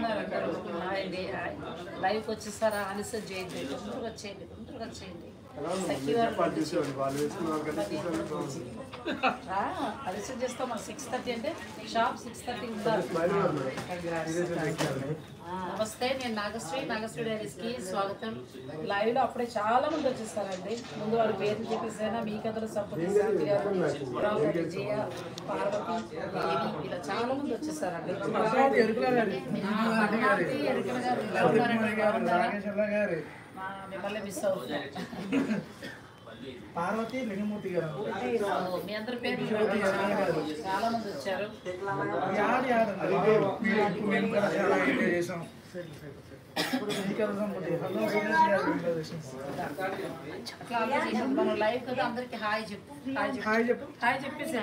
బాగున్నారు అందరూ. అండి లైవ్కి వచ్చేసారా ఆలస్యం చేయండి, తొందరగా వచ్చేయండి, తొందరగా వచ్చేయండి. ఆలస్యం చేస్తాం. మన 6:30 అంటే షాప్ 6:30 ఉంటారు. నమస్తే, నేను నాగశ్రీ డైరీస్కి స్వాగతం. లైవ్లో అప్పుడే చాలా మంది వచ్చేస్తారండి. ముందు వారి పేరు చెప్పేసైనా మీ కథలు సంపద శాంతి గారు, విజయ, పార్వతి, ఇలా చాలా మంది వచ్చేస్తారండి. మిమ్మల్ని మిస్ అవుతున్నాం. పార్వతి లింగమూర్తి గారు మీ అందరి పేరు చాలా మంది వచ్చారు. మనం లైవ్ కదా, అందరికి హాయ్ చెప్పు. హాయ్ చెప్పేసి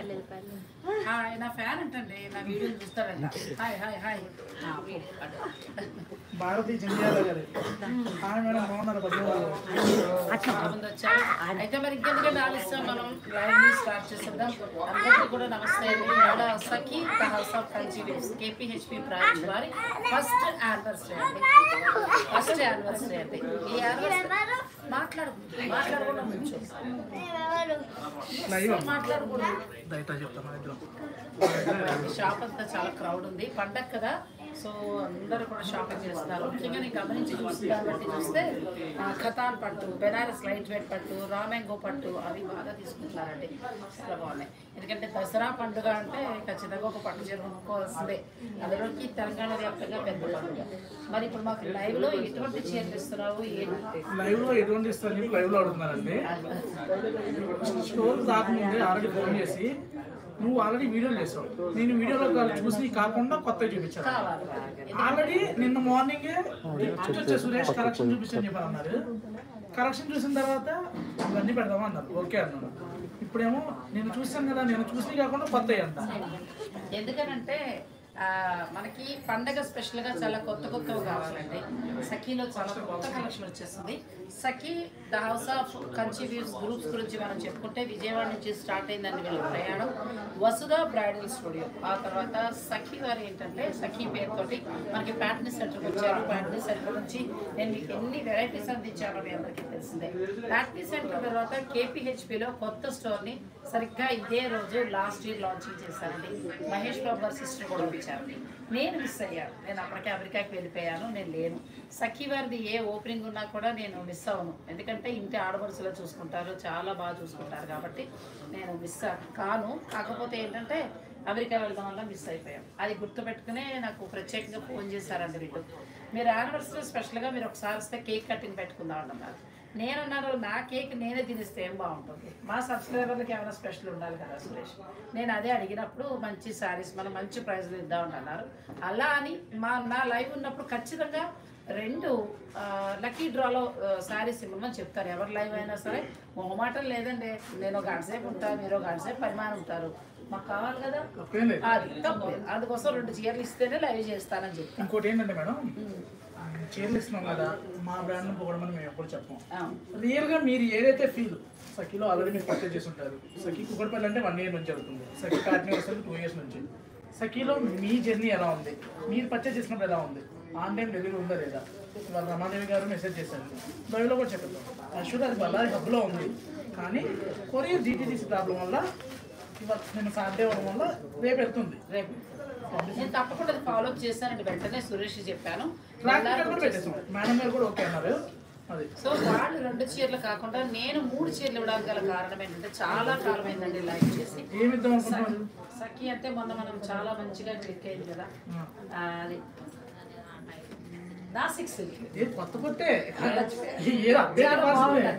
హాయ్. నా ఫ్యాన్ అంటండి, నా వీడియోలు చూస్తారంట. Hi hi hi. Bharathi Jandhyala గారు వచ్చారు. అయితే మరి ఇంకెందుకంటే ఆలస్యం, మనం లైవ్ స్టార్ట్ చేసేద్దాం. అందరికీ కూడా నమస్తే అండి. ఇవాళ Sakhi the house of culturals KPHP branch వారి ఫస్ట్ యానివర్సరీ అండి. ఈ యానివర్సరీ మాట్లాడకుండా షాప్ అంతా చాలా క్రౌడ్ ఉంది, పండగ కదా. సో అందరూ కూడా షాపింగ్ చేస్తున్నారు. ముఖ్యంగా నేను గమనించి చూస్తే ఖతాన్ పట్టు, బెనారస్ లైట్ వెయిట్ పట్టు, రామ్యాంగో పట్టు అవి బాగా తీసుకుంటున్నారండి. చాలా బాగున్నాయి. ఎందుకంటే దసరా పండుగ అంటే ఖచ్చితంగా ఒక పట్టు చీర కొనుక్కోవాల్సిందే. అందులోకి తెలంగాణ వ్యాప్తంగా పెద్ద పండుగ. మరి ఇప్పుడు మాకు లైవ్ లో ఎటువంటి చీరలు ఇస్తున్నావు? లైవ్ లో ఎటువంటి ఇస్తాను లైవ్ లో అడుగుతున్నారండి. స్టోర్ రాకముందే ఆల్రెడీ ఫోన్ చేసి నువ్వు ఆల్రెడీ వీడియోలు చేసావు, నేను వీడియోలో చూసి కాకుండా కొత్తగా చూపించాను. ఆల్రెడీ నిన్న మార్నింగే వచ్చే సురేష్ కరెక్షన్ చూపించని చెప్పారు అన్నారు. కరెక్షన్ చూసిన తర్వాత అవన్నీ పెడదామా అన్నారు. ఓకే అన్నాను. ఇప్పుడేమో నేను చూసాను కదా, నేను చూసి కాకుండా కొత్త అంట. ఎందుకనంటే మనకి పండగ స్పెషల్గా చాలా కొత్తగా కావాలండి. సఖీలో చాలా కొత్త కలెక్షన్ వచ్చేసింది. Sakhi the house of Kanchi weaves groups గురించి మనం చెప్పుకుంటే విజయవాడ నుంచి స్టార్ట్ అయిందండి వీళ్ళ ప్రయాణం. వసుధ బ్రైడల్ స్టూడియో, ఆ తర్వాత సఖీ వారు ఏంటంటే సఖీ పేరుతోటి మనకి ప్యాటర్న్ సెంటర్కి వచ్చారు. ప్యాటర్న్ సెంటర్ నుంచి నేను మీకు ఎన్ని వెరైటీస్ అందించానో మీ అందరికీ తెలిసిందే. ప్యాటర్న్ సెంటర్ తర్వాత KPHPలో కొత్త స్టోర్ని సరిగ్గా ఇదే రోజు లాస్ట్ ఇయర్ లాంచింగ్ చేశానండి. మహేష్ బాబు గారి సిస్టర్ కూడా వచ్చారు. నేను మిస్ అయ్యాను. నేను అప్పటికే అమెరికాకి వెళ్ళిపోయాను, నేను లేను. సఖీ వారిది ఏ ఓపెనింగ్ ఉన్నా కూడా నేను మిస్ అవ్వను. ఎందుకంటే ఇంటి ఆడపడుచులో చూసుకుంటారు, చాలా బాగా చూసుకుంటారు కాబట్టి నేను మిస్ కాను. కాకపోతే ఏంటంటే అమెరికా వెళ్ళడం వల్ల మిస్ అయిపోయాం. అది గుర్తుపెట్టుకునే నాకు ప్రత్యేకంగా ఫోన్ చేశారండి వీళ్ళు. మీరు యానివర్సరీ స్పెషల్గా మీరు ఒకసారి వస్తే కేక్ కటింగ్ పెట్టుకుందాం అన్నారు. నేనన్నాను నా కేక్ నేనే తినిస్తే ఏం బాగుంటుంది, మా సబ్స్క్రైబర్లకి ఏమైనా స్పెషల్ ఉండాలి కదా సురేష్. నేను అదే అడిగినప్పుడు మంచి శారీస్ మనం మంచి ప్రైజ్లు ఇద్దామని అన్నారు. అలా అని నా లైవ్ ఉన్నప్పుడు ఖచ్చితంగా 2 లక్కీ డ్రాలో శారీస్ ఇవ్వమని చెప్తారు. ఎవరు లైవ్ అయినా సరే మొహమాటం లేదండి. నేను ఒక గంట సేపు ఉంటాను, మీరు ఒక గంట సేపు పరిమాణం ఉంటారు, మాకు కావాలి కదా, అది తప్పలేదు. అందుకోసం 2 చీరలు ఇస్తేనే లైవ్ చేస్తానని చెప్పి. ఇంకోటి ఏంటంటే మేడం, చీరలు ఇస్తున్నాం కదా, మా బ్రాండ్ను పోవడమని మేము ఎప్పుడు చెప్పాం. రియల్గా మీరు ఏదైతే ఫీల్ సఖీలో ఆల్రెడీ మీరు పర్చేజ్ చేసి ఉంటారు. సఖీ కుక్కడపల్లి అంటే 1 year నుంచి జరుగుతుంది. సఖీ కాకినాడ 2 years నుంచి. సఖీలో మీ జర్నీ ఎలా ఉంది, మీరు పర్చేజ్ చేసినప్పుడు ఎలా ఉంది, ఆన్లైన్ డెలివరీ ఉందా లేదా? ఇవాళ రమాదేవి గారు మెసేజ్ చేశారు, బయటలో కూడా చెప్పారు. యాక్చువల్గా అది బళ్ళారి హబ్లో ఉంది, కానీ కొరియర్ DTDC ప్రాబ్లం వల్ల ఇవాళ నేను సాధ్యం అవ్వడం వల్ల రేపు వెళ్తుంది. రేపు నేను తప్పకుండా ఫాలో అప్ చేశానండి. వెంటనే సురేష్ చెప్పాను, మేడం గారు కూడా ఓకే అన్నారు. సో వాళ్ళు 2 చీరలు కాకుండా నేను 3 చీరలు ఇవ్వడానికి గల కారణం ఏంటంటే చాలా కాలం అయిందండి లైవ్ చేసి. సఖీ అంటే మొన్న మనం చాలా మంచిగా క్లిక్ అయింది కదా, అది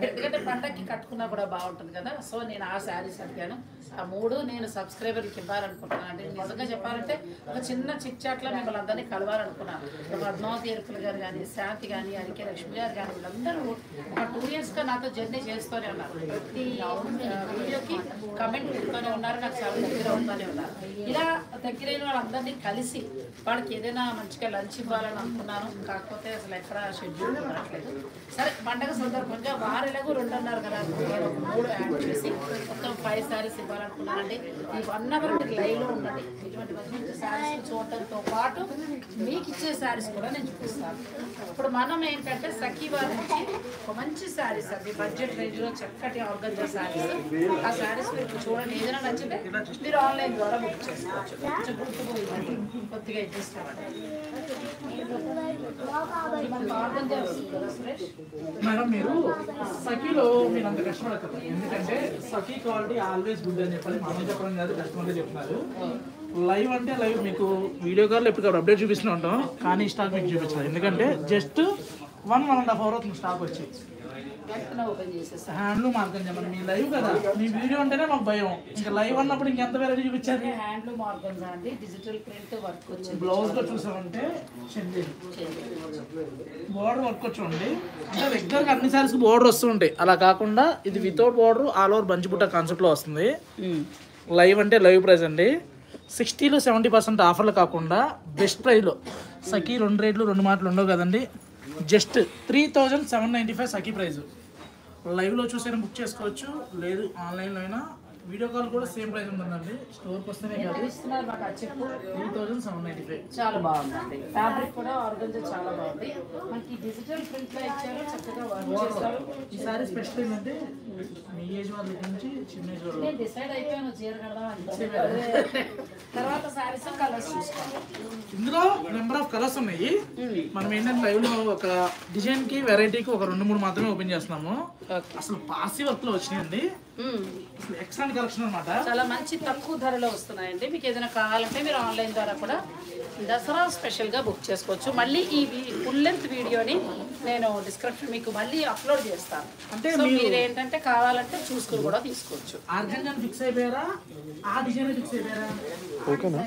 ఎందుకంటే పండగకి కట్టుకున్నా కూడా బాగుంటుంది కదా. సో నేను ఆ శారీస్ అడిగాను. ఆ 3 నేను సబ్స్క్రైబర్కి ఇవ్వాలనుకుంటున్నాను. అంటే నిజంగా చెప్పాలంటే ఒక చిన్న చిట్ చాట్లో మిమ్మల్ని అందరినీ కలవాలనుకున్నాను. పద్మావతి ఎరుకులు గారు కానీ, శాంతి కానీ, అరికే లక్ష్మి గారు కానీ, వీళ్ళందరూ ఒక 2 yearsగా నాతో జర్నీ చేస్తూనే ఉన్నారు. ప్రతి వీడియోకి కమెంట్ పెడుతూనే ఉన్నారు, నాకు చాలా దగ్గర అవుతూనే ఉన్నారు. ఇలా దగ్గరైన వాళ్ళందరినీ కలిసి వాళ్ళకి ఏదైనా మంచిగా లంచ్ ఇవ్వాలని అనుకున్నాను. కాకపోతే అసలు ఎక్కడ షెడ్యూల్ కుదరట్లేదు. సరే పండగ సందర్భంగా వారెలాగో 2.5 కదా, నేను 3 యాడ్ చేసి మొత్తం 5 శారీస్ ఇవ్వాలనుకున్నానండి. ఈ 1 అవర్ మీరు లైవ్లో ఉండండి. ఇటువంటి మంచి మంచి శారీస్ చూడటంతో పాటు మీకు ఇచ్చే శారీస్ కూడా నేను చూపిస్తాను. ఇప్పుడు మనం ఏంటంటే సఖీ వారి నుంచి ఒక మంచి శారీస్ అండి, బడ్జెట్ రేంజ్లో చక్కటి ఆర్గంజా శారీస్. ఆ శారీస్ మీరు చూడండి, ఏదైనా నచ్చితే మీరు ఆన్లైన్ ద్వారా బుక్ చేసుకోవచ్చు. కొంచెం గుర్తుపోయిందండి, కొద్దిగా అడ్జస్ట్ అవ్వండి. మేడం మీరు సఖీలో మీరు అంత కష్టపడతారు, ఎందుకంటే సఖీ క్వాలిటీ ఆల్వేస్ గుడ్ అని చెప్పాలి. మనం చెప్పడం కాదు, కస్టమర్లే చెప్తున్నారు. లైవ్ అంటే లైవ్ మీకు వీడియో కాల్లో ఎప్పటికప్పుడు అప్డేట్ చూపిస్తూ ఉంటాం, కానీ స్టాక్ మీకు చూపించాలి. ఎందుకంటే జస్ట్ 1.5 అవర్ అవుతుంది స్టాక్ వచ్చి. ఓపెన్ చేసేస్తాను. హ్యాండ్లూమ్ ఆర్గంజా మరి మీ లైవ్ కదా, మీ వీడియో అంటేనే మాకు భయం. ఇంకా లైవ్ అన్నప్పుడు ఇంకెంత వెరైటీ చూపించాలి. హ్యాండ్లూమ్ ఆర్గంజా అండి, డిజిటల్ ప్రింట్ వర్క్ వచ్చింది. బ్లౌజ్ లో చూసామంటే బోర్డర్ వర్క్ చూడండి. అంటే రెగ్యులర్ గా అన్ని సారీస్ బోర్డర్ వస్తూ ఉంటాయి, అలా కాకుండా ఇది వితౌట్ బోర్డర్ ఆల్ ఓవర్ బంచి బుట్ట కాన్సెప్ట్ లో వస్తుంది. లైవ్ అంటే లైవ్ ప్రైస్ అండి. 60 to 70% ఆఫర్లు కాకుండా బెస్ట్ ప్రైస్లో సఖీ 2 రేట్లు 2 మాటలు ఉండవు కదండి. జస్ట్ 3795 సఖీ ప్రైస్. లైవ్లో చూసైనా బుక్ చేసుకోవచ్చు, లేదు ఆన్లైన్లో అయినా. వీడియో కాల్ కూడా సేమ్ ప్రైస్ ఉంటుందండి. స్టోర్కి వస్తేనే కాదు. 3795. చాలా బాగుందండి. ఫ్యాబ్రిక్ కూడా ఆర్గంజా చాలా బాగుంది. మనకి డిజిటల్ ప్రింట్ లో ఇచ్చారు, చక్కగా వర్క్ చేస్తారు. ఈసారి స్పెషల్ ఏంటంటే మీ ఏజ్ వాళ్ళ నుంచి చిన్న ఏజ్ వాళ్ళు. నేను డిసైడ్ అయిపోయాను చీర కడదాం. తర్వాత సారీస్ కలర్స్ చూసుకోవాలి. ఇందులో నెంబర్ ఆఫ్ కలర్స్ ఉన్నాయి. మనం ఏంటంటే లైవ్ లో ఒక డిజైన్ కి వెరైటీకి ఒక 2-3 మాత్రమే ఓపెన్ చేస్తున్నాము. అసలు పాసి వర్క్ లో వచ్చినాయండి. ఎక్సలెంట్ కలెక్షన్ అన్నమాట. చాలా మంచి తక్కువ ధరలో వస్తున్నాయండి. మీకు ఏదైనా కావాలంటే మీరు ఆన్లైన్ ద్వారా కూడా దసరా స్పెషల్గా బుక్ చేసుకోవచ్చు. మళ్ళీ ఈ ఫుల్ లెంత్ వీడియోని నేను డిస్క్రిప్షన్ మీకు మళ్ళీ అప్లోడ్ చేస్తాను. అంటే మీరు ఏంటంటే కావాలంటే చూసుకుని కూడా తీసుకోవచ్చు. ఆర్గంజా ఫిక్స్ అయిపోయారా, ఆ డిజైన్ ఫిక్స్ అయిపోయారా? ఓకేనా?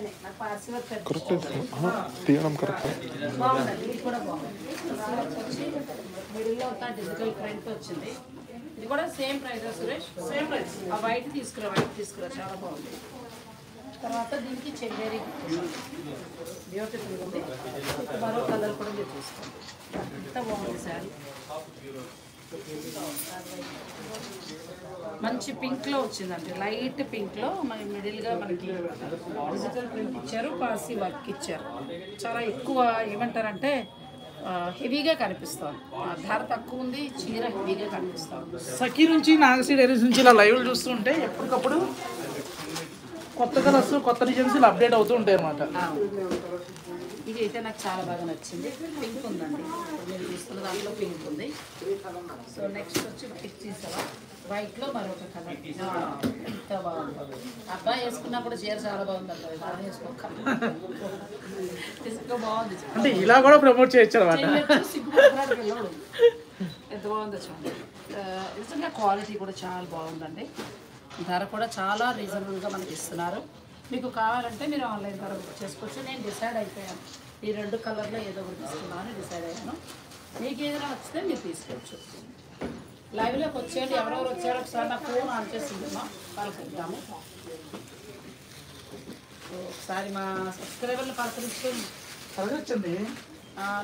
తీయడం కరెక్ట్. బాగుందండి, ఇది కూడా బాగుంది. మిడిల్లో డిజిటల్ ప్రింట్ వచ్చింది. ఇది కూడా same price Suresh, same price. ఆ వైట్ తీసుకురా చాలా బాగుంది. తర్వాత దీనికి చెందేరి బ్యూటిఫుల్ ఉంది. మరో కలర్ కూడా మీరు చూసుకోండి, ఎంత బాగుంది శారీ. మంచి పింక్లో వచ్చిందండి, లైట్ పింక్లో మన మిడిల్గా మనకి డిజిటల్ ప్రింట్ ఇచ్చారు, పాసి వర్క్ ఇచ్చారు. చాలా ఎక్కువ ఏమంటారంటే హెవీగా కనిపిస్తుంది. ధర తక్కువ ఉంది, చీర హెవీగా కనిపిస్తుంది. సఖీ నుంచి నాగశ్రీ డైరీస్ నుంచి ఇలా లైవ్ చూస్తుంటే ఎప్పటికప్పుడు కొత్త కలర్స్ కొత్త డిజైన్స్ ఇలా అప్డేట్ అవుతూ ఉంటాయి అన్నమాట. ఇది అయితే నాకు చాలా బాగా నచ్చింది. పింక్ ఉందండి, మీరు చూస్తున్న దాంట్లో పింక్ ఉంది. సో నెక్స్ట్ వచ్చి వైట్ తీసావా, వైట్లో మరొక కలర్ ఎంత బాగుంది. అబ్బాయి వేసుకున్నా కూడా చీర చాలా బాగుంది. అబ్బాయి వేసుకోక బాగుంది. అంటే ఇలా కూడా ప్రమోట్ చేయొచ్చు అనమాట. ఎంత బాగుందో చూడండి. నిజంగా క్వాలిటీ కూడా చాలా బాగుందండి. ధర కూడా చాలా రీజనబుల్గా మనకి ఇస్తున్నారు. మీకు కావాలంటే మీరు ఆన్లైన్ ద్వారా బుక్ చేసుకోవచ్చు. నేను డిసైడ్ అయిపోయాను, ఈ 2 కలర్లో ఏదో ఒకటి తీసుకున్నాను డిసైడ్ అయ్యాను. మీకు ఏదైనా వస్తే మీరు తీసుకోవచ్చు. లైవ్లోకి వచ్చేయండి, ఎవరెవరు వచ్చారో ఒకసారి నా ఫోన్ ఆన్ చేస్తుందమ్మా, పలకరిద్దాము. ఒకసారి మా సబ్స్క్రైబర్లు పలకరిస్తుంది. వచ్చింది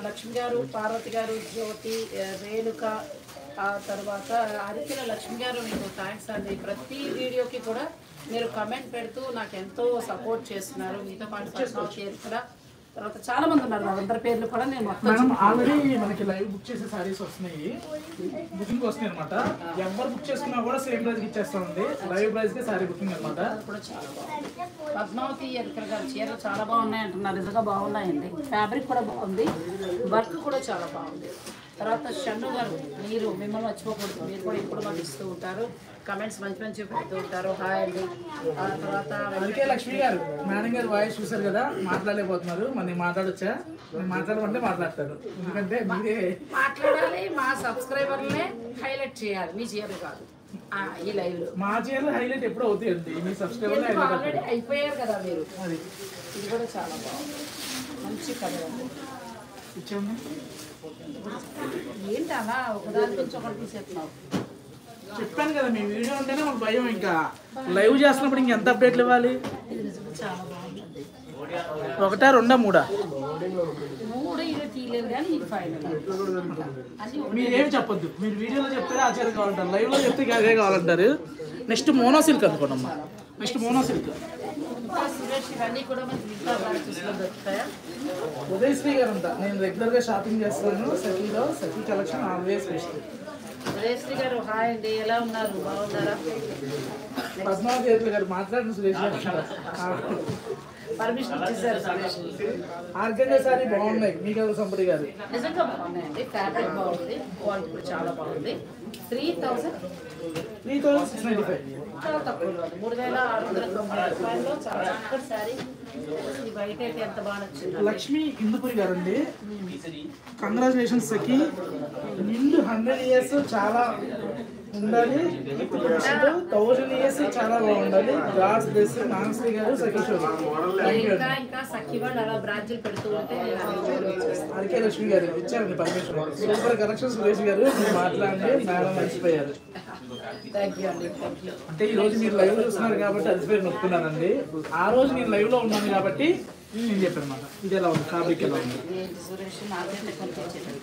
లక్ష్మి గారు, పార్వతి గారు, జ్యోతి, రేణుక, ఆ తర్వాత అరికెల లక్ష్మి గారు, మీకు థ్యాంక్స్ అండి. ప్రతి వీడియోకి కూడా మీరు కమెంట్ పెడుతూ నాకు ఎంతో సపోర్ట్ చేస్తున్నారు. మీతో పాటు కూడా తర్వాత చాలా మంది ఉన్నారు, అందరి పేర్లు కూడా నేను మేడం ఆల్రెడీ మనకి లైవ్ బుక్ చేసే సారీస్ వస్తున్నాయి, బుకింగ్ వస్తున్నాయి అనమాట. ఎవరు బుక్ చేసుకున్నా కూడా సేమ్ ప్రైస్కి ఇచ్చేస్తామండి. లైవ్ ప్రైస్కి సారీ బుకింగ్ అనమాట. కూడా చాలా బాగుంది. పద్మావతి ఎరికల గారు చీరలు చాలా బాగున్నాయి అంటున్నారు, నిజంగా బాగున్నాయండి. ఫ్యాబ్రిక్ కూడా బాగుంది, వర్క్ కూడా చాలా బాగుంది. తర్వాత షన్ను గారు, మీరు మిమ్మల్ని మర్చిపోకూడదు, మీరు కూడా ఇప్పుడు మాకు ఇస్తూ ఉంటారు, కమెంట్స్ మంచి మంచి పెడుతూ ఉంటారు. హాయ్ అండి. ఆ తర్వాత అందుకే లక్ష్మి గారు మేడం గారు వాయిస్ చూసారు కదా, మాట్లాడలేకపోతున్నారు. మరి మాట్లాడొచ్చా? మాట్లాడమంటే మాట్లాడతారు, ఎందుకంటే మీరే మాట్లాడాలి. మా సబ్స్క్రైబర్లనే హైలైట్ చేయాలి, మీ చీరలు కాదు. ఈ లైవ్ లో మా చీరలు హైలైట్ ఎప్పుడు అవుతాయండి, మీ సబ్స్క్రైబర్ ఆల్రెడీ అయిపోయారు కదా మీరు. అది ఇది కూడా చాలా బాగుంది, మంచి కలర్ అండి. ఇచ్చేయండి. ఏంటి అలా ఒకదాని నుంచి ఒకటి తీసేస్తున్నావు? చెప్పాను కదా, మీ వీడియో ఉంటేనే మాకు భయం. ఇంకా లైవ్ చేస్తున్నప్పుడు ఇంకెంత అప్డేట్లు ఇవ్వాలి? ఇది నిజంగా చాలా బాగుందండి. 1, 2, 3 3 ఇది తీయలేదు కానీ ఇది ఫైనల్ అన్ని మీరేమి చెప్పొద్దు, మీరు వీడియోలో చెప్తే ఆశ్చర్యం కావాలంటారు, లైవ్లో చెప్తే అదే కావాలంటారు. నెక్స్ట్ మోనో సిల్క్ అనుకోండమ్మా, నెక్స్ట్ మోనో సిల్క్. ఇంకా సురేష్ ఇవన్నీ కూడా మనకి మిగతా బ్రాంచెస్లో దొరుకుతాయా? ఉదయశ్రీ గారు అంతా నేను రెగ్యులర్గా షాపింగ్ చేస్తాను సఖీలో. సఖీ కలెక్షన్ ఆల్వేస్ బెస్ట్. సురేష్ గారు హాయ్ అండి, ఎలా ఉన్నారు? బాగున్నారా? పద్మావతి గారు గారు మాట్లాడిన సురేష్ గారు పర్మిషన్ ఇచ్చేసారు సురేష్. ఆర్గంజా సారీ బాగున్నాయి మీకు సంపటి గారు. నిజంగా బాగున్నాయండి, ఫ్యాబ్రిక్ బాగుంది, క్వాలిటీ కూడా చాలా బాగుంది. 3695. చాలా తక్కువ, 3690 రూపాయల్లో చాలా చక్కటి శారీ. ఇది బయట అయితే ఎంత బాగా నచ్చింది. లక్ష్మి ఇందుపురి గారండి, కంగ్రాచులేషన్స్ సఖి. నిండు 100 years చాలా ఉండాలి, 1000 years చాలా బాగుండాలి. గాడ్స్ బ్లెస్ నాగశ్రీ గారు సఖి షో. ఇంకా సఖి వాళ్ళు అలా బ్రాంచ్లు పెడుతూ ఉంటే ఆర్కే లక్ష్మి గారు ఇచ్చారండి పర్మిషన్. సూపర్ కలెక్షన్ సురేష్ గారు మీరు మాట్లాడండి, మేడం మర్చిపోయారు. థ్యాంక్ యూ అండి, థ్యాంక్ యూ. అంటే ఈ రోజు మీరు లైవ్ చూస్తున్నారు కాబట్టి అలసిపోయి నొక్కున్నానండి. ఆ రోజు నేను లైవ్ లో ఉన్నాను కాబట్టి నేను చెప్పాను అనమాట. ఇది ఎలా ఉంది, ఫ్యాబ్రిక్ ఎలా ఉంది. సురేష్ నాకైతే కొనిపించేది.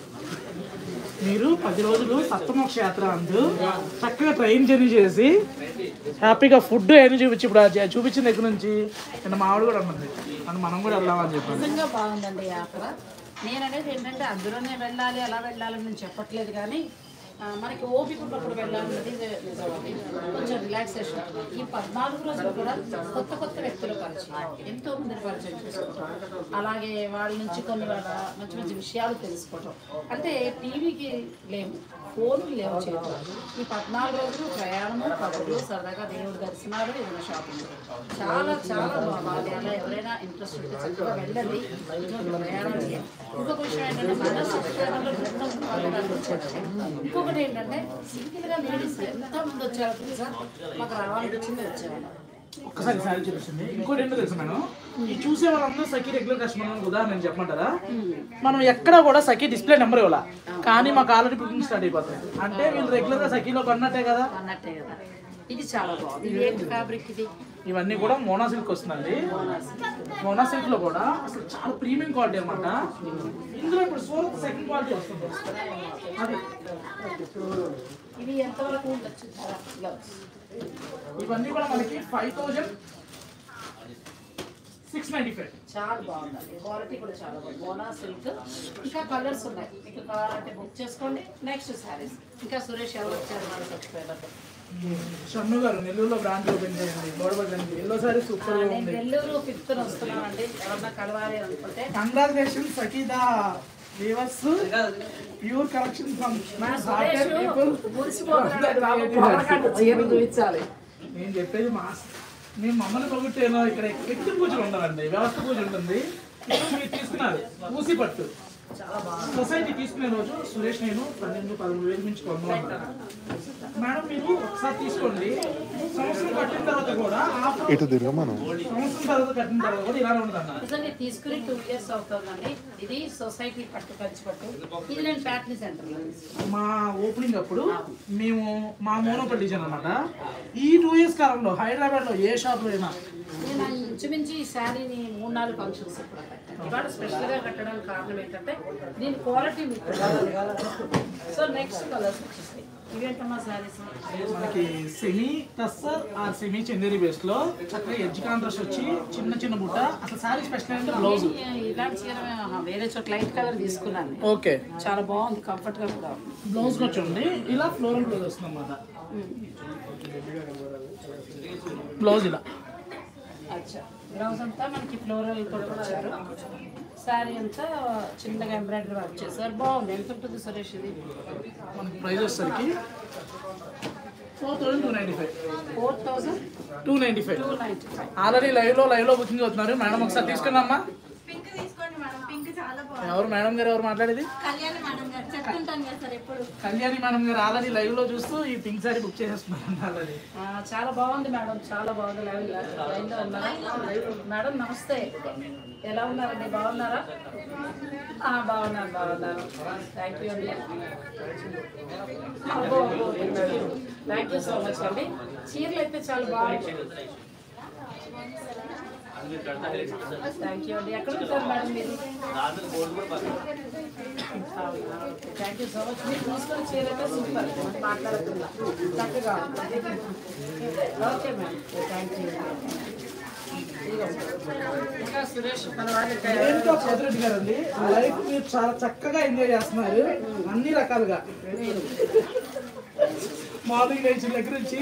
మీరు 10 రోజులు సప్తమోక్ష యాత్ర అందు చక్కగా ట్రైన్ జర్నీ చేసి హ్యాపీగా ఫుడ్ అన్ని చూపించి ఇప్పుడు చూపించిన దగ్గర నుంచి నిన్న మావిడ కూడా అన్నది అని మనం కూడా వెళ్దామని చెప్పాను. నిజంగా బాగుందండి యాత్ర. నేను అనేది ఏంటంటే అందులోనే వెళ్ళాలి అలా వెళ్ళాలని నేను చెప్పట్లేదు, కానీ మనకి ఓపిక ఉన్నప్పుడు వెళ్ళాలన్నది నిజమండి. కొంచెం రిలాక్సేషన్. ఈ 14 రోజులు కూడా కొత్త కొత్త వ్యక్తులు పరిచయం, ఎంతో మందిని పరిచయం చేసుకోవటం, అలాగే వాళ్ళ నుంచి కొన్ని మంచి మంచి విషయాలు తెలుసుకోవటం. అంటే టీవీకి లేవు, ఫోన్లు లేవు చేతులు. ఈ 14 రోజులు ప్రయాణము, కబుర్లు, సరదాగా దేవుడి దర్శనాలు, ఏదైనా షాపింగ్, చాలా చాలా బాగుంది. అలా ఎవరైనా ఇంట్రెస్ట్ ఉంటే చక్కగా వెళ్ళండి, ప్రయాణం చేయండి. ఇంకొక విషయం ఏంటంటే మన శిక్షణలో బృందం పాల్గొనడానికి వచ్చారు. ఇంకొకటి ఏంటంటే సింగిల్గా లేడీస్ ఎంతమంది వచ్చారో తెలుసా, మాకు రావాలనిపించింది వచ్చేవాళ్ళం. ఒక్కసారి సారీ చూపిస్తుంది. ఇంకోటి ఏంటో తెలుసు మేడం, ఈ చూసే వాళ్ళందరూ సఖీ రెగ్యులర్ కస్టమర్ ఉదాహరణ నేను చెప్పమంటారా, మనం ఎక్కడ కూడా సఖీ డిస్ప్లే నెంబర్ ఇవ్వాల, కానీ మాకు ఆల్రెడీ బుకింగ్ స్టార్ట్ అయిపోతుంది. అంటే వీళ్ళు రెగ్యులర్ గా సఖీలో కొన్నట్టే కదా. అన్నట్టే కదా. ఇది చాలా బాగుంది. ఇది ఏంటి ఫ్యాబ్రిక్? ఇది ఇవన్నీ కూడా మోనా సిల్క్ వస్తుందండి. మోనా సిల్క్ లో కూడా అసలు చాలా ప్రీమియం క్వాలిటీ అనమాట. ఇందులో ఇప్పుడు సూరత్ సెకండ్ క్వాలిటీ వస్తుంది. అది ఇవి ఎంతవరకు ఉండొచ్చు? ఇవన్నీ కూడా మనకి 5695. చాలా బాగుందండి, క్వాలిటీ కూడా చాలా బాగుంది. Mona silk. ఇంకా కలర్స్ ఉన్నాయి, మీకు కావాలంటే బుక్ చేసుకోండి. నెక్స్ట్ శారీస్. ఇంకా సురేష్ ఎవరు వచ్చారు మనకి వచ్చిపోయారు. షన్ను గారు నెల్లూరులో బ్రాంచ్ ఓపెన్ చేయండి. గోడబడ్డండి ఎల్లో సారీ సూపర్ గా నేను ఉంది. నెల్లూరు 5th వస్తున్నానండి, ఎవరన్నా కలవాలి అనుకుంటే. కంగ్రాచులేషన్స్ సఖీదా weavers, pure collection from Suresh మురిసిపోతున్నాడు బాబు, పొగరకండి, చీరలు చూపించాలి. నేను చెప్పేది మాస్. మేము మమ్మల్ని పొగిట్టేనో ఇక్కడ వ్యక్తి పూజ ఉండదండి, వ్యవస్థ పూజ ఉంటుంది. ఇప్పుడు మీరు తీసుకున్నారు ఊసి పట్టు సొసైటీ తీసుకునే రోజు సురేష్ నేను 12-13 నుంచి కొన్నాను మేడం. మీరు ఒకసారి తీసుకోండి, సంవత్సరం కట్టిన తర్వాత కూడా సంవత్సరం తర్వాత కట్టిన తర్వాత కూడా ఇలానే ఉండదన్న. నిజంగా తీసుకుని 2 years అవుతుందండి. ఇది సొసైటీ పట్టు, కంచి పట్టు. ఇది నేను ఫ్యాక్టరీ సెంటర్లో మా ఓపెనింగ్ అప్పుడు మేము మా మోనోపల్ డిజైన్ అనమాట. ఈ 2 years కాలంలో హైదరాబాద్ లో ఏ షాప్ లో అయినా నేను ఇంచుమించి ఈ శారీని 3-4 ఫంక్షన్స్ ఇప్పుడు ఇవాళ స్పెషల్గా కట్టడానికి కారణం ఏంటంటే దీని క్వాలిటీ మీకు. సో నెక్స్ట్ కలర్స్ వచ్చేస్తాయి. ఇవేంటమ్మా శారీస్? మనకి సెమీ టస్సర్ ఆ సెమీ చందేరి బేస్ లో చక్కగా ఎడ్జ్ కాంట్రాస్ట్ వచ్చి చిన్న చిన్న బుట్ట. అసలు శారీ స్పెషల్ అంటే బ్లౌజ్. ఇలాంటి చీర వేరే చోట లైట్ కలర్ తీసుకున్నాను. ఓకే, చాలా బాగుంది, కంఫర్ట్ గా కూడా ఉంది. బ్లౌజ్ వచ్చండి ఇలా ఫ్లోరల్ బ్లౌజ్ వస్తుంది అన్నమాట. బ్లౌజ్ ఇలా అచ్చా, బ్లౌజ్ అంతా మనకి ఫ్లోరల్ కూడా వచ్చారు. శారీ అంతా చిన్నగా ఎంబ్రాయిడరీ వర్క్ చేశారు, బాగుంది. ఎంత ఉంటుంది సురేష్ ఇది? మనకి ప్రైస్ వచ్చేసరికి 4295. 4295. ఆల్రెడీ లైవ్ లో బుకింగ్ అవుతున్నారు. మేడం ఒకసారి తీసుకున్నామ్మా. ఎవరు మేడం గారు, ఎవరు మాట్లాడేది? కళ్యాణి మేడం గారు చెప్తుంటాను కదా సార్ ఎప్పుడు. కళ్యాణి మేడం గారు ఆల్రెడీ లైవ్ లో చూస్తూ ఈ పింక్ సారీ బుక్ చేసేస్తున్నారు ఆల్రెడీ. చాలా బాగుంది మేడం, చాలా బాగుంది. లైన్లో ఉన్నారా మేడం? నమస్తే, ఎలా ఉన్నారండి? బాగున్నారా? బాగున్నాను. థ్యాంక్ యూ అండి. థ్యాంక్ యూ సో మచ్ అండి. చీరలు అయితే చాలా బాగుంటాయి. థ్యాంక్ యూ అండి. ఎక్కడ ఉంటారు మేడం మీరు? Thank you so much. మీరు తీసుకొని చేయాలంటే సూపర్, మాట్లాడుతున్నా చక్కగా. Okay madam, thank you. ఇంకా సురేష్ మన వాళ్ళకి ఏంటో చౌదరెడ్డి గారు అండి, లైఫ్ మీరు చాలా చక్కగా ఎంజాయ్ చేస్తున్నారు అన్ని రకాలుగా. మార్నింగ్ లేచిన దగ్గర నుంచి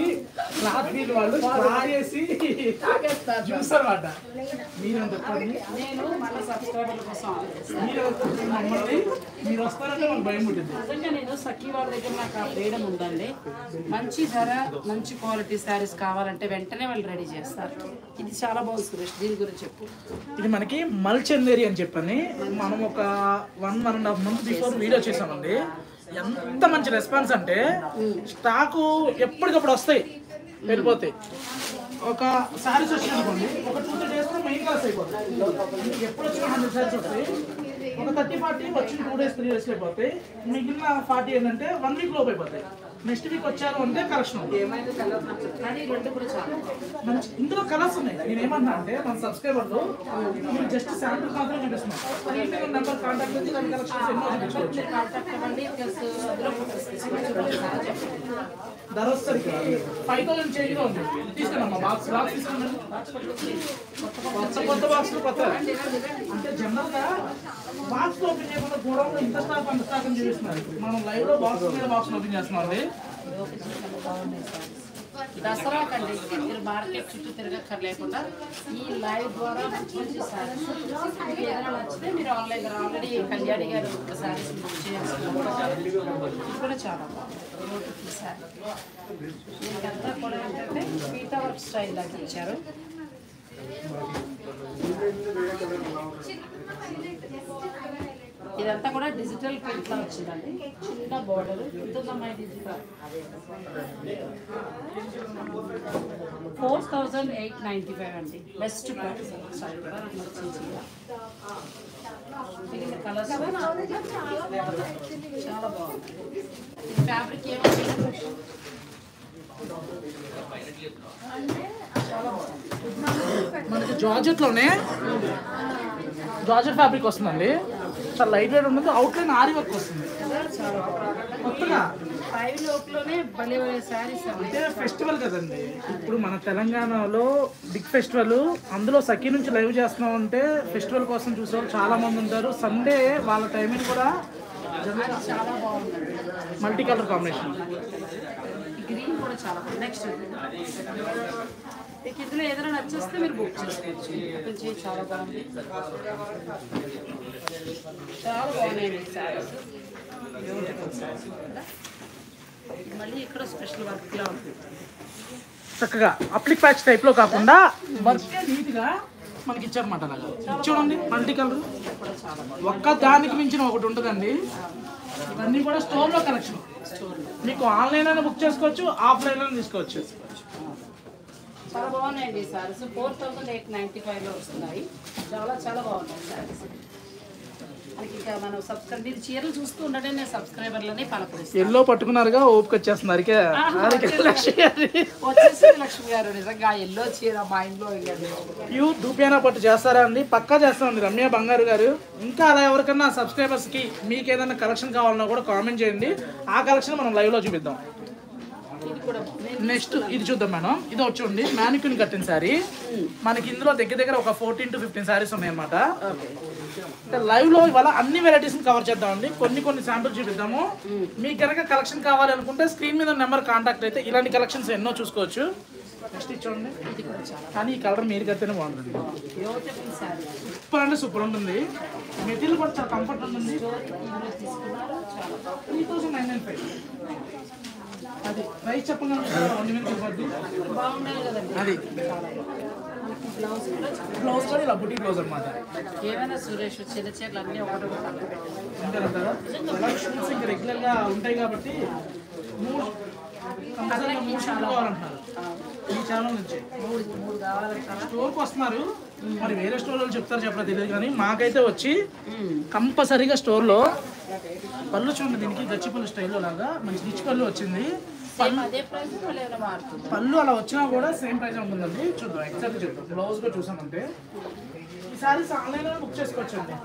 రాత్రి వాళ్ళు తాగేసి జ్యూస్ అనమాట. మీరు చెప్పండి, నేను మన సబ్స్క్రైబర్ల కోసం మమ్మల్ని మీరు వస్తారంటే మాకు భయం ఉంటుంది. నిజంగా నేను సఖీ వాళ్ళ దగ్గర నాకు ఆ ఫ్రీడమ్ ఉందండి. మంచి ధర, మంచి క్వాలిటీ శారీస్ కావాలంటే వెంటనే వాళ్ళు రెడీ చేస్తారు. ఇది చాలా బాగుంది సురేష్, దీని గురించి చెప్పు. ఇది మనకి మల్చందేరి అని చెప్పని మనం ఒక 1.5 month బిఫోర్ వీడియో చేసామండి. ఎంత మంచి రెస్పాన్స్ అంటే స్టాకు ఎప్పటికప్పుడు వస్తాయి, వెళ్ళిపోతాయి. ఒక శారీస్ వచ్చినాయి అనుకోండి, ఒక 2-3 days మెయిన్ క్లాస్ అయిపోతుంది. ఎప్పుడు వచ్చిన 100 శారీస్ వస్తాయి, ఒక 30-40 వచ్చిన 2 days 3 days అయిపోతాయి. మిగిలిన 40 ఏంటంటే 1 week లోపు అయిపోతాయి. నెక్స్ట్ వీక్ వచ్చారు అంటే కలెక్షన్ కానీ రెండు కూడా చాలా మంచి. ఇందులో కలర్స్ ఉన్నాయి. నేను ఏమన్నా అంటే మన సబ్స్క్రైబర్లు మీరు జస్ట్ శాంపుల్ మాత్రం చూపిస్తున్నాం. నెంబర్ కాంటాక్ట్ చేసి దాని కలెక్షన్స్ ఎన్నో చూపించుకోవచ్చు. కాంటాక్ట్ అవ్వండి. ప్లస్ అందులో ధర వచ్చేసరికి 5000 చేంజ్లో ఉంది. తీసుకున్నామ్మా బాక్స్ తీసుకున్నాను. కొత్త బాక్స్ కొత్త అంటే జనరల్గా బాక్స్ ఓపెన్ చేయకుండా గోడౌన్లో ఇంత స్టాక్ అంత స్టాక్ అని చూపిస్తున్నారు. మనం లైవ్ లో బాక్స్ మీద బాక్స్ ఓపెన్ చేస్తున్నాం అండి. దసరా కండి మీరు మార్కెట్ చుట్టూ తిరగక్కర్లేకుండా ఈ లైవ్ ద్వారా మంచి మంచి శారీస్ మీకు ఏదైనా నచ్చితే మీరు ఆన్లైన్ ఆల్రెడీ కళ్యాణి గారు ఒక శారీస్ బుక్ చేయాల్సుకున్నారు. ఇది కూడా చాలా బాగుంది శారీ. దీనికంతా కూడా ఏంటంటే పీతా వర్క్ స్టైల్ లాగా ఇచ్చారు. ఇదంతా కూడా డిజిటల్ ప్రింట్ లా వచ్చిందండి. చిన్న బోర్డర్ ఉంటుందమ్మా. డిజిటల్ 4895 అండి. Best price. కలర్స్ చాలా బాగుంది. ఫ్యాబ్రిక్ ఏమవుతుంది మనకి జార్జెట్లోనే జార్జెట్ ఫ్యాబ్రిక్ వస్తుందండి. చాలా లైట్ వెయిట్ ఉంటుంది. అవుట్లైన్ ఆరి వర్క్ వస్తుంది కొత్తగా. 5 లోపులోనే భలే శారీస్ అంటే ఫెస్టివల్ కదండి ఇప్పుడు మన తెలంగాణలో బిగ్ ఫెస్టివల్. అందులో సఖీ నుంచి లైవ్ చేస్తున్నాం అంటే ఫెస్టివల్ కోసం చూసేవాళ్ళు చాలా మంది ఉంటారు. సండే వాళ్ళ టైమింగ్ కూడా చాలా బాగుంది. Multi colour combination. గ్రీన్ కూడా చాలా బాగుంది. నెక్స్ట్ మీకు ఇందులో ఏదైనా నచ్చేస్తే మీరు బుక్ చేసుకోవచ్చు. కొంచెం చాలా బాగుంది. చాలా బాగున్నాయండి శారీస్. బ్యూటిఫుల్ శారీస్. మళ్ళీ ఇక్కడ స్పెషల్ వర్క్లా ఉంటుంది. చక్కగా అప్లిక్ ప్యాచ్ టైప్లో కాకుండా వర్క్ నీట్గా మనకి ఇచ్చారన్నమాట. అలాగా చూడండి మల్టీ కలర్. ఒక్క దానికి మించిన ఒకటి ఉంటుందండి. ఇవన్నీ కూడా స్టోర్లో కలెక్షన్. మీకు ఆన్లైన్ అయినా బుక్ చేసుకోవచ్చు, ఆఫ్లైన్ అయినా తీసుకోవచ్చు. చాలా బాగున్నాయండి ఈ శారీస్. 4895లో వస్తున్నాయి. చాలా చాలా బాగున్నాయి శారీస్. మనకి ఇంకా మనం మీరు చీరలు చూస్తూ ఉండండి. నేను సబ్స్క్రైబర్లని పలకరిస్తాను. ఎల్లో పట్టుకున్నారుగా ఓపిక వచ్చేస్తుంది. వచ్చేసింది లక్ష్మి గారు. నిజంగా ఎల్లో చీర మా ఇంట్లో ప్యూ దూపియానా పట్టు చేస్తారా అండి? పక్కా చేస్తామండి రమ్య బంగారు గారు. ఇంకా అలా ఎవరికన్నా సబ్స్క్రైబర్స్కి మీకు ఏదైనా కలెక్షన్ కావాలన్నా కూడా కామెంట్ చేయండి. ఆ కలెక్షన్ మనం లైవ్లో చూపిద్దాం. నెక్స్ట్ ఇది చూద్దాం మేడం. ఇది వచ్చి మ్యానిక్యూన్ కట్టిన శారీ. మనకి ఇందులో దగ్గర దగ్గర ఒక 14 to 15 శారీస్ ఉన్నాయన్నమాట. లైవ్ లో ఇవాళ అన్ని వెరైటీస్ కవర్ చేద్దామండి. కొన్ని శాంపుల్ చూపిద్దాము. మీకు కనుక కలెక్షన్ కావాలి అనుకుంటే స్క్రీన్ మీద నెంబర్ కాంటాక్ట్ అయితే ఇలాంటి కలెక్షన్స్ ఎన్నో చూసుకోవచ్చు. నెక్స్ట్ చూడండి. కానీ ఈ కలర్ మీరు కడితేనే బాగుంటుంది. సూపర్ అంటే సూపర్ ఉంటుంది. మెటీరియల్ కూడా చాలా కంఫర్ట్ ఉంటుంది. 3995. అది ప్రైస్ చెప్పగలను. అది బ్లౌజ్ కూడా ఇలా బుటీ బ్లౌజ్ అనమాట. ఏమైనా సురేష్ చిన్న చీరలు అన్నీ ఒకటి అంతేనంటారా? కలెక్షన్స్ ఇంకా రెగ్యులర్గా ఉంటాయి కాబట్టి 3 కావాలంటున్నారు. ఈ ఛానల్ నుంచి 3 కావాలంటారా? స్టోర్కి వస్తున్నారు. మరి వేరే స్టోర్ వాళ్ళు చెప్తారు చెప్పరా తెలియదు కానీ మాకైతే వచ్చి కంపల్సరీగా స్టోర్లో పళ్ళు చూడండి. దీనికి గచ్చిపల్లి స్టైల్లో లాగా మంచి రిచ్ పళ్ళు వచ్చింది. సేమ్ అదే ప్రైస్ మళ్ళీ ఏమైనా మారుతుంది. పళ్ళు అలా వచ్చినా కూడా సేమ్ ప్రైస్ ఉంటుందండి. చూద్దాం ఎగ్జాక్ట్ చూద్దాం. బ్లౌజ్ కూడా చూసామంటే ఈ సారీస్ ఆన్లైన్లో బుక్ చేసుకోవచ్చు అండి.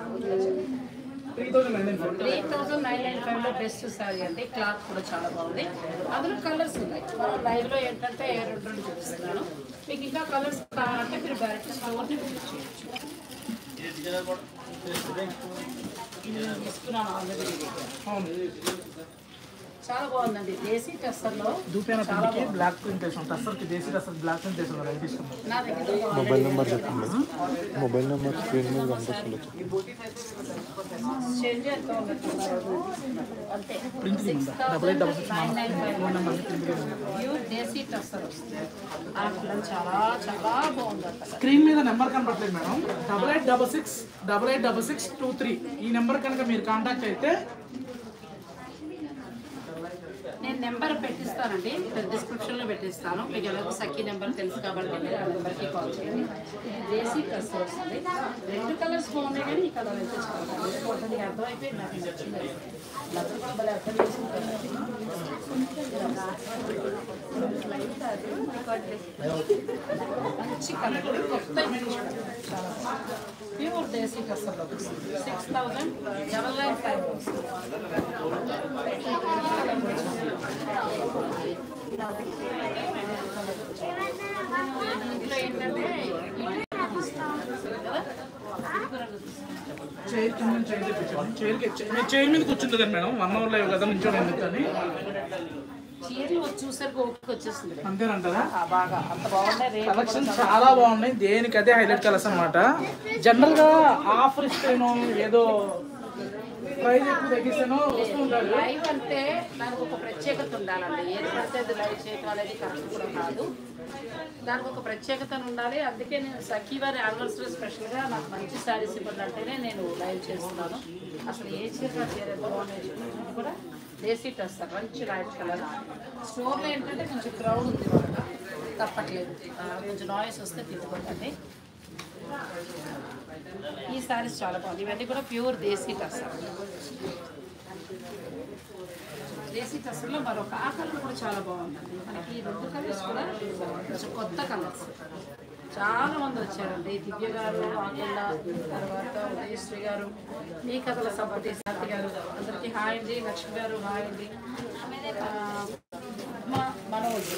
3995లో బెస్ట్ సారీ అండి. క్లాత్ కూడా చాలా బాగుంది. అందులో కలర్స్ ఉన్నాయి. మనం లైవ్లో ఏంటంటే 2 చూపిస్తున్నాను. మీకు ఇంకా కలర్స్ కావాలంటే మీరు డైరెక్ట్ స్టోర్ని విజిట్ చేయొచ్చు. తీసుకున్నాను ఆల్రెడీ. చాలా బాగుందండి. దేశీ టస్సర్లో దూపేన పిండికి బ్లాక్ ప్రింట్ వేసాం. టస్సర్కి దేశీ టస్సర్ బ్లాక్ ప్రింట్ వేసాం కదా, తీసుకున్నాం. నా దగ్గర మొబైల్ నెంబర్ చెప్పండి. మొబైల్ నెంబర్ స్క్రీన్ మీద కనిపిస్తుంది. చేంజ్ ఎంత ఉన్నట్టున్నారు అంతే. ప్రింట్ 68,995 ప్యూర్ దేశీ టస్సర్ వస్తుంది. ఆ కలర్ చాలా చాలా బాగుంది. అసలు స్క్రీన్ మీద నెంబర్ కనపడలేదు మేడం. 8866886623 ఈ నెంబర్ కనుక మీరు కాంటాక్ట్ అయితే నేను నెంబర్ పెట్టిస్తానండి. డిస్క్రిప్షన్లో పెట్టిస్తాను. మీకు ఎలాగో సఖీ నెంబర్ తెలుసు కాబట్టి మీరు ఆ నెంబర్కి కాల్ చేయండి. ఇది దేశీ డ్రెస్ వస్తుంది. 2 కలర్స్ బాగున్నాయి కానీ ఈ కలర్ అయితే చాలా బాగుంది. కొంతమంది అర్థమైపోయింది, నాకు నచ్చింది. నచ్చ కూడా భలే అర్థం చేసుకుంటారు. మంచి కలర్, కొత్త చాలా ప్యూర్ దేశీ కస్టమర్ వస్తుంది. 6995 వస్తుంది. ఇంట్లో ఏంటంటే చైర్ కింద చైర్ తెప్పించాను. చైర్ మీద కూర్చుంది కదా మేడం. 1 అవర్ లేవు కదా నుంచోండి ఎందుకని. చీరలు చూసారు ఓపిక వచ్చేస్తుంది. అంతేనంటారా? బాగా అంత బాగున్నాయి. కలెక్షన్ చాలా బాగున్నాయి. దేనికి అదే హైలైట్ కలర్స్ అనమాట. జనరల్ గా ఆఫర్ ఇస్తేనో ఏదో ప్రైస్ ఎక్కువ తగ్గిస్తేనో వస్తూ ఉంటారు. లైవ్ అంటే దానికి ఒక ప్రత్యేకత ఉండాలండి. ఏది పడితే అది లైవ్ చేయడం అనేది కరెక్ట్ కూడా కాదు. దానికి ఒక ప్రత్యేకత ఉండాలి. అందుకే నేను సఖీ వారి యానివర్సరీ స్పెషల్గా నాకు మంచి శారీస్ ఇవ్వండి అంటేనే నేను లైవ్ చేస్తున్నాను. అసలు ఏ చీర ఎంత బాగున్నాయి ఇది కూడా దేశీ టస్సర్ మంచి లైట్ కలర్. స్టోర్లో ఏంటంటే కొంచెం క్రౌడ్ ఉంది వాళ్ళ, తప్పట్లేదు. కొంచెం నాయిస్ వస్తే తిట్టుకోండి. ఈ శారీస్ చాలా బాగుంది. ఇవన్నీ కూడా ప్యూర్ దేశీ టస్సర్. దేశీ టస్సర్లో మరొక ఆ కలర్ కూడా చాలా బాగుందండి. మనకి ఈ 2 కలర్స్ కూడా కొంచెం కొత్త కలర్స్. చాలా మంది వచ్చారండి. దివ్య గారు, ఆకుండ, తర్వాత ఉదయశ్రీ గారు, మీ కథల సంపతి శాంతి గారు, అందరికీ హాయ్ అండి. లక్ష్మి గారు హాయ్ అండి. మనోజ్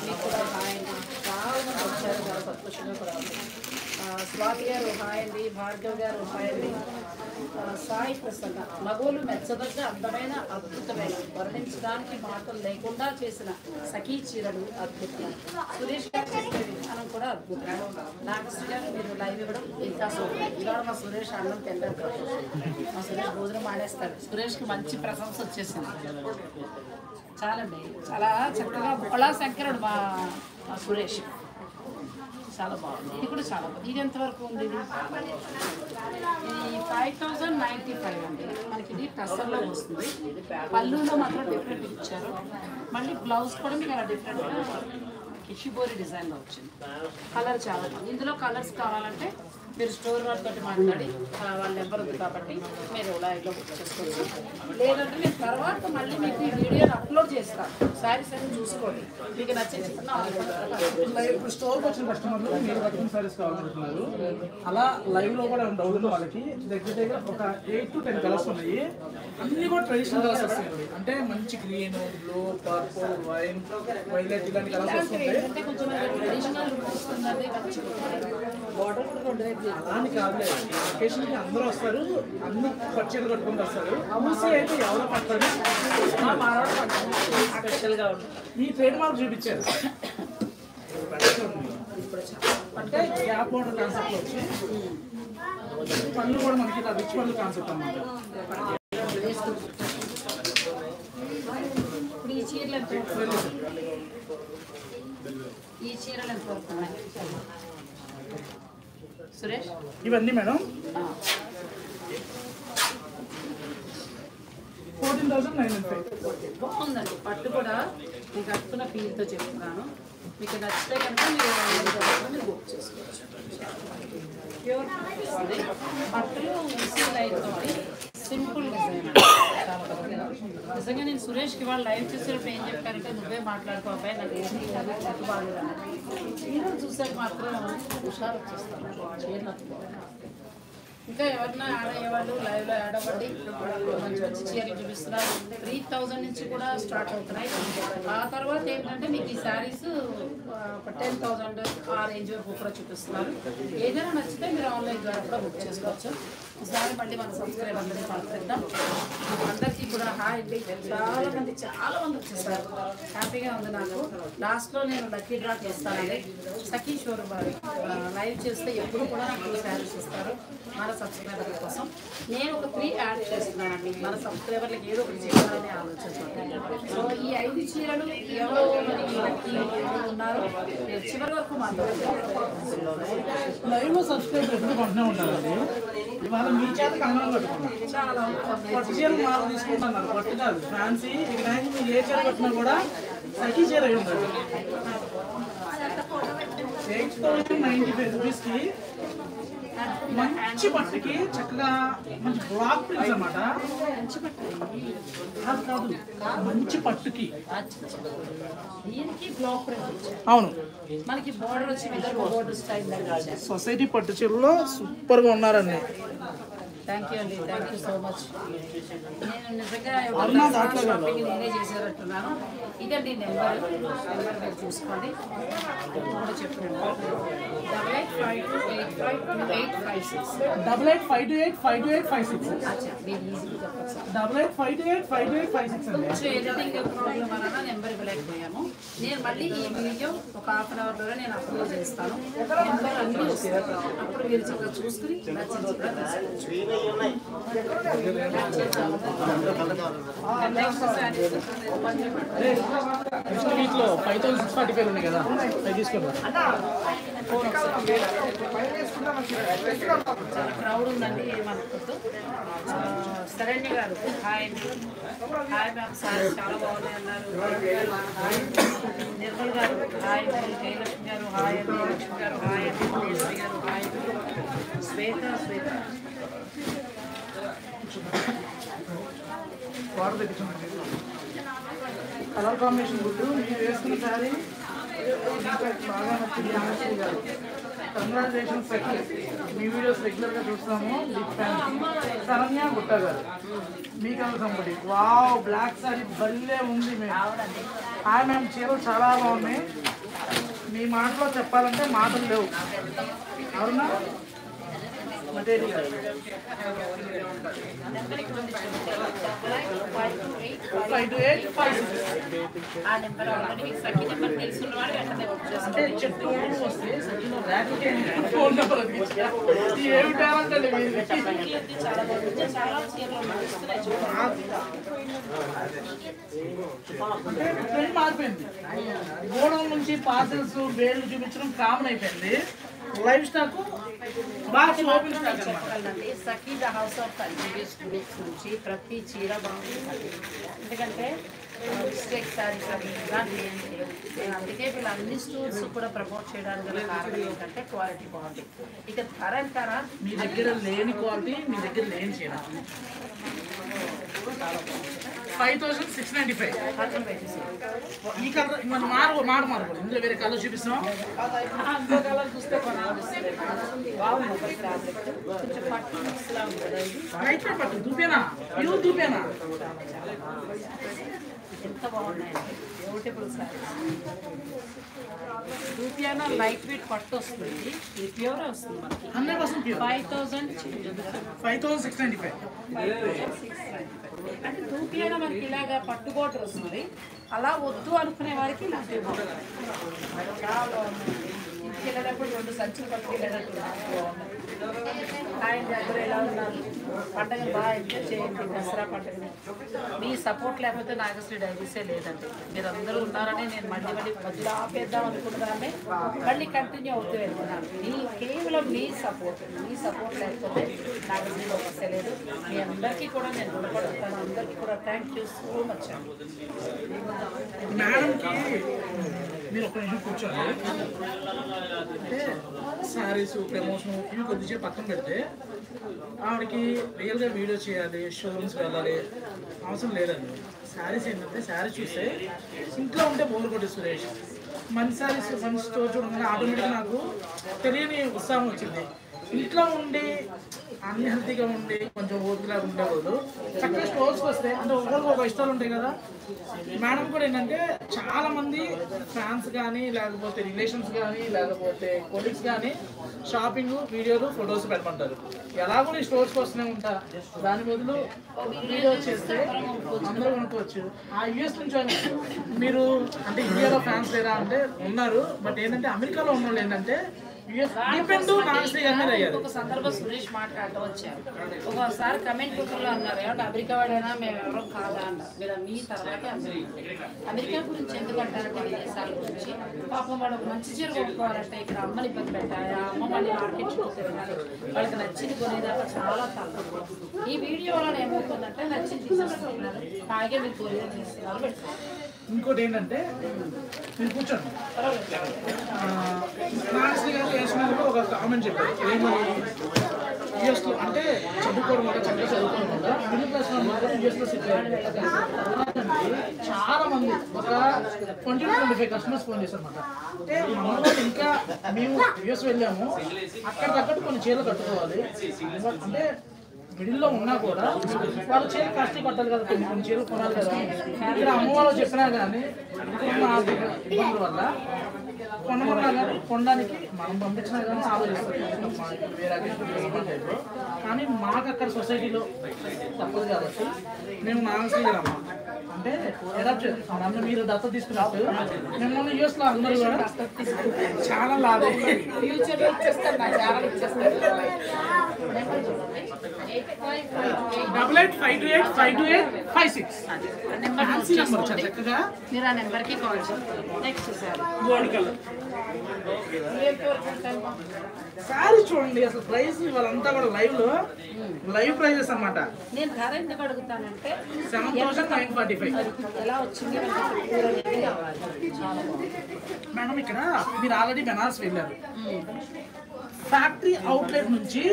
మీకు కూడా హాయ్ అండి. చాలా మంది వచ్చారు, చాలా సంతోషంగా కూడా ఉంది. స్వాతి గారు హాయ్ అండి. భార్గవ్ గారు హాయ్ అండి. సాయి ప్రసన్న మగోలు మెచ్చదగ్గ అందమైన అద్భుతమైన వర్ణించడానికి మాటలు లేకుండా చేసిన సఖీ చీరలు అద్భుతం. సురేష్ గారు చెప్పే విధానం కూడా అద్భుతం. నాగశ్రీ గారు మీరు లైవ్ ఇవ్వడం ఇంకా సూపర్. ఇవాళ మా సురేష్ అన్నం తింటారు. మా సురేష్ భోజనం మానేస్తాడు. సురేష్కి మంచి ప్రశంస వచ్చేసింది. చాలండి, చాలా చక్కగా బుళా శంకరుడు మా సురేష్. చాలా బాగుంది. ఇది కూడా చాలా బాగుంది. ఇది ఎంతవరకు ఉంది? ఇది 5095 అండి. మనకి ఇది టస్సర్లో వస్తుంది. పళ్ళులో మాత్రం డిఫరెంట్ ఇచ్చారు. మళ్ళీ బ్లౌజ్ కూడా మీకు అలా డిఫరెంట్గా కిషిబోరి డిజైన్లో వచ్చింది. కలర్ చాలా బాగుంది. ఇందులో కలర్స్ కావాలంటే మీరు స్టోర్ వాళ్ళతో మాట్లాడి వాళ్ళ నెంబర్ ఉంది కాబట్టి మీరు లైవ్లో బుక్ చేసుకోవచ్చు. లేదంటే నేను తర్వాత మళ్ళీ మీకు ఈ వీడియోని అప్లోడ్ చేస్తాను. శారీస్ అన్ని చూసుకోండి, మీకు నచ్చే ఇప్పుడు స్టోర్కి వచ్చిన కస్టమర్లు మీరు కట్టుకున్న సారీస్ కావాలనుకుంటున్నారు. అలా లైవ్లో కూడా డౌట్ ఉన్న వాళ్ళకి దగ్గర ఒక 8 to 10 కలర్స్ ఉన్నాయి. అన్ని కూడా ట్రెడిషనల్ కలర్స్ వస్తాయి. అంటే మంచి green, blue, purple, wine, violet ఇలాంటి కలర్స్ వస్తుంటాయి. కొంచెం ట్రెడిషనల్ వస్తుందండి. బార్డర్ కూడా 2 వైపు అలాని కాదులే, అకేషన్కి అందరూ వస్తారు, అన్ని పచ్చళ్ళు కట్టుకుంటూ వస్తారు. మూసి అయితే ఎవరో పడతారు, స్పెషల్గా ఉంటుంది. ఈ ట్రేడ్ మార్క్ చూపించారు. అంటే గ్యాప్ బోర్డర్ కాన్సెప్ట్ వచ్చి పళ్ళు కూడా మనకి రిచ్ పళ్ళు కాన్సెప్ట్ అన్నమాట. ఇప్పుడు ఈ చీరలు ఎంత ఈ చీరలు ఎంత పడుతున్నాయి సురేష్? ఇవన్నీ మేడం 14,995. బాగుందండి. పట్టు కూడా నేను కట్టుకున్న ఫీల్తో చెప్తున్నాను. మీకు నచ్చితే కనుక మీరు బుక్ చేసుకోవచ్చు. ప్యూర్ వస్తుంది. పట్టులో ఉసి లైన్తో సింపుల్ డిజైన్ చాలా బాగుంది. నిజంగా నేను సురేష్కి వాళ్ళు లైవ్ చూసేటప్పుడు ఏం చెప్పారంటే నువ్వే మాట్లాడుకోవాలి నాకు ఏంటి చెట్టు బాగాలేదు ఈరోజు చూసాక మాత్రం హుషారు వచ్చేస్తాను. ఇంకా ఎవరన్నా యాడ్ అయ్యేవాళ్ళు లైవ్లో యాడ్ అవ్వండి. మంచి మంచి చీరలు చూపిస్తున్నారు. 3000 నుంచి కూడా స్టార్ట్ అవుతున్నాయి. ఆ తర్వాత ఏంటంటే మీకు ఈ శారీస్ ఒక 10,000 ఆ రేంజ్ వరకు కూడా చూపిస్తున్నారు. ఏదైనా నచ్చితే మీరు ఆన్లైన్ ద్వారా కూడా బుక్ చేసుకోవచ్చు. ఈసారి మళ్ళీ మన సబ్స్క్రైబ్ అందరినీ పలుకుతాం. అందరికీ కూడా హాయ్ అండి. చాలా మంది వచ్చేసారు. హ్యాపీగా ఉంది నాకు. లాస్ట్లో నేను లక్కీ డ్రా చేస్తానండి. సఖీ షోరూమ్ వారు లైవ్ చేస్తే ఎప్పుడు కూడా నాకు శారీస్ ఇస్తారు మన సబ్స్క్రైబర్ల కోసం. నేను ఒక 3 యాడ్ చేస్తున్నానండి. మన సబ్స్క్రైబర్లకు ఏదో ఒకటి చేయాలనే ఆలోచన. సో ఈ 5 చీరలు ఎవరో ఉన్నారు చివరి వరకు లైవ్లో సబ్స్క్రైబ్ ఎప్పుడు కొంటూనే ఉంటారండి. ఇవాళ మీ చేత కన్నం కట్టుకున్నాను. చాలా పట్టు చీరలు మాకు తీసుకుంటున్నారు. పట్టు కాదు ఫ్యాన్సీ. ఇక్కడ మీరు ఏ చీర కట్టినా కూడా సఖీ చీర అయి ఉంటుంది. 8,095 రూపీస్కి మంచి పట్టుకి చక్కగా మంచి బ్లాక్ ప్రింట్స్ అన్నమాట. కాదు మంచి పట్టుకి దీనికి బ్లాక్ ప్రింట్ అవును. మనకి బోర్డర్ వచ్చి విదర్భ బోర్డర్ స్టైల్ సొసైటీ పట్టు చీరలో సూపర్గా ఉన్నారండి. థ్యాంక్ యూ అండి. Thank you so much. నేను నిజంగా షాపింగ్ నేనే చేసేటట్టున్నాను. ఇదండి నెంబర్ మీరు చూసుకోండి. కూడా చెప్పినాను 8852852856 8852852856 మీరు ఈజీగా చెప్పచ్చు. 8852852856 అండి. కొంచెం ఎడిటింగ్ ప్రాబ్లం వలన నెంబర్ ఇవ్వలేకపోయాము. నేను మళ్ళీ ఈ వీడియో ఒక హాఫ్ అన్ అవర్లో నేను అప్లోడ్ చేస్తాను. నెంబర్ అన్నీ వస్తాయి. అప్పుడు మీరు చక్కగా చూసుకుని నచ్చింది కూడా తీసుకోవచ్చు. వీటిలో 5645 ఉన్నాయి కదా, అవి తీసుకోండి. చాలా క్రౌడ్ ఉందండి, ఏమనుకోద్దు. శరణ్య గారు హాయ్ అండి. Hi ma'am. సార్ చాలా బాగున్నాయి అన్నారు. హాయ్ నిర్మల్ గారు హాయ్ అండి. జయలక్ష్మి గారు హాయ్ అండి. లక్ష్మి గారు హాయ్ అండి. దేశ్వరి గారు హాయ్ అండి. శ్వేత వాటర్ తెచ్చుకోండి. Colour combination good. మీరు వేసుకున్న శారీ బాగా నచ్చింది. ఆనశ్రీ గారు కంగ్రాచులేషన్స్. మీ వీడియోస్ రెగ్యులర్గా చూస్తాము. Big fan. శరణ్య గుట్ట గారు మీకు సంబడి వావ్ బ్లాక్ శారీ భలే ఉంది. Hi ma'am. చీరలు చాలా బాగున్నాయి. మీ మాటలో చెప్పాలంటే మాటలు లేవు. అవునా మెటీరియల్ 52856 ఆ నెంబర్ ఆల్రెడీ మీకు సఖీ నెంబర్ తెలుసున్న వాడు వెంటనే బుక్ అంటే చేసుకోండి. చెట్టు వస్తే సఖీలో ర్యాక్కి ఫోన్ నెంబర్ ఏమి టాలెంట్ అండి మీరు. చాలా బాగుంది. చాలా చీరలు నడుస్తున్నాయి చూడండి. అంటే ట్రెండ్ మారిపోయింది. గోడౌన్ నుంచి పార్సల్స్ బేళ్లు చూపించడం కామన్ అయిపోయింది. లైవ్ స్టాక్ బాగా ఓపెన్ స్టాక్ అన్నమాట. చెప్పగలనండి సఖీ ద హౌస్ ఆఫ్ కల్టివేస్ గ్రూప్స్ నుంచి ప్రతి చీర బాగుంటుంది. ఎందుకంటే మిస్టేక్ శారీస్ అని ఇలాంటివి ఏంటి నేను అందుకే వీళ్ళు అన్ని స్టోర్స్ కూడా ప్రమోట్ చేయడానికి గల కారణం ఏంటంటే క్వాలిటీ బాగుంది. ఇక ధర అంటారా మీ దగ్గర లేని క్వాలిటీ, మీ దగ్గర లేని చీర 5695. ఖర్చు పెట్టేసి ఈ కలర్ మన మారకూడదు. ఇందులో వేరే కలర్ చూపిస్తాం. ఇంకో కలర్ చూస్తే బాగుంది. కొంచెం పట్టు మిక్స్లా ఉంది కదా ఇది. లైట్ పట్టు దూపేనా, ప్యూర్ దూపేనా. ఎంత బాగున్నాయండి. బ్యూటిఫుల్ శారీస్. రూపియానా లైట్ వెయిట్ పట్టు వస్తుంది. ఇది ప్యూర్ వస్తుంది మనకి. 100% ప్యూర్. 5695 అంటే రూపియానా మనకి ఇలాగా పట్టు బోర్డర్ వస్తుంది. అలా వద్దు అనుకునే వారికి ఇలాంటివి బాగుంది. చాలా బాగుందండి. ఇంటికి వెళ్ళేటప్పుడు 2 సంచులు పట్టుకెళ్ళేటట్టు బాగున్నాయి. ఆయన దగ్గర ఎలా ఉన్నారు? పండుగ బాగా ఎంజాయ్ చేయండి. దసరా పండుగని మీ సపోర్ట్ లేకపోతే నాగశ్రీ డైరీసే లేదండి. మీరు అందరూ ఉన్నారని నేను మళ్ళీ మధ్యలో ఆపేద్దాం అనుకున్నదాన్ని మళ్ళీ కంటిన్యూ అవుతూ వెళ్తున్నాను. కేవలం మీ సపోర్ట్ లేకపోతే నాగశ్రీ సమస్య లేదు. మీ అందరికీ కూడా నేను రుణపడుతాను. అందరికీ కూడా థ్యాంక్ యూ సో మచ్ అండి. మేడంకి మీరు ఒక్క నిమిషం కూర్చోండి. అంటే శారీస్ ప్రమోషన్ ఇవి కొద్దిసేపు పక్కన పెడితే ఆవిడకి రియల్గా వీడియో చేయాలి, షోరూమ్స్కి వెళ్ళాలి అవసరం లేదండి. శారీస్ ఏంటంటే శారీస్ చూస్తే ఇంట్లో ఉంటే బోర్ కొట్టి సురేష్, మంచి శారీస్ మంచి స్టోర్ చూడగానే ఆటోమేటిక్గా నాకు తెలియని ఉత్సాహం వచ్చింది. ఇంట్లో ఉండి అన్హెల్తీగా ఉండి కొంచెం ఓపికలాగా ఉండేవాళ్ళు చక్కగా స్టోర్స్కి వస్తే అంటే ఒకరికి ఒక ఇష్టాలు ఉంటాయి కదా. మేడం కూడా ఏంటంటే చాలామంది ఫ్యాన్స్ కానీ లేకపోతే రిలేషన్స్ కానీ లేకపోతే కొలీగ్స్ కానీ షాపింగ్ వీడియోలు ఫొటోస్ పెట్టమంటారు. ఎలాగో నీ స్టోర్స్కి వస్తూనే ఉంటా, దాని బదులు వీడియో చేస్తే అందరూ కొనుక్కోవచ్చు. ఆ యూఎస్ నుంచి మీరు అంటే ఇండియాలో ఫ్యాన్స్ లేరా అంటే ఉన్నారు, బట్ ఏంటంటే అమెరికాలో ఉన్న వాళ్ళు ఏంటంటే ఒక సందర్భం సురేష్ మాట్లాడటం వచ్చారు. ఒకసారి కమెంట్ బుక్లో అన్నారు, ఏమంటే అమెరికా వాడైనా మేము ఎవరో కాదా అన్నారు. మీరు మీ తర్వాత అమెరికా గురించి ఎందుకంటారంటే విదేశాల గురించి పాపం వాడు మంచి చీర కొనుక్కోవాలంటే ఇక్కడ అమ్మని ఇబ్బంది పెట్టాలి, ఆ అమ్మ మళ్ళీ మార్కెట్ చుట్టూ తిరగాలి, వాళ్ళకి నచ్చింది కొనేదాకా చాలా తక్కువ. ఈ వీడియో వల్ల ఏమవుతుందంటే నచ్చింది తీసేస్తున్నారు, హాయిగా మీరు కొనేది తీస్తున్నారు పెట్టుకోవాలి. ఇంకోటి ఏంటంటే మీరు కూర్చోండి. నాగశ్రీ గారు చేసినప్పుడు ఒక కామెంట్ చెప్పారు, ఏమని యూఎస్లో అంటే చదువుకోవడం వల్ల చక్కగా చదువుకోవడం వల్ల మిడిల్ క్లాస్ యూఎస్లో సెటిల్ అయ్యారు. చాలా మంది ఒక 20-25 కస్టమర్స్ ఫోన్ చేశారు అన్నమాట. అంటే మనలో ఇంకా మేము యూఎస్ వెళ్ళాము, అక్కడ తగ్గట్టు కొన్ని చీరలు కట్టుకోవాలి అంటే మిడిల్లో ఉన్నా కూడా వాళ్ళు చీర కాస్ట్ కట్టాలి కదా, కొన్ని చీరలు కొనాలి కదా. ఇక్కడ అమ్మ వాళ్ళు చెప్పినా కానీ ఇప్పుడున్న ఆర్థిక ఇబ్బందుల వల్ల కొనడానికి మనం పంపించినా కానీ ఆలోచిస్తాం వేరే. కానీ మాకు అక్కడ సొసైటీలో తప్పదు కాబట్టి మేము నాగశ్రీ గారు అమ్మ అంటే అడాప్ట్ చేస్తాం. నన్ను మీరు దత్తత తీసుకున్నట్టు మిమ్మల్ని యూఎస్లో అందరూ కూడా చాలా లాభం ఫ్యూచర్లో ఇచ్చేస్తారు, నా ఛానల్ ఇచ్చేస్తారు. 8852852856 చక్కగా మీరు ఆ నెంబర్కి కాల్ చేస్తారు. Next sir gold colour sari చూడండి. అసలు ప్రైస్ వాళ్ళంతా కూడా లైవ్ ప్రైజెస్ అన్నమాట. నేను ధర ఎందుకు అడుగుతానంటే 7945 ఎలా వచ్చింది చాలా బాగుంది. మేడం ఇక్కడ మీరు ఆల్రెడీ బెనారస్ వెళ్ళారు, ఫ్యాక్టరీ అవుట్లెట్ నుంచి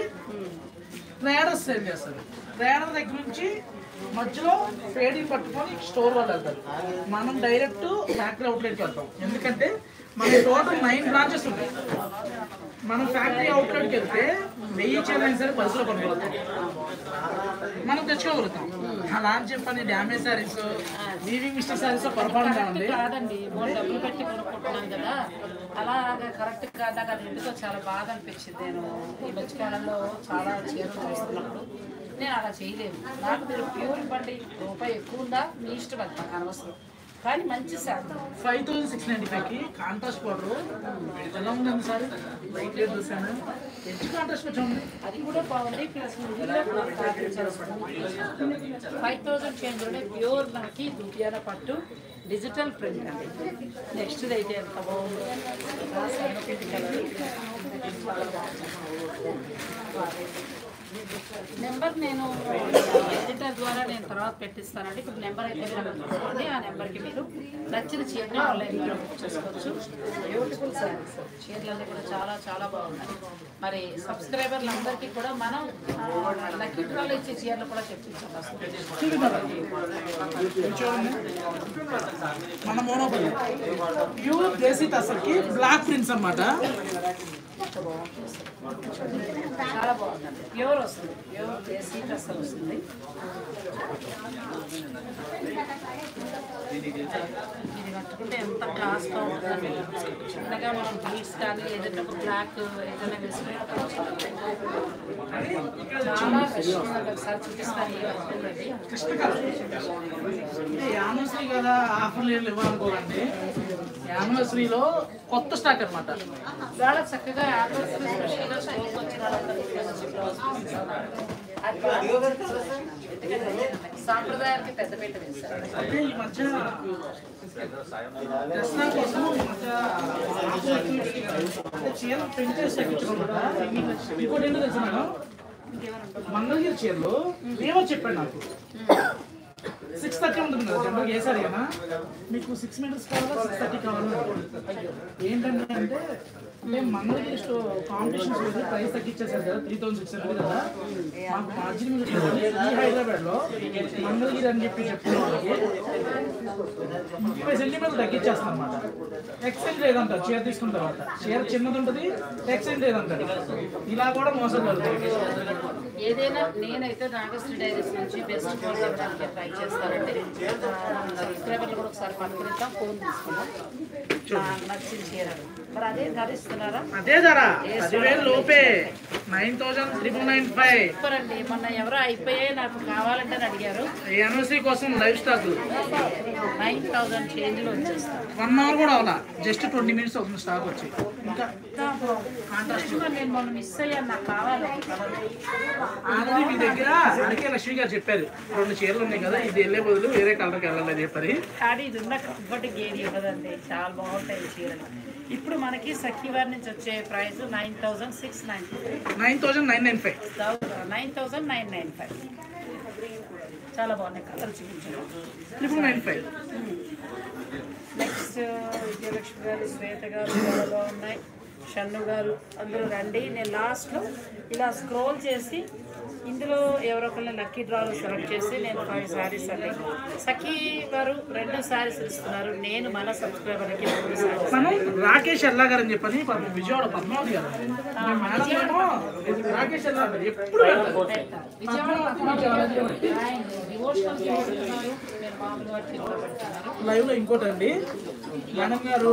ట్రేడర్స్ సేల్ చేస్తారు. ట్రేడర్ దగ్గర నుంచి మధ్యలో ట్రేడింగ్ పట్టుకొని స్టోర్ వాళ్ళు వెళ్తారు. మనం డైరెక్ట్ ఫ్యాక్టరీ అవుట్లెట్కి వెళ్తాం, ఎందుకంటే మన టోటల్ 9 బ్రాంచెస్ ఉంటాయి. మనం ఫ్యాక్టరీ అవుట్లెట్కి వెళ్తే 1000 చీరలైనా సరే బస్సులో కొనుక్కోగలుగుతాం, మనం తెచ్చుకోగలుగుతాం. అలా అని చెప్పని damage saris weaving mistake saris పొరపాటు కాదండి. కాదండి, డబ్బులు పెట్టి కొనుక్కుంటున్నాను కదా, అలాగా కరెక్ట్ కాదు. నాకు అది ఎందుకో చాలా బాధ అనిపించింది. నేను ఈ మధ్యకాలంలో చాలా చీరలు చూస్తున్నప్పుడు నేను అలా చేయలేను. నాకు మీరు ప్యూర్ ఇవ్వండి, రూపాయి ఎక్కువ ఉందా మీ ఇష్టం, అది నాకు అనవసరం, కానీ మంచి శారీ. 5695కి కాంట్రాస్ట్ పౌడర్ ఎలా ఉందండి సార్? లైట్ రేట్ చూసాను, ఎంత కాంట్రాస్ట్ వచ్చాము, అది కూడా బాగుంది. ప్లస్ 5000 చేంజ్లోనే ప్యూర్ మనకి దుర్యాన పట్టు డిజిటల్ ప్రింట్ అండి. నెక్స్ట్ అయితే ఎంత బాగుంది, నెంబర్ నేను ఎడిటర్ ద్వారా నేను తర్వాత పెట్టిస్తానండి. ఇప్పుడు నెంబర్ అయితే తీసుకోండి, ఆ నెంబర్కి మీరు నచ్చిన చీరని ఆన్లైన్లో బుక్ చేసుకోవచ్చు. బ్యూటిఫుల్ శారీస్, చీరలన్నీ కూడా చాలా చాలా బాగున్నాయి. మరి సబ్స్క్రైబర్లందరికీ కూడా మనం లక్కీ డ్రాలో ఇచ్చే చీరలు కూడా చెప్పించాం. మన మోనోపల్లి ప్యూర్ దేశీ టసర్కి బ్లాక్ ప్రింట్స్ అన్నమాట. చాలా బాగుందండి, ప్యూర్ వస్తుంది, ప్యూర్ దేశీ డ్రెస్సులు వస్తుంది. ఇది కట్టుకుంటే ఎంత క్లాస్గా ఉంటుందండి. చిన్నగా మనం బీట్స్ కానీ ఏదైనా బ్లాక్ ఏదైనా వేసుకుంటే చాలా ఫ్రెష్గా ఉందండి. ఒకసారి చూపిస్తాను. యానివర్సరీ కదా ఆఫర్లు ఏం ఇవ్వాలనుకోవాలండి. యానివర్సరీలో కొత్త స్టాక్ అనమాట. చాలా చక్కగా యానివర్సరీ స్పెషల్గా స్టోర్కి వచ్చిన సాంప్రదాయానికి పెద్దపీట వేశారు. అంటే ఈ మధ్య దసరా కోసం చీర ప్రింట్ చేసి ఇంకోటి ఏంటో తెలుసు మేడం, మంగళగిరి చీరలు ఏమో చెప్పండి నాకు. 6:30 ఉంటుంది కదా జనరల్గా ఏ సారీ అయినా మీకు 6 మీటర్స్ కావాలా 6:30 కావాలా ఏంటంటే అంటే మేము మంగళగిరి కాంపిటీషన్స్ ప్రైస్ తగ్గించేసారు కదా 3600 కదా మాకు మార్జిన్ మీద ఈ హైదరాబాద్లో మంగళగిరి అని చెప్తున్న వాళ్ళకి 30 సెంటీమీటర్లు తగ్గించేస్తాం అనమాట. ఎక్స్చేంజ్ లేదంటారు చీర తీసుకున్న తర్వాత. చీర చిన్నది ఉంటుంది, ఎక్స్చేంజ్ లేదంటారు. ఇలా కూడా మోసం జరుగుతుంది. ఏదైనా నేనైతే నాగశ్రీ డైరీస్ నుంచి బెస్ట్ క్వాలిటీ ఇవ్వడానికి ట్రై చేస్తానండి. సబ్స్క్రైబర్లు కూడా ఒకసారి పట్టుకుంటాం, ఫోన్ తీసుకున్నాం, నచ్చిన చీరలు. మరి అదే ధరిస్తున్నారా? అదే ధర 10,000 లోపే 9,395. సూపర్ అండి. మొన్న ఎవరో అయిపోయాయి నాకు కావాలంటే అని అడిగారు. ఎన్ఓసి కోసం లైవ్ స్టాక్ 9,000 చేంజ్లో వచ్చేస్తాం. 1 అవర్ కూడా అవ్వాలా, జస్ట్ 20 మినిట్స్ అవుతుంది స్టాక్ వచ్చి. ఇంకా నేను మొన్న మిస్ అయ్యాను, నాకు కావాలి. ఆల్రెడీ మీ దగ్గర అడిగే లక్ష్మి గారు చెప్పారు 2 చీరలు ఉన్నాయి కదా, ఇది వెళ్ళే బదులు వేరే కలర్కి వెళ్ళాలని చెప్పారు. కానీ ఇది ఉన్న కంఫర్ట్ గేర్ ఇవ్వదండి, చాలా బాగుంటాయి చీరలు. ఇప్పుడు మనకి సఖీ వారి నుంచి వచ్చే ప్రైస్ 9,695. 9,995. 9,995. చాలా బాగున్నాయి కలర్ చూపించాను. 995. నెక్స్ట్ విజయలక్ష్మి గారు, శ్వేత గారు చాలా బాగున్నాయి. షన్ను గారు అందరూ రండి. నేను లాస్ట్లో ఇలా స్క్రోల్ చేసి ఇందులో ఎవరో ఒకళ్ళ లక్కీ డ్రాలో సెలెక్ట్ చేసి నేను 5 శారీస్ అండి. సఖీ గారు 2 శారీస్ ఇస్తున్నారు, నేను మన సబ్స్క్రైబర్లకి 3 శారీస్. మనం రాకేష్ ఎల్లా గారు అని చెప్పని విజయవాడ పద్మావతి గారు రాకేష్ ఎల్లా గారు ఎప్పుడు లైవ్ లో ఇంకోటి అండి. మేడం గారు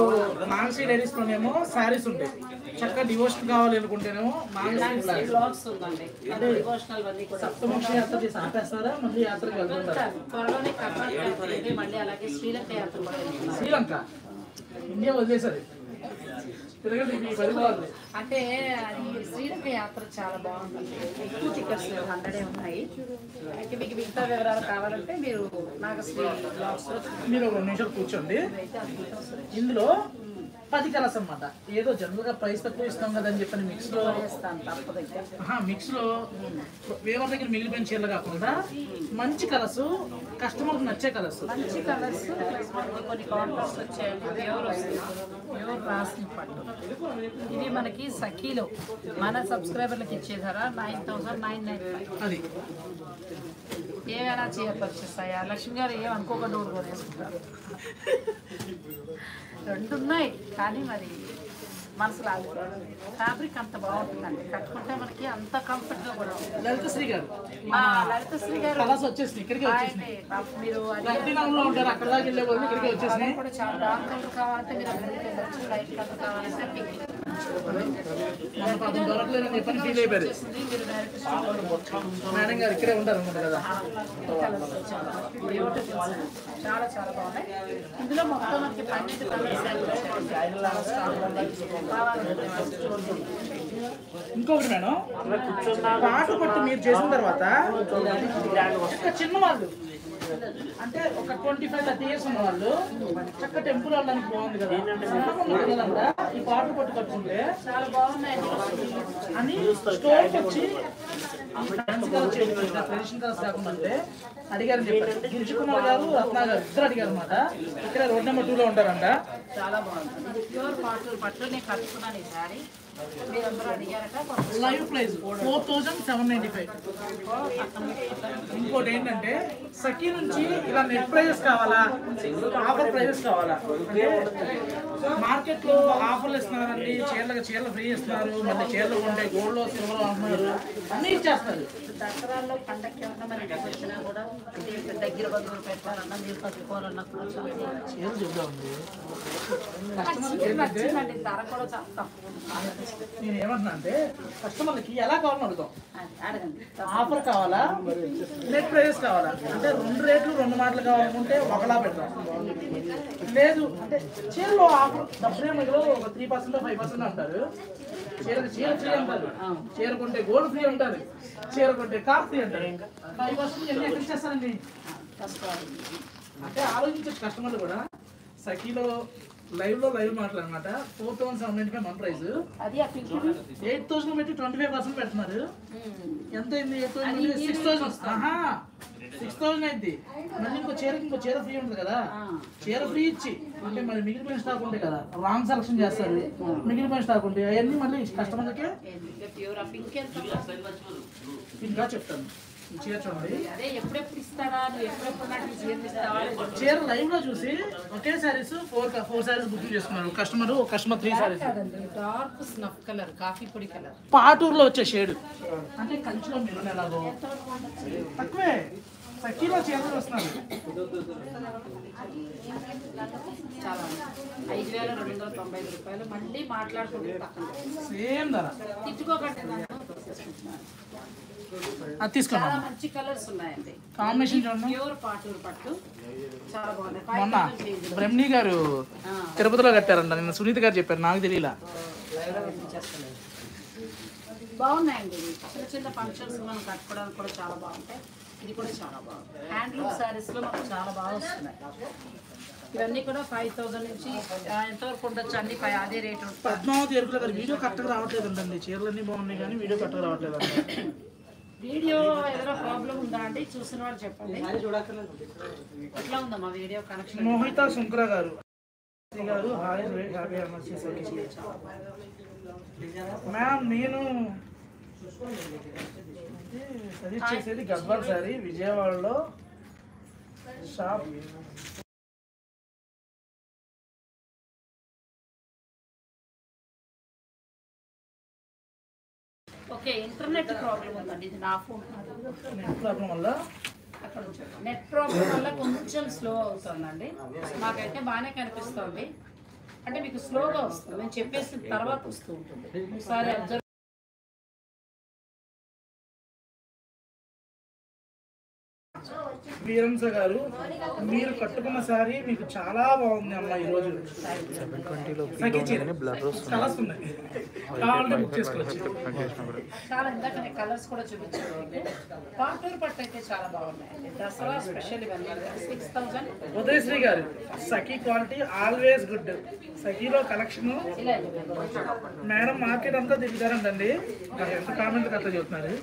మానసీ డైరీస్ లోనేమో శారీస్ ఉంటాయి, చక్కగా డివోషన్ కావాలి అనుకుంటేనేమో సప్తమోక్ష యాత్ర చేసి ఆపేస్తారా, మళ్ళీ యాత్రకు వెళ్తుంటారా? మళ్ళీ అలాగే శ్రీలంక యాత్ర కూడా వెళ్తున్నారు. శ్రీలంక ఇండియా వదిలేసరి తిరగండి మీ పరివారాలు. అంటే అది శ్రీలంక యాత్ర చాలా బాగుంటుంది. ఎక్కువ టికెట్స్ 100 ఉన్నాయి. అయితే మీకు మిగతా వివరాలు కావాలంటే మీరు నాగశ్రీ బ్లాగ్స్లో మీరు 2 నిమిషాలు కూర్చోండి. ఇందులో 10 కలర్స్ అన్నమాట. ఏదో జనరల్ గా ప్రైస్ తక్కువ ఇస్తాం కదా అని చెప్పని మిక్స్ లో మిక్స్ లో వేరే దగ్గర మిగిలిపోయిన చీరలు కాకుండా మంచి కలర్స్, కస్టమర్ నచ్చే కలర్స్, మంచి కలర్స్ కొన్ని కాంట్రాస్ట్ వచ్చాయండి. ప్యూర్ వస్తుంది, ప్యూర్ రాసిన పట్టు. ఇది మనకి సఖీలో మన సబ్స్క్రైబర్లకు ఇచ్చే ధర 9,995. అది ఏమైనా చీర పర్చేస్తాయా లక్ష్మి గారు? ఏమనుకోకుండా ఊరుగా వేసుకుంటారు. 2 ఉన్నాయి కానీ మరి మనసు లాగుతుంది. ఫ్యాబ్రిక్ అంత బాగుంటుందండి, కట్టుకుంటే మనకి అంత కంఫర్ట్గా కూడా ఉంటుంది. లలితశ్రీ గారు లలితశ్రీ గారు కలర్స్ వచ్చేసినాయి, ఇక్కడికి వచ్చేసినాయి. మీరు రక్తనామంలో ఉంటారు, అక్కడ దాకా వెళ్ళే వాళ్ళు ఇక్కడికి వచ్చేసినాయి. కూడా చాలా డార్క్ కలర్ కావాలంటే మీరు అక్కడికి వెళ్ళచ్చు, లైట్ కలర్ కావాలంటే పింక్. మన పాపం దొరకలేదని చెప్పని ఫీల్ అయిపోయారు. మీరు డైరెక్ట్ మేడం గారు ఇక్కడే ఉంటారు అనుకుంటా కదా. కలర్స్ చాలా చాలా బాగున్నాయి. ఇందులో మొత్తం మనకి 12 కలర్స్ ఇంకొకటి మేడం, పాటు పట్టు మీరు చేసిన తర్వాత ఒక చిన్న వాళ్ళు అంటే ఒక 25-30 ఇయర్స్ ఉన్న వాళ్ళు చక్క టెంపుల్ వెళ్ళడానికి బాగుంది కదా, పిల్లలంతా ఈ పాటు పట్టు కట్టుకుంటే చాలా బాగున్నాయి అని స్టోర్కి వచ్చి ట్రెడిషనల్ కలర్స్ కాకుండా అంటే అడిగారని చెప్పారు. గిరిజి కుమార్ గారు, రత్న గారు ఇద్దరు అడిగారు అనమాట. ఇక్కడ రోడ్ నెంబర్ 2లో ఉంటారంట. చాలా బాగుంటుంది. ఇది ప్యూర్ పట్టు నేను కట్టుకున్నాను ఈ సారీ. మీరందరూ అడిగారట. Live price 4,795. ఇంకోటి ఏంటంటే సఖీ నుంచి ఇలా నెట్ ప్రైజెస్ కావాలా, ఆఫర్ ప్రైజెస్ కావాలా అంటే మార్కెట్ లో ఆఫర్లు ఇస్తున్నారండి, చీరలు ఫ్రీ ఇస్తున్నారు, మళ్ళీ చీరలు కొంటే గోల్డ్ లో సిల్వర్ అంటున్నారు, అన్ని ఇచ్చేస్తారు. దసరాల్లో పండగకి ఏమన్నా మరి ఇంటికి వచ్చినా కూడా దగ్గర బంధువులు పెట్టాలన్నా మీరు కట్టుకోవాలన్నా కూడా చీరలు చూద్దామండి. నచ్చిందండి, ధర కూడా చాలా తక్కువ. నేను ఏమంటున్నా అంటే కస్టమర్లకి ఎలా కావాలని అడుగుతాం. అడగండి. ఆఫర్ కావాలా, నెట్ ప్రైజెస్ కావాలా అంటే 2 రేట్లు 2 మాటలు కావాలనుకుంటే ఒకలా పెడతాం. లేదు అంటే చీరలో ఆఫర్ డబ్బులే మిగిలో ఒక 3% 5% అంటారు. చీర ఫ్రీ అంటారు, చీర కొంటే గోల్డ్ ఫ్రీ అంటారు, చీర కొంటే కార్ ఫ్రీ అంటారు. 5% ఎన్ని ఎక్కడ చేస్తారండి? అంటే ఆలోచించచ్చు కస్టమర్లు కూడా. సఖీలో లైవ్ మాట్లాడనమాట 4,795 మన ప్రైస్. అది ఆ పింక్ 8,000 పెట్టి 25% పెడుతున్నారు. ఎంత అయింది? 8,000 6,000. 6000 అయింది. మళ్ళీ ఇంకో చీర ఫ్రీ ఉంటుంది కదా, చీర ఫ్రీ ఇచ్చి అంటే మరి మిగిలిపోయిన స్టాక్ ఉంటాయి కదా, రాంగ్ సెలక్షన్ చేస్తారు, మిగిలిపోయిన స్టాక్ ఉంటాయి అవన్నీ మళ్ళీ కస్టమర్లకి ఇంకా చెప్తాను. ఈ చీర చూడండి, అదే ఎప్పుడెప్పుడు ఇస్తాడా, నువ్వు ఎప్పుడెప్పుడు నాకు ఈ చీరలు ఇస్తావా? చీర లైవ్ లో చూసి ఒకే సారీస్ 4 సారీస్ బుకింగ్ చేసుకున్నారు customer 3 saris. Dark snuff colour, coffee పొడి కలర్, పాటూరులో వచ్చే షేడ్ అంటే కంచిలో మీరు ఎలాగో తక్కువే సఖీలో చీరలు వస్తున్నారు. చాలా 5295 రూపాయలు. మళ్ళీ మాట్లాడుకుంటే సేమ్ ధర, తిట్టుకోకండి నన్ను. అది తీసుకోండి. చాలా మంచి కలర్స్ ఉన్నాయండి. కాంబినేషన్ చూడండి. ప్యూర్ పాటూరు పట్టు చాలా బాగుంది. మొన్న బ్రహ్మణి గారు తిరుపతిలో కట్టారంట, నిన్న సునీత గారు చెప్పారు, నాకు తెలియలా. బాగున్నాయండి. చిన్న చిన్న ఫంక్షన్స్ మనం కట్టుకోవడానికి కూడా చాలా బాగుంటాయి. ఇది కూడా చాలా బాగుంది. హ్యాండ్లూమ్ శారీస్లో మనకు చాలా బాగా వస్తున్నాయి. ఇవన్నీ కూడా 5000 నుంచి ఎంతవరకు ఉండొచ్చు, అన్ని అదే రేటు. పద్మావతి ఎరుకుల గారు వీడియో కరెక్ట్గా రావట్లేదు అండి, చీరలన్నీ బాగున్నాయి కానీ వీడియో కరెక్ట్గా రావట్లేదు అండి. వీడియో ఏదైనా ప్రాబ్లం ఉందా అండి? చూసిన వాళ్ళు చెప్పండి. ఎట్లా ఉందమ్మా వీడియో కనెక్షన్? మోహిత శంకర గారు మ్యామ్, నేను సజెస్ట్ చేసేది గద్వాల్ సారీ, విజయవాడలో షాప్. ఓకే, ఇంటర్నెట్ ప్రాబ్లం ఉందండి. ఇది నా ఫోన్ నెట్ ప్రాబ్లం వల్ల అక్కడ నెట్ ప్రాబ్లం వల్ల కొంచెం స్లో అవుతుందండి. మాకైతే బాగానే కనిపిస్తుంది, అంటే మీకు స్లోగా వస్తుంది. నేను చెప్పేసిన తర్వాత వస్తూ ఉంటుంది. ఒకసారి అబ్జర్వ్. వీరంస గారు, మీరు కట్టుకున్న సారీ మీకు చాలా బాగుంది అమ్మా. ఈరోజు కలర్స్ ఉన్నాయి, కావాలంటే బుక్ చేసుకోవచ్చు. చాలా ఇందాక కలర్స్ కూడా చూపించాను. పాటూరు పట్టు అయితే చాలా బాగున్నాయండి. దసరా స్పెషల్ ఇవన్నీ 6000. ఉదయశ్రీ గారు, సఖీ క్వాలిటీ ఆల్వేస్ గుడ్. సఖీలో కలెక్షన్ మేడం మార్కెట్ అంతా తిరుగుతారంటండి. ఎంత కామెంట్ అట్లా చెప్తున్నారు.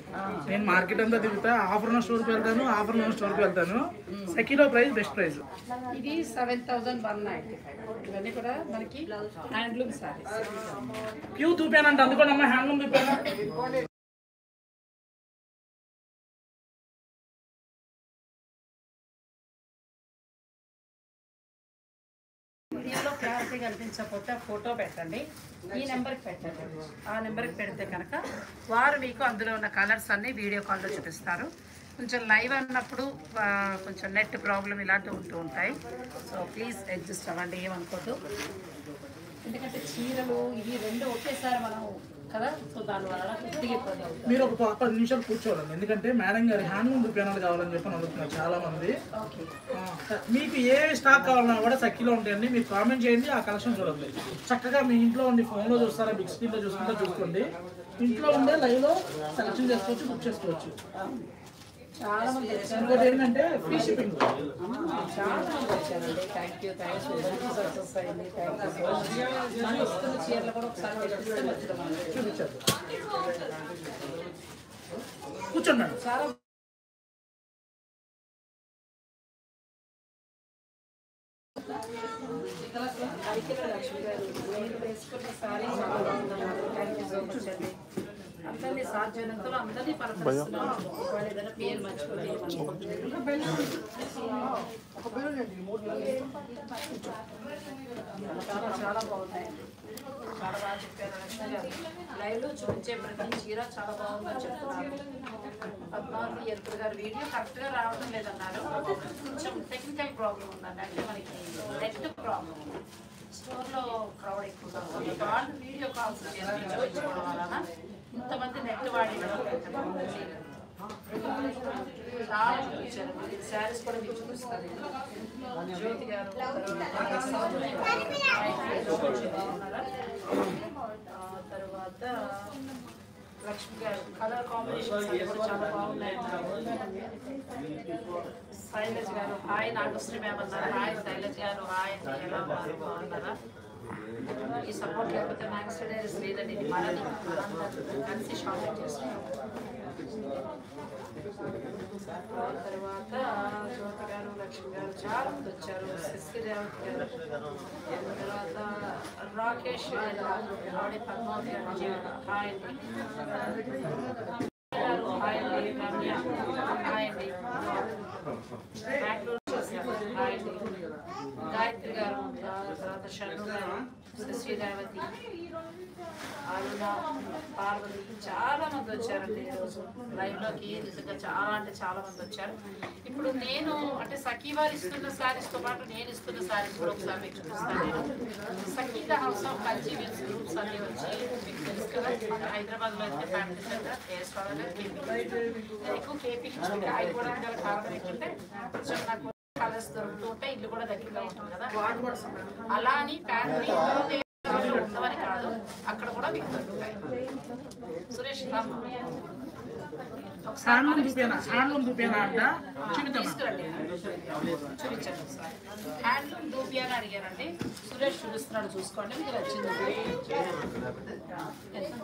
నేను మార్కెట్ అంతా తిరుగుతా, ఆఫర్ ఉన్న స్టోర్కి వెళ్తాను, ఆఫర్ ఉన్న స్టోర్కి వెళ్తాను. సఖీలో ప్రైస్ బెస్ట్ ప్రైస్. ఇది 7195. ఇవన్నీ కూడా మనకి హ్యాండ్లూమ్ సారీస్. క్యూ చూపానంట, అందుకోండి అమ్మ హ్యాండ్లూమ్ చూపాను. వీడియోలో క్లారిటీ కనిపించకపోతే ఫోటో పెట్టండి, ఈ నెంబర్కి పెట్టండి. ఆ నెంబర్కి పెడితే కనుక వారు మీకు అందులో ఉన్న కలర్స్ అన్నీ వీడియో కాల్లో చూపిస్తారు. కొంచెం లైవ్ అన్నప్పుడు కొంచెం నెట్ ప్రాబ్లం ఇలాంటివి ఉంటూ ఉంటాయి. సో ప్లీజ్ అడ్జస్ట్ అవ్వండి, ఏమనుకోద్దు. ఎందుకంటే చీరలు ఇవి రెండు ఒకేసారి మనం కదా, సో దానివల్ల కొద్దిగా ఇబ్బంది అవుతుంది. మీరు ఒక 10 నిమిషాలు కూర్చోవాలండి, ఎందుకంటే మేడం గారి హ్యాండ్లూమ్ దుకాణాలు కావాలని చెప్పి అడుగుతున్నారు చాలా మంది. మీకు ఏ స్టాక్ కావాలన్నా కూడా సఖీలో ఉంటాయండి. మీరు కామెంట్ చేయండి, ఆ కలెక్షన్ చూడండి. చక్కగా మీ ఇంట్లో ఉండి ఫోన్లో చూస్తారా, బిగ్ స్క్రీన్లో చూసుకుంటే చూసుకోండి. ఇంట్లో ఉండే లైవ్లో సెలెక్షన్ చేసుకోవచ్చు, బుక్ చేసుకోవచ్చు. చాలా మంది వచ్చారు. ఇంకోటి ఏంటంటే ఫ్రీ షిప్పింగ్. చాలా మంది వచ్చారండి. థ్యాంక్ యూ సక్సెస్ అయింది. Thank you so much. మనం ఇస్తున్న చీరలు కూడా ఒకసారి తెప్పిస్తే మంచిది. చూపించారు, కూర్చోండి మేడం. చాలా లక్ష్మి గారు, నేను వేసుకున్న సారీ చాలా బాగుందన్నారు. థ్యాంక్ యూ సో మచ్ అండి. అందరినీ సాధ్యమైనంతలో అందరినీ పలకరిస్తున్నాను. వాళ్ళు ఏదైనా పేరు మర్చిపోతే చాలా చాలా బాగున్నాయి. చాలా బాగా చెప్పారు లక్ష్మి గారు. లైవ్లో చూపించే ప్రతి చీర చాలా బాగుందని చెప్తున్నారు. పద్మావతి ఎరుకుల గారు వీడియో కరెక్ట్గా రావడం లేదన్నారు. కొంచెం టెక్నికల్ ప్రాబ్లం ఉందండి, అంటే మనకి నెట్ ప్రాబ్లం. స్టోర్లో క్రౌడ్ ఎక్కువగా ఉంది. వాళ్ళు వీడియో కాల్స్ చేసి చూపించుకోవడం వలన ఇంతమంది నెట్ వాడి చాలా చూపించారు. శారీస్ కూడా మీకు చూపిస్తారు. జ్యోతి గారు తర్వాత లక్ష్మి గారు కలర్ కాంబినేషన్స్ కూడా చాలా బాగున్నాయి. శైలజ్ గారు హాయ్, నాగశ్రీ మ్యామ్ అన్నారు. హాయ్ శైలజ్ గారు, హాయ్, ఎలా ఉన్నారు, బాగున్నారా? ఈ సపోర్ట్ లేకపోతే మ్యాక్స్ డైరీస్ లేదండి, ఇది మనది, మనందరం కలిసి షాపింగ్ చేస్తున్నాం. తర్వాత జ్యోతి గారు, లక్ష్మి గారు చాలా మంది వచ్చారు, శశి రేవతి గారు, తర్వాత రాకేష్ ఆవిడ పద్మావతి గారు, హాయ్ అండి, హాయ్ అండి, రమ్య హాయ్ అండి, బెంగళూరు చేశారు హాయ్ అండి, గాయత్రి గారు, తర్వాత షణ్ము గారు, శశి రేవతి, అరుణ, పార్వతి చాలా మంది వచ్చారండి ఈరోజు లైవ్లోకి. నిజంగా చాలా అంటే చాలా మంది వచ్చారు. ఇప్పుడు నేను అంటే సఖీ వారు ఇస్తున్న శారీస్తో పాటు నేను ఇస్తున్న శారీస్ కూడా ఒకసారి మీకు చూపిస్తాను. నేను సఖీ ద హౌస్ ఆఫ్ కల్చీవియన్స్ గ్రూప్స్ అన్ని వచ్చి మీకు తెలుసు కదా, హైదరాబాద్లో అయితే ఫ్యామిలీ సెంటర్ కేఎస్వాడ కేపీ. నేను ఎక్కువ కేపీ ఆగిపోవడానికి గల కారణం ఏంటంటే కొంచెం నాకు కలర్స్ దొరుకుతూ ఉంటాయి, ఇల్లు కూడా దగ్గరగా ఉంటుంది కదా. అలా అని ఫ్యామిలీ ఉండవని కాదు, అక్కడ కూడా మీకు దొరుకుతాయి. సురేష్ హ్యాండ్లూమ్ చూపినా అంట తీసుకురండి, చూపించండి ఒకసారి. హ్యాండ్లూమ్ దూపియా అని అడిగారండి, సురేష్ చూపిస్తున్నాడు, చూసుకోండి మీకు నచ్చింది.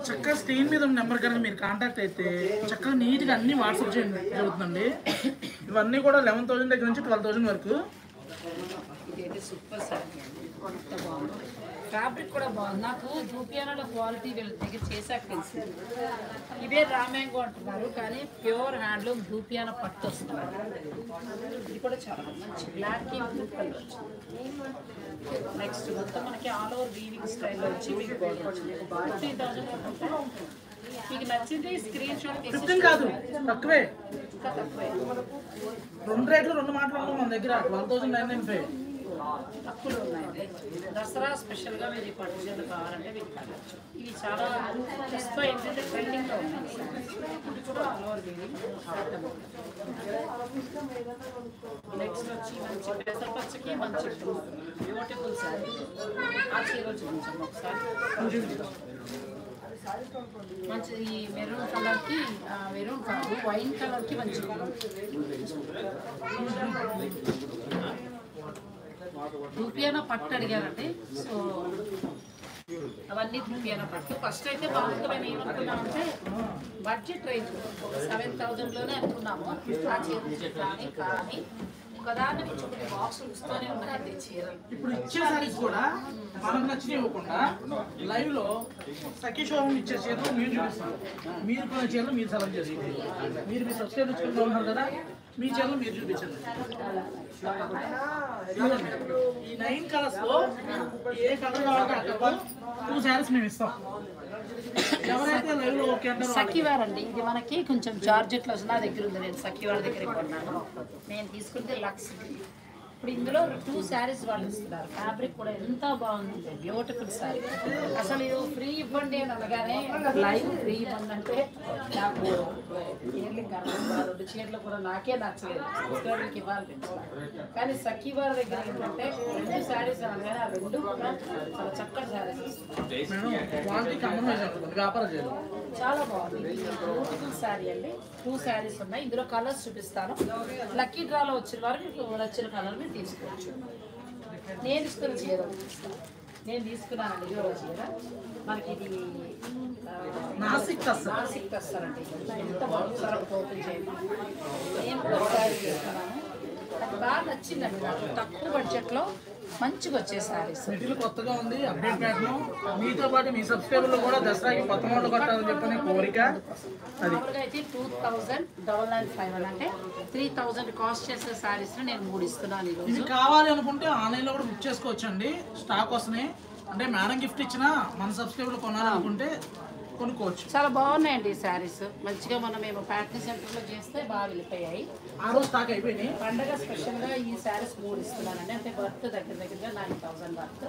చక్కగా స్క్రీన్ మీద ఉన్న నెంబర్ కనుక మీరు కాంటాక్ట్ అయితే చక్కగా నీట్గా అన్ని వాట్సాప్ చేయండి జరుగుతుందండి. ఇవన్నీ కూడా 11,000 దగ్గర నుంచి 12,000 వరకు. ఇదైతే సూపర్ సారీ అండి, ఎంత బాగుంది, ఫ్యాబ్రిక్ కూడా బాగుంది. నాకు దూపియానాలో క్వాలిటీ వీళ్ళ దగ్గర చేశాక తెలిసింది. ఇదే రామ్యాంగో అంటున్నారు కానీ ప్యూర్ హ్యాండ్లూమ్ దూపియాన పట్టు వస్తుంది. ఇది కూడా చాలా మంచి బ్లాక్ బ్లూ కలర్ వచ్చింది. నెక్స్ట్ మొత్తం మనకి ఆల్ ఓవర్ వీవింగ్ స్టైల్లో వచ్చి మీకు బార్డర్ వచ్చింది. 15,000 మీకు నచ్చింది స్క్రీన్ షాట్ 15 కాదు, తక్కువే, ఇంకా తక్కువే. 2 రేట్లు 2 మాటలు మన దగ్గర 12,995 తక్కువలో ఉన్నాయండి. దసరా స్పెషల్గా మీరు ఈ పట్టు చీరలు కావాలంటే మీకు కావచ్చు. ఇవి చాలా జస్ట్ ఏంటంటే ట్రెండింగ్లో ఉన్నాయి. నెక్స్ట్ వచ్చి మంచి పెసరపచ్చకి మంచి బ్యూటిఫుల్ శారీ. ఆ చీర చూపించాము ఒకసారి. మంచి ఈ మెరూన్ కలర్కి, మెరూన్ కాదు వైన్ కలర్కి మంచి దూపియానా పట్టు అడిగారండి. సో అవన్నీ దూపియానా పట్టు. ఫస్ట్ అయితే మామూలుగా మేము ఏమనుకున్నామంటే బడ్జెట్ రేంజ్ 7,000లోనే అనుకున్నాము ఆ చీర కానీ ఒకదాన్ని నుంచి ఒకటి బాక్సులు ఇస్తూనే ఉన్నాయండి చీరలు. ఇప్పుడు ఇచ్చే సారీస్ కూడా మనకు నచ్చినవి ఇవ్వకుండా లైవ్ లో సఖీ షోరూమ్ ఇచ్చే చీరలు మీరు చూపిస్తారు. మీరు కొనే చీరలు మీరు సెలెక్ట్ చేసుకోండి. మీరు మీ సబ్స్క్రైబ్ చేసుకుంటూ ఉన్నారు కదా, మీ చీరలు మీరు చూపించండి. ఈ 9 కలర్స్ లో ఏ కలర్ కావాలంటే ఆ కలర్ 2 సారీస్ మేము ఇస్తాం. ఎవరైతే లైవ్ లో ఓకే అంటారో సఖీవార్ అండి, ఇది మనకి కొంచెం జార్జెట్లో నా దగ్గర ఉంది. నేను సఖీవార్ దగ్గర కొన్నాను. నేను తీసుకుంటే లక్స్. ఇప్పుడు ఇందులో 2 శారీస్ వాళ్ళు ఇస్తున్నారు. ఫ్యాబ్రిక్ కూడా ఎంత బాగుంది, బ్యూటిఫుల్ శారీ. అసలు ఇది ఫ్రీ ఇవ్వండి అని అనగానే లైవ్ ఫ్రీ ఇవ్వండి అంటే నాకు చీరలు కరెక్ట్ 2 చీరలు కూడా నాకే నచ్చలేదు, సబ్స్క్రైబర్కి ఇవ్వాలనిపించాలి. కానీ సఖీవార్ దగ్గర ఏంటంటే 2 శారీస్ అనగానే ఆ 2 కూడా చాలా చక్కటి శారీస్ ఇస్తున్నారు. వ్యాపారం చేయాలి. చాలా బాగుంది, బ్యూటిఫుల్ శారీ అండి. 2 శారీస్ ఉన్నాయి. ఇందులో కలర్స్ చూపిస్తాను. లక్కీ డ్రాలో వచ్చిన వారు మీకు నచ్చిన కలర్ మీరు తీసుకోవచ్చు. నేను ఇస్తున్న చీర నేను తీసుకున్నానండి. ఇదో చీర మనకి ఇది నాసిక్ తెస్తారండి. ఎంత బాగుంది, ఓపెన్ చేయండి. నేను కూడా శారీ తీసుకున్నాను, అది బాగా నచ్చిందండి. నాకు తక్కువ బడ్జెట్లో మంచిగా వచ్చే శారీస్. వీటిలో కొత్తగా ఉంది అప్డేట్ ప్యాటర్న్. మీతో పాటు మీ సబ్స్క్రైబర్లు కూడా దసరాకి కొత్త మోడల్ కట్టాలని చెప్పని కోరిక. అది అయితే 2,995 అంటే 3,000 కాస్ట్ చేసే శారీస్ నేను 3 ఇస్తున్నాను ఈరోజు. ఇది కావాలి అనుకుంటే ఆన్లైన్లో కూడా బుక్ చేసుకోవచ్చండి. స్టాక్ వస్తున్నాయి. అంటే మేడం గిఫ్ట్ ఇచ్చినా మన సబ్స్క్రైబర్లు కొనాలనుకుంటే కొనుక్కోవచ్చు. చాలా బాగున్నాయండి ఈ శారీస్. మంచిగా మేము ప్యాటర్న్ సెంటర్లో చేస్తే బాగా వెళ్ళిపోయాయి. ఆ రోజు స్టాక్ అయిపోయినాయి. పండగ స్పెషల్గా ఈ శారీస్ 3 ఇస్తున్నానండి. అంటే వర్త్ దగ్గరగా 9,000 వర్త్.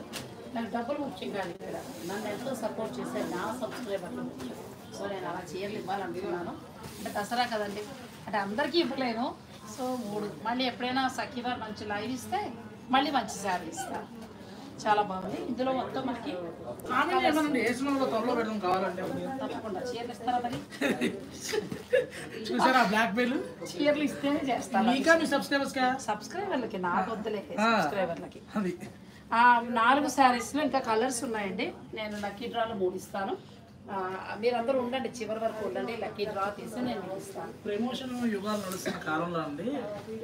నాకు డబ్బులు ముఖ్యం కాదు, ఇక్కడ నన్ను ఎంతో సపోర్ట్ చేసే నా సబ్స్క్రైబర్లు ముఖ్యం. సో నేను అలా చీరలు ఇవ్వాలనుకున్నాను. అంటే దసరా కదండి, అంటే అందరికీ ఇవ్వలేను. సో 3 మళ్ళీ ఎప్పుడైనా సఖీవార్ మంచి లైవ్ ఇస్తే మళ్ళీ మంచి శారీ ఇస్తాను. చాలా బాగుంది. ఇందులో మొత్తం మనకి త్వరలో పెడదాం కావాలంటే తప్పకుండా చీరలు ఇస్తారా మరి? చూసారా బ్లాక్ బెయిల్ చీరలు ఇస్తేనే చేస్తాను. ఇంకా మీ సబ్స్క్రైబర్స్ సబ్స్క్రైబర్లకి నాకు వద్దులే, సబ్స్క్రైబర్లకి. అది 4 శారీస్లో ఇంకా కలర్స్ ఉన్నాయండి. నేను లక్కీ డ్రాలో 3 ఇస్తాను. మీరందరూ ఉండండి, చివరి వరకు ఉండండి. లక్కీ డ్రా తీసి నేను మీకు ఇస్తాను. ప్రమోషన్ యుగాలు నడుస్తున్న కాలంలో అండి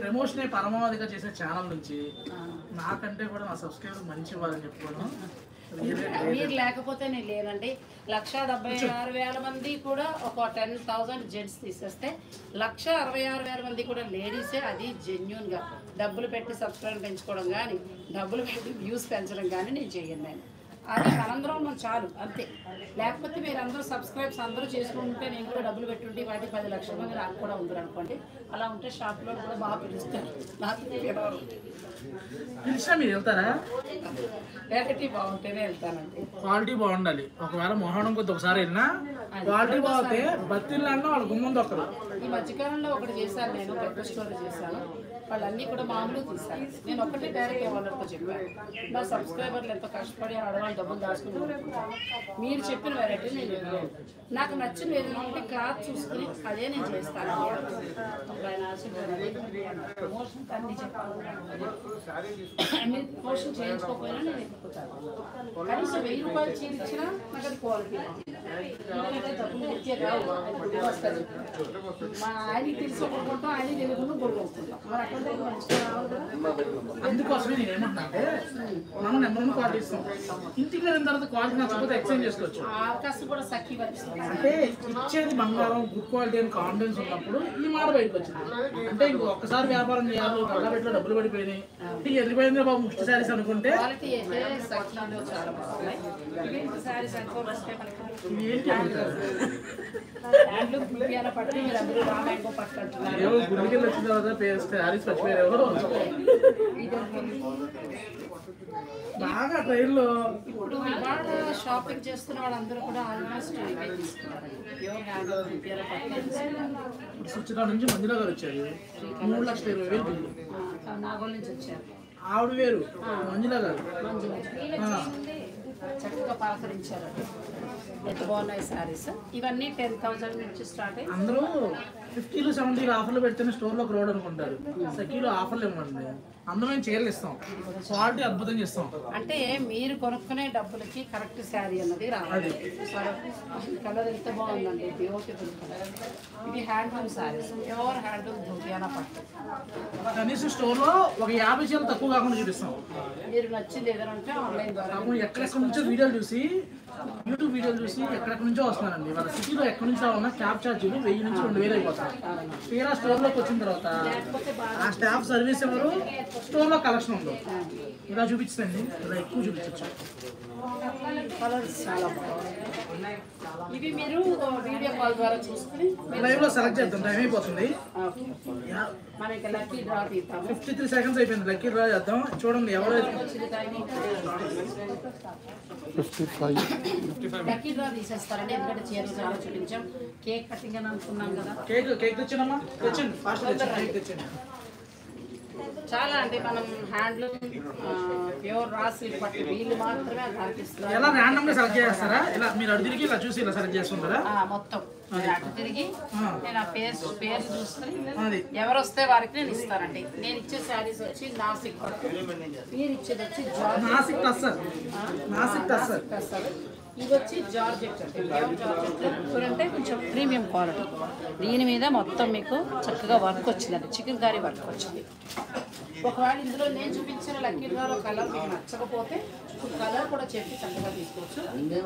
ప్రమోషనే పరమావధిగా చేసే ఛానల్ నుంచి నాకంటే కూడా నా సబ్స్క్రైబర్ మంచి వాళ్ళని చెప్పుకోవడం. మీరు లేకపోతే నేను లేనండి. 1,76,000 మంది కూడా ఒక 10,000 జెంట్స్ తీసేస్తే 1,66,000 మంది కూడా లేడీసే. అది జెన్యున్గా డబ్బులు పెట్టి సబ్స్క్రైబర్ పెంచుకోవడం కానీ డబ్బులు పెట్టి వ్యూస్ పెంచడం కానీ నేను చెయ్యను. నేను అది మనందరం మనం చాలు అంతే. లేకపోతే మీరు అందరూ సబ్స్క్రైబ్స్ అందరూ చేసుకుంటే నేను కూడా డబ్బులు పెట్టుంటే వాటి 10 లక్షల మంది నాకు కూడా ఉందరు అనుకోండి. అలా ఉంటే షాప్లో కూడా బాగా పిలుస్తారు. నాకు పిలిచినా మీరు వెళ్తారా? వెరైటీ బాగుంటేనే వెళ్తానండి. క్వాలిటీ బాగుండాలి. ఒకవేళ మొహడం కొద్ది ఒకసారి వెళ్ళినా క్వాలిటీ బాగుంటే బత్తిళ్ళన్నా వాళ్ళు గుమ్మం దొక్కరు. ఈ మధ్యకాలంలో ఒకటి చేశాను, నేను పెద్ద స్టోరీ చేశాను. వాళ్ళన్నీ కూడా మామూలుగా తీశాను. నేను ఒకటి డైరెక్ట్ ఓనర్తో చెప్పాను, నా సబ్స్క్రైబర్లు ఎంతో కష్టపడి ఆడవాళ్ళు డబ్బులు దాచుకుని మీరు చెప్పిన వెరైటీ నేను ఇవ్వలేదు. నాకు నచ్చిన ఏదైనా ఉంటే క్లాత్ చూసుకుని అదే నేను చేస్తాను. ప్రమోషన్ అన్ని చెప్పాలి. మీరు ప్రమోషన్ చేయించుకోకపోయినా నేను ఎక్కుతాను. కనీసం 1000 రూపాయలు చీర ఇచ్చినా నాకు అది క్వాలిటీ ఎందుకంటే డబ్బులు ఇచ్చే రావు. వస్తుంది మా ఆయనకి తెలిసి కొనుక్కుంటాం, ఆయనకి తెలియకుండా కొనుక్కుంటాం. మరి అక్కడ అందుకోసమే నేను ఏమంటున్నా అంటే మనం నెంబర్ 1 క్వాలిటీ ఇస్తాం. ఇంటికి వెళ్ళిన తర్వాత క్వాలిటీ నచ్చకపోతే ఎక్స్చేంజ్ చేసుకోవచ్చు. అవకాశం కూడా సఖీ వరిస్తుంది. అంటే ఇచ్చేది బంగారం గుడ్ క్వాలిటీ అని కాన్ఫిడెన్స్ ఉన్నప్పుడు ఈ మాట బయటకు వచ్చింది. అంటే ఇంకో ఒక్కసారి వ్యాపారం చేయాలి, కళ్ళబెట్లో డబ్బులు పడిపోయినాయి, ఎదిరిపోయింది బాబు ముష్టి శారీస్ అనుకుంటే క్వాలిటీ అయితే సఖీలో చాలా బాగున్నాయి. శారీస్ అనుకోవస్తే మనకి ఏంటి అడుగుతారు? హ్యాండ్లూమ్ కుట్టియాల పట్టు మీరు అందరూ రామాయణం పట్టు అంటున్నారు. ఏవో గుడికి వచ్చిన తర్వాత శారీస్ పచ్చిపోయారు. బాగా ట్రైన్లో ఇప్పుడు ఇవాళ షాపింగ్ చేస్తున్న వాళ్ళందరూ కూడా ఆల్మోస్ట్ ఇవే తీసుకున్నారండి. ప్యూర్ హ్యాండ్లూమ్ కుట్టియాల పట్టు తీసుకున్నారు. సుచిత నుంచి మంజుల గారు వచ్చారు, 3,20,000 బిల్లు. నాగోల్ నుంచి వచ్చారు. ఆవిడ వేరు, మంజుల గారు చక్కగా పలకరించారు. ఎంత బాగున్నాయి శారీస్. ఇవన్నీ 10,000 నుంచి స్టార్ట్ అయ్యి అందరూ 50 to 70 ఆఫర్లు పెడితేనే స్టోర్లో ఒక రోడ్ అనుకుంటారు. సఖీలో ఆఫర్లు ఇవ్వండి, అందరం చీరలు ఇస్తాం, క్వాలిటీ అద్భుతంగా ఇస్తాం. అంటే మీరు కొనుక్కునే డబ్బులకి కరెక్ట్ శారీ అన్నది రావాలి. కలర్ ఎంత బాగుందండి, బ్యూటిఫుల్ కలర్. ఇది హ్యాండ్లూమ్ శారీస్, ప్యూర్ హ్యాండ్లూమ్ ధోతియానా పట్టు. కనీసం స్టోర్లో ఒక 50 చీరలు తక్కువ కాకుండా చూపిస్తాం. మీరు నచ్చింది ఏదైనా ఉంటే ఆన్లైన్ ద్వారా ఎక్కడెక్కడి నుంచో వీడియోలు చూసి, యూట్యూబ్ వీడియోలు చూసి ఎక్కడెక్కడి నుంచో వస్తున్నారండి. వాళ్ళ సిటీలో ఎక్కడి నుంచో ఉన్న క్యాబ్ ఛార్జీలు 1000 నుంచి 2000 అయిపోతాయి. తీరా స్టోర్లోకి వచ్చిన తర్వాత ఆ స్టాఫ్ సర్వీస్ ఎవరు, స్టోర్లో కలెక్షన్ ఉండదు. ఇలా చూపించండి, ఇలా ఎక్కువ చూపించచ్చు. కలర్స్ చాలా బాగున్నాయి. ఇవి మీరు వీడియో కాల్ ద్వారా చూసుకుని లైవ్లో సెలెక్ట్ చేద్దాం, టైం అయిపోతుంది. మనకి లక్కీ డ్రా తీద్దాము. 53 seconds అయిపోయింది, లక్కీ డ్రా చేద్దాం. చూడండి ఎవరైతే వచ్చింది టైమింగ్ 55. Lucky draw తీసేస్తారండి. ఎందుకంటే చీరలు చాలా చూపించాం. కేక్ కటింగ్ అని అనుకున్నాం కదా. కేక్ తెచ్చానమ్మా, తెచ్చండి ఫాస్ట్ కేక్ తెచ్చండి. చాలా అండి. మనం హ్యాండ్లూమ్ ప్యూర్ రా సిల్క్ పట్టు వీళ్ళు మాత్రమే అది కనిపిస్తున్నారు. ఎలా ర్యాండమ్గా సెలెక్ట్ చేస్తారా? ఇలా మీరు అడు తిరిగి ఇలా చూసి ఇలా సెలెక్ట్ చేసుకుంటారా? మొత్తం అటు తిరిగి నేను ఆ పేరు చూసుకుని అది ఎవరు వస్తే వారికి నేను ఇస్తానండి. నేను ఇచ్చే శారీస్ వచ్చి నాసిక్ పట్టు, మీరు ఇచ్చేది వచ్చి నాసిక్ టస్సర్, నాసిక్ టస్సర్. ఇది వచ్చి జార్జెట్ అండి. ప్యూర్ జార్జెట్ అంటే కొంచెం ప్రీమియం క్వాలిటీ. దీని మీద మొత్తం మీకు చక్కగా వర్క్ వచ్చిందండి, చికెన్ కర్రీ వర్క్ వచ్చింది. ఒకవేళ ఇందులో నేను చూపించిన లక్కీ డ్రాలో కలర్ మీకు నచ్చకపోతే కలర్ కూడా చెప్పి చక్కగా తీసుకోవచ్చు.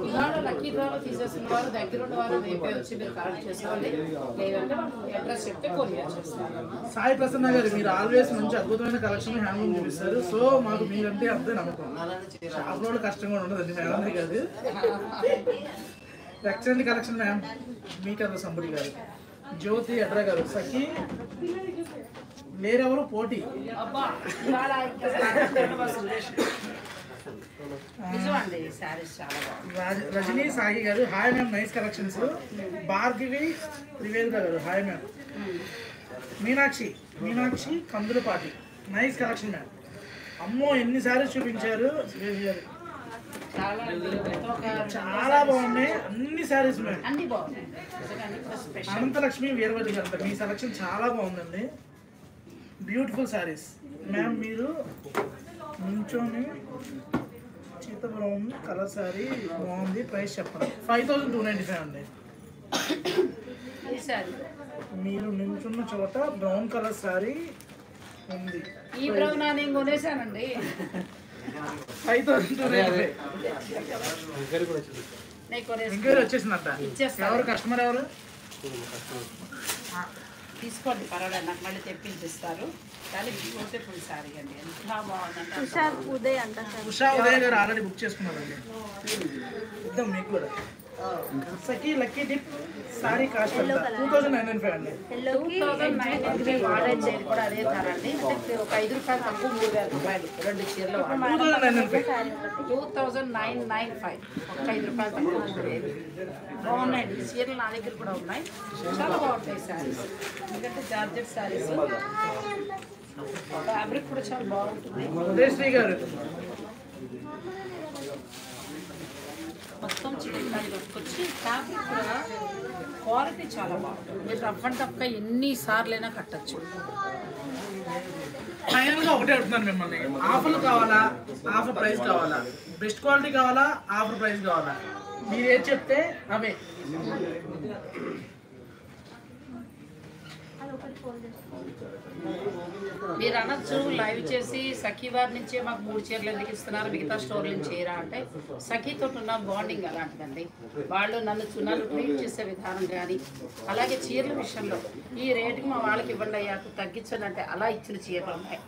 ఇవాళ లక్కీ డ్రాలో తీసేసిన వారు దగ్గర ఉన్న వారు రేపే వచ్చి మీరు కలెక్ట్ చేసుకోండి. లేదంటే అడ్రస్ చెప్తే కొరియర్ చేస్తారు. సాయి ప్రసన్న గారు, మీరు ఆల్వేస్ మంచి అద్భుతమైన కలెక్షన్ హ్యాండ్లూమ్ చూపిస్తారు. సో మాకు మీరంటే అంతే నమ్మకం. షాప్లో కష్టంగా ఉండదండి, మేడం కాదు. ఎక్సలెంట్ కలెక్షన్ మ్యామ్, మీకంత సంబడి గారు, జ్యోతి అడ్రా గారు, సఖీ లేరెవరు పోటీ. రజనీ సాగి గారు, hi ma'am, nice collections. Bhargavi Trivendra గారు, hi ma'am. Meenakshi Kandulapati, nice collection ma'am. అమ్మో ఎన్ని సారీస్ చూపించారు, చాలా బాగున్నాయి అన్ని సారీస్ మ్యామ్. అనంతలక్ష్మి వీరవతి గారు, మీ సెలక్షన్ చాలా బాగుందండి, బ్యూటిఫుల్ సారీస్ మ్యామ్. మీరు నుంచోని చీత బ్రౌన్ కలర్ శారీ బాగుంది, ప్రైస్ చెప్పండి. 5295 అండి. ఈ సారీ మీరు నించున్న చోట బ్రౌన్ కలర్ శారీ ఉంది. ఈ బ్రౌన్ నేను కొనేసానండి. 5295. నేను కొనేసాను. ఎంక్వైరీ వచ్చేసిందంట. ఇచ్చేస్తాను. ఎవరు కస్టమర్ ఎవరు? తీసుకోండి, పర్వాలేదు, నాకు మళ్ళీ తెప్పించిస్తారు. కానీ బ్యూటిఫుల్ సారీ అండి, ఎంత బాగుందంటే ఉషా ఉదయ్ అంట సార్. ఉషా ఉదయ్ గారు ఆల్రెడీ బుక్ చేసుకున్నారండి. ఇద్దాం మీకు కూడా. సఖీ లక్కీ డిప్ సారీ కాస్ట్ 2995 అండి. 2009 వాడే చీర కూడా అదే ధర అండి. అంటే ఒక 5 రూపాయలు తక్కువ 3000 రూపాయలు 2 చీరలు 2995. ఒక 5 రూపాయలు తక్కువ. బాగున్నాయండి చీరలు, నా దగ్గర కూడా ఉన్నాయి, చాలా బాగుంటాయి శారీస్. ఎందుకంటే జార్జెట్ శారీస్, ఫ్యాబ్రిక్ కూడా చాలా బాగుంటుంది. ఉదయశ్రీ గారు మొత్తం చికెన్ కర్రీ కొట్టుకొచ్చి ఫ్యాబ్రిక్ కూడా క్వాలిటీ చాలా బాగుంటుంది. మీరు రఫ్ అండ్ టఫ్గా ఎన్నిసార్లైనా కట్టచ్చు. ఫైనల్గా ఒకటే అడుగుతున్నాను మిమ్మల్ని, ఆఫర్లు కావాలా, ఆఫర్ ప్రైస్ కావాలా, బెస్ట్ క్వాలిటీ కావాలా, ఆఫర్ ప్రైస్ కావాలా? మీరు ఏది చెప్తే అవే. మీరు అనొచ్చు లైవ్ చేసి సఖీ వారి నుంచే మాకు 3 చీరలు ఎందుకు ఇస్తున్నారు, మిగతా స్టోర్ నుంచి చేయరా అంటే, సఖీతో ఉన్న బాండింగ్ అలాంటిదండి. వాళ్ళు నన్ను ట్రీట్ చేసే విధానం కానీ, అలాగే చీరల విషయంలో ఈ రేటుకి మా వాళ్ళకి ఇవ్వండి అయ్యాక తగ్గించండి అంటే అలా ఇచ్చిన చీరలు ఉన్నాయి.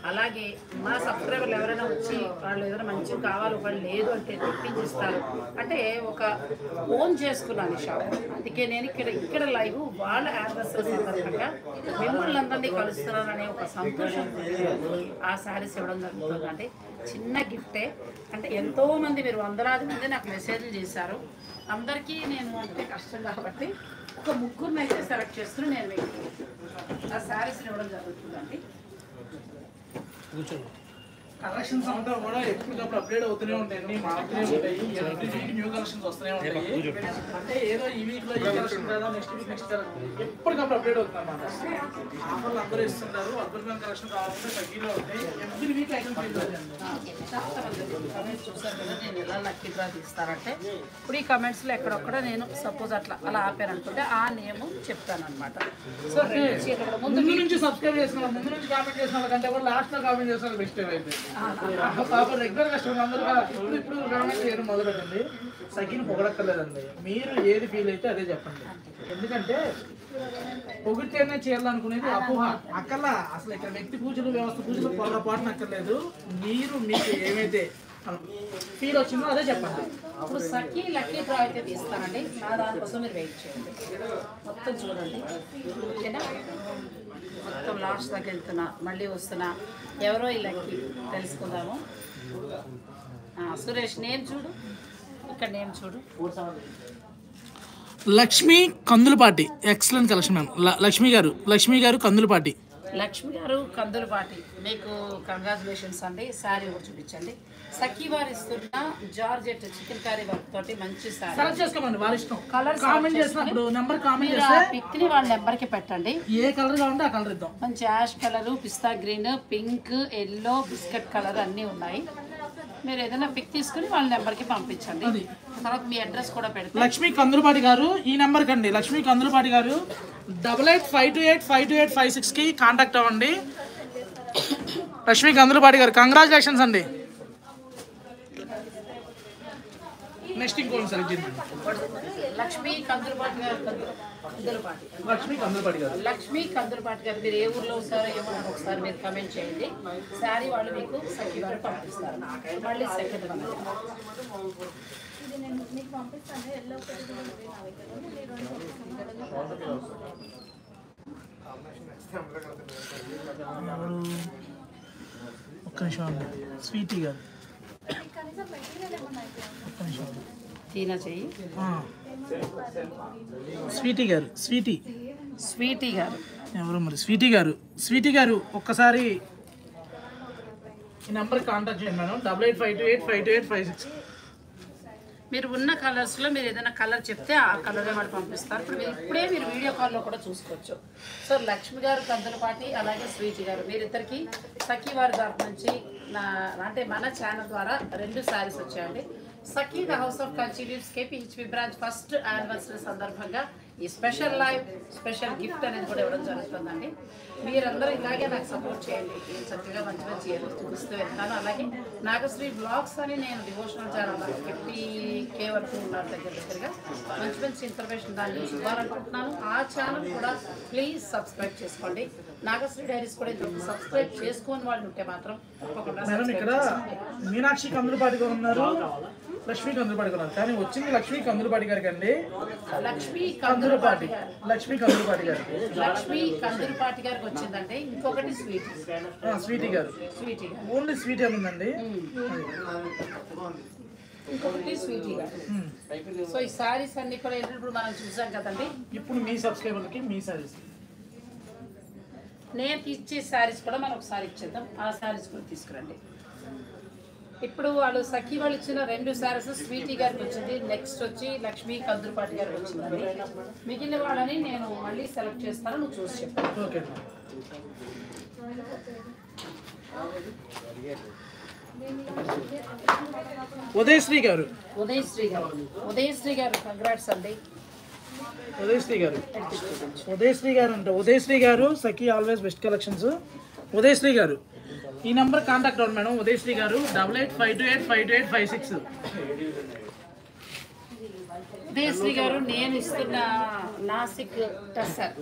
అలాగే మా సబ్స్క్రైబర్లు ఎవరైనా వచ్చి వాళ్ళు ఏదైనా మంచిగా కావాలి, వాళ్ళు లేదు అంటే తెప్పించిస్తారు. అంటే ఒక ఓన్ చేసుకున్నాను షాప్. అందుకే నేను ఇక్కడ లైవ్ వాళ్ళ యాడ్రస్ సందర్భంగా మిమ్మల్ని అందరినీ కలుస్తున్నాననే ఒక సంతోషం ఆ శారీస్ ఇవ్వడం జరుగుతుందండి. చిన్న గిఫ్టే. అంటే ఎంతోమంది, మీరు వందలాది మంది నాకు మెసేజ్లు చేశారు. అందరికీ నేను అంటే కష్టం కాబట్టి ఒక 3 అయితే సెలెక్ట్ చేస్తూ నేను మీకు ఆ శారీస్ని ఇవ్వడం జరుగుతుందండి. కలెక్షన్స్ అంతా కూడా ఎప్పటికప్పుడు అప్డేట్ అవుతూనే ఉంటాయండి, మారుతూనే ఉంటాయి. ఎవ్రీ వీక్ న్యూ కలెక్షన్స్ వస్తూనే ఉంటాయి. అంటే ఏదో ఈ వీక్ లో ఈ కలెక్షన్ కదా, నెక్స్ట్ వీక్ నెక్స్ట్ ఎప్పటికప్పుడు అప్డేట్ అవుతుంది అన్నమాట. ఆఫర్లు అందరూ ఇస్తుంటారు. అద్భుతమైన కలెక్షన్ కావాలంటే తగ్గిలో ఉంటాయి. ఎవ్రీ వీక్ ఐటమ్ చూసారు కదా నేను ఎలా లక్కీ డ్రా తీస్తానంటే, ఇప్పుడు ఈ కమెంట్స్లో ఎక్కడొక్కడ నేను సపోజ్ అలా ఆపారనుకుంటే ఆ నేమ్ చెప్తాను అనమాట. సో ముందు నుంచి సబ్స్క్రైబ్ చేసిన ముందు నుంచి కామెంట్ చేసిన వాళ్ళకంటే కూడా లాస్ట్ లో కామెంట్ చేసిన బెస్ట్ అయితే పాప రెగ్యులర్ కస్టమర్ అందరూ ఇప్పుడు కామెంట్ చేయడం మొదలు పెట్టండి. సఖీని పొగడక్కర్లేదండి, మీరు ఏది ఫీల్ అయితే అదే చెప్పండి. ఎందుకంటే పొగిడితేనే చేయాలనుకునేది అపోహ అక్కర్లా. అసలు ఇక్కడ వ్యక్తి పూజలు, వ్యవస్థ పూజలు పొరపాటున అక్కర్లేదు. మీరు మీకు ఏమైతే ఫీల్ వచ్చిందో అదే చెప్పండి. ఇప్పుడు సఖీ లక్కీ డ్రా అయితే తీస్తానండి. నా దానికోసం మీరు వెయిట్ చేయండి. మొత్తం చూడండి, ఓకేనా? మొత్తం లాస్ట్ దాకా వెళ్తున్నా, మళ్ళీ వస్తున్నా. ఎవరో ఈ లక్కీ తెలుసుకుందాము. సురేష్ నేమ్ చూడు, ఇక్కడ నేమ్ చూడు. Lakshmi Kandulapati, excellent collection ma'am. Lakshmi గారు కందులపాటి. లక్ష్మి గారు కందులపాటి, మీకు కంగ్రాచులేషన్స్ అండి. శారీ కూడా చూపించండి. సఖీ వారు ఇస్తున్న జార్జెట్ చికెన్ కర్రీ వర్క్ తోటి మంచి శారీ సెలెక్ట్ చేసుకోమండి, వాళ్ళ ఇష్టం. కలర్ కామెంట్ చేసినప్పుడు నెంబర్ కామెంట్ మీరు చేస్తే ఆ పిక్ని వాళ్ళ నెంబర్కి పెట్టండి. ఏ కలర్ కావాలంటే ఆ కలర్ ఇద్దాం. మంచి యాష్ కలరు, పిస్తా green, pink, yellow, biscuit colour అన్నీ ఉన్నాయి. మీరు ఏదైనా పిక్ తీసుకుని వాళ్ళ నెంబర్కి పంపించండి. తర్వాత మీ అడ్రస్ కూడా పెడతాం. లక్ష్మి కందులపాటి గారు ఈ నెంబర్కి అండి. లక్ష్మి కందులపాటి గారు 8852852856కి కాంటాక్ట్ అవ్వండి. లక్ష్మి కందులపాటి గారు కంగ్రాచులేషన్స్ అండి. నెక్స్ట్ ఇంకోటి సెలెక్ట్ చేయండి. లక్ష్మీ కందులపాటి గారు. లక్ష్మి కందులపాటి గారు. లక్ష్మీ కందులపాటి గారు మీరు ఏ ఊర్లో ఉంటారో ఏమో ఒకసారి మీరు కమెంట్ చేయండి. శారీ వాళ్ళు మీకు సఖీ వారు పంపిస్తారు. మళ్ళీ సెకండ్ వన్ ఇది నేను మీకు పంపిస్తాను. ఎల్లో ఒకటి కూడా ఉంది నా దగ్గర. ఒక్క నిమిషం అండి. స్వీటీ గారు కనీసం మెటీరియల్ ఏమన్నా అయిపోయింది. ఒక్క నిమిషం అండి. తీనా చెయ్యి. స్వీటీ గారు. స్వీటీ గారు ఎవరు మరి? స్వీటీ గారు ఒక్కసారి ఈ నెంబర్కి కాంటాక్ట్ చేయండి మేడం. 8852852856. మీరు ఉన్న కలర్స్లో మీరు ఏదైనా కలర్ చెప్తే ఆ కలర్ వాళ్ళు పంపిస్తారు. ఇప్పుడే మీరు వీడియో కాల్లో కూడా చూసుకోవచ్చు. సో లక్ష్మి గారు కందులపాటి, అలాగే స్వీటి గారు, మీరిద్దరికి సఖీ వారి తరఫు నుంచి అంటే మన ఛానల్ ద్వారా 2 శారీస్ వచ్చాయండి. Sakhi the house of Kanchi weaves KPHP branch first anniversary సందర్భంగా ఈ స్పెషల్ లైవ్ స్పెషల్ గిఫ్ట్ అనేది కూడా ఇవ్వడం జరుగుతుందండి. మీరందరూ ఇలాగే నాకు సపోర్ట్ చేయండి. నేను చక్కగా మంచి మంచి చూపిస్తూ వెళ్తాను. అలాగే నాగశ్రీ బ్లాగ్స్ అని నేను డివోషనల్ ఛానల్ 50K వరకు ఉన్నారు దగ్గరగా మంచి మంచి ఇన్ఫర్మేషన్ దాని నుంచి ఇవ్వాలనుకుంటున్నాను. ఆ ఛానల్ కూడా ప్లీజ్ సబ్స్క్రైబ్ చేసుకోండి. నాగశ్రీ డైరీస్ కూడా ఇంతకు సబ్స్క్రైబ్ చేసుకోని వాళ్ళు ఉంటే మాత్రం తప్పకుండా మేడం ఇక్కడ మీనాక్షి కందులపాటి గారు ఉన్నారు, లక్ష్మీ కందులపాటి గారు ఉన్నారు. కానీ వచ్చింది లక్ష్మీ కందులపాటి గారికి అండి. లక్ష్మీ కందులపాటి లక్ష్మీ కందులపాటి గారికి లక్ష్మీ కందులపాటి గారికి వచ్చిందంటే ఇంకొకటి స్వీటీ గారు ఓన్లీ స్వీట్ ఏముందండి, ఇంకొకటి స్వీటీ గారు. సో ఈ సారీస్ అన్ని కూడా ఇప్పుడు మనం చూసాం కదండి. ఇప్పుడు మీ సబ్స్క్రైబర్లకి మీ సారీస్ నేను ఇచ్చే శారీస్ కూడా మనం ఒకసారి ఇచ్చేద్దాం. ఆ శారీస్ కూడా తీసుకురండి. ఇప్పుడు వాళ్ళు సఖీ వాళ్ళు ఇచ్చిన 2 శారీస్ స్వీటీ గారికి వచ్చింది. నెక్స్ట్ వచ్చి లక్ష్మీ కందులపాటి గారికి వచ్చిందండి. మిగిలిన వాళ్ళని నేను మళ్ళీ సెలెక్ట్ చేస్తాను, నువ్వు చూసి చెప్పు. ఓకే. ఉదయశ్రీ గారు కంగ్రాట్స్ అండి. ఉదయశ్రీ గారు సఖీ ఆల్వేస్ బెస్ట్ కలెక్షన్స్. ఉదయశ్రీ గారు ఈ నెంబర్ కాంటాక్ట్ అవ్వండి మేడం. ఉదయశ్రీ గారు 8852852856. ఉదయశ్రీ గారు నేను ఇస్తున్న నాసిక్ టస్సర్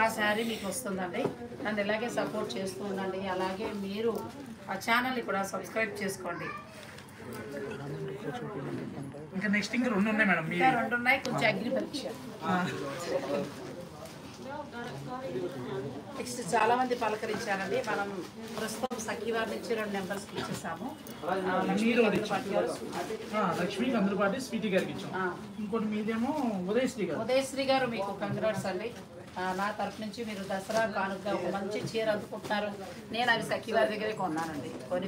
ఆ శారీ మీకు వస్తుందండి. నన్ను ఇలాగే సపోర్ట్ చేస్తూ ఉండండి. అలాగే మీరు ఆ ఛానల్ని కూడా సబ్స్క్రైబ్ చేసుకోండి. ఇంకా నెక్స్ట్ ఇంకా 2 ఉన్నాయి మేడం. ఇంకా 2 ఉన్నాయి, కొంచెం అగ్ని పరీక్ష. నెక్స్ట్ చాలా మంది పలకరించారండి. మనం ప్రస్తుతం సఖీ వారి నుంచి 2 నెంబర్స్ ఇచ్చేసాము. లక్ష్మీ కందులపాటి స్వీటీ గారికి ఇచ్చాం. ఇంకోటి మీదేమో ఉదయశ్రీ గారు మీకు కంగ్రాట్స్ అండి. నా తరఫు నుంచి మీరు దసరా కానుకగా ఒక మంచి చీర అందుకుంటున్నారు. నేను అవి సఖీ వారి దగ్గరే కొన్నానండి. కొని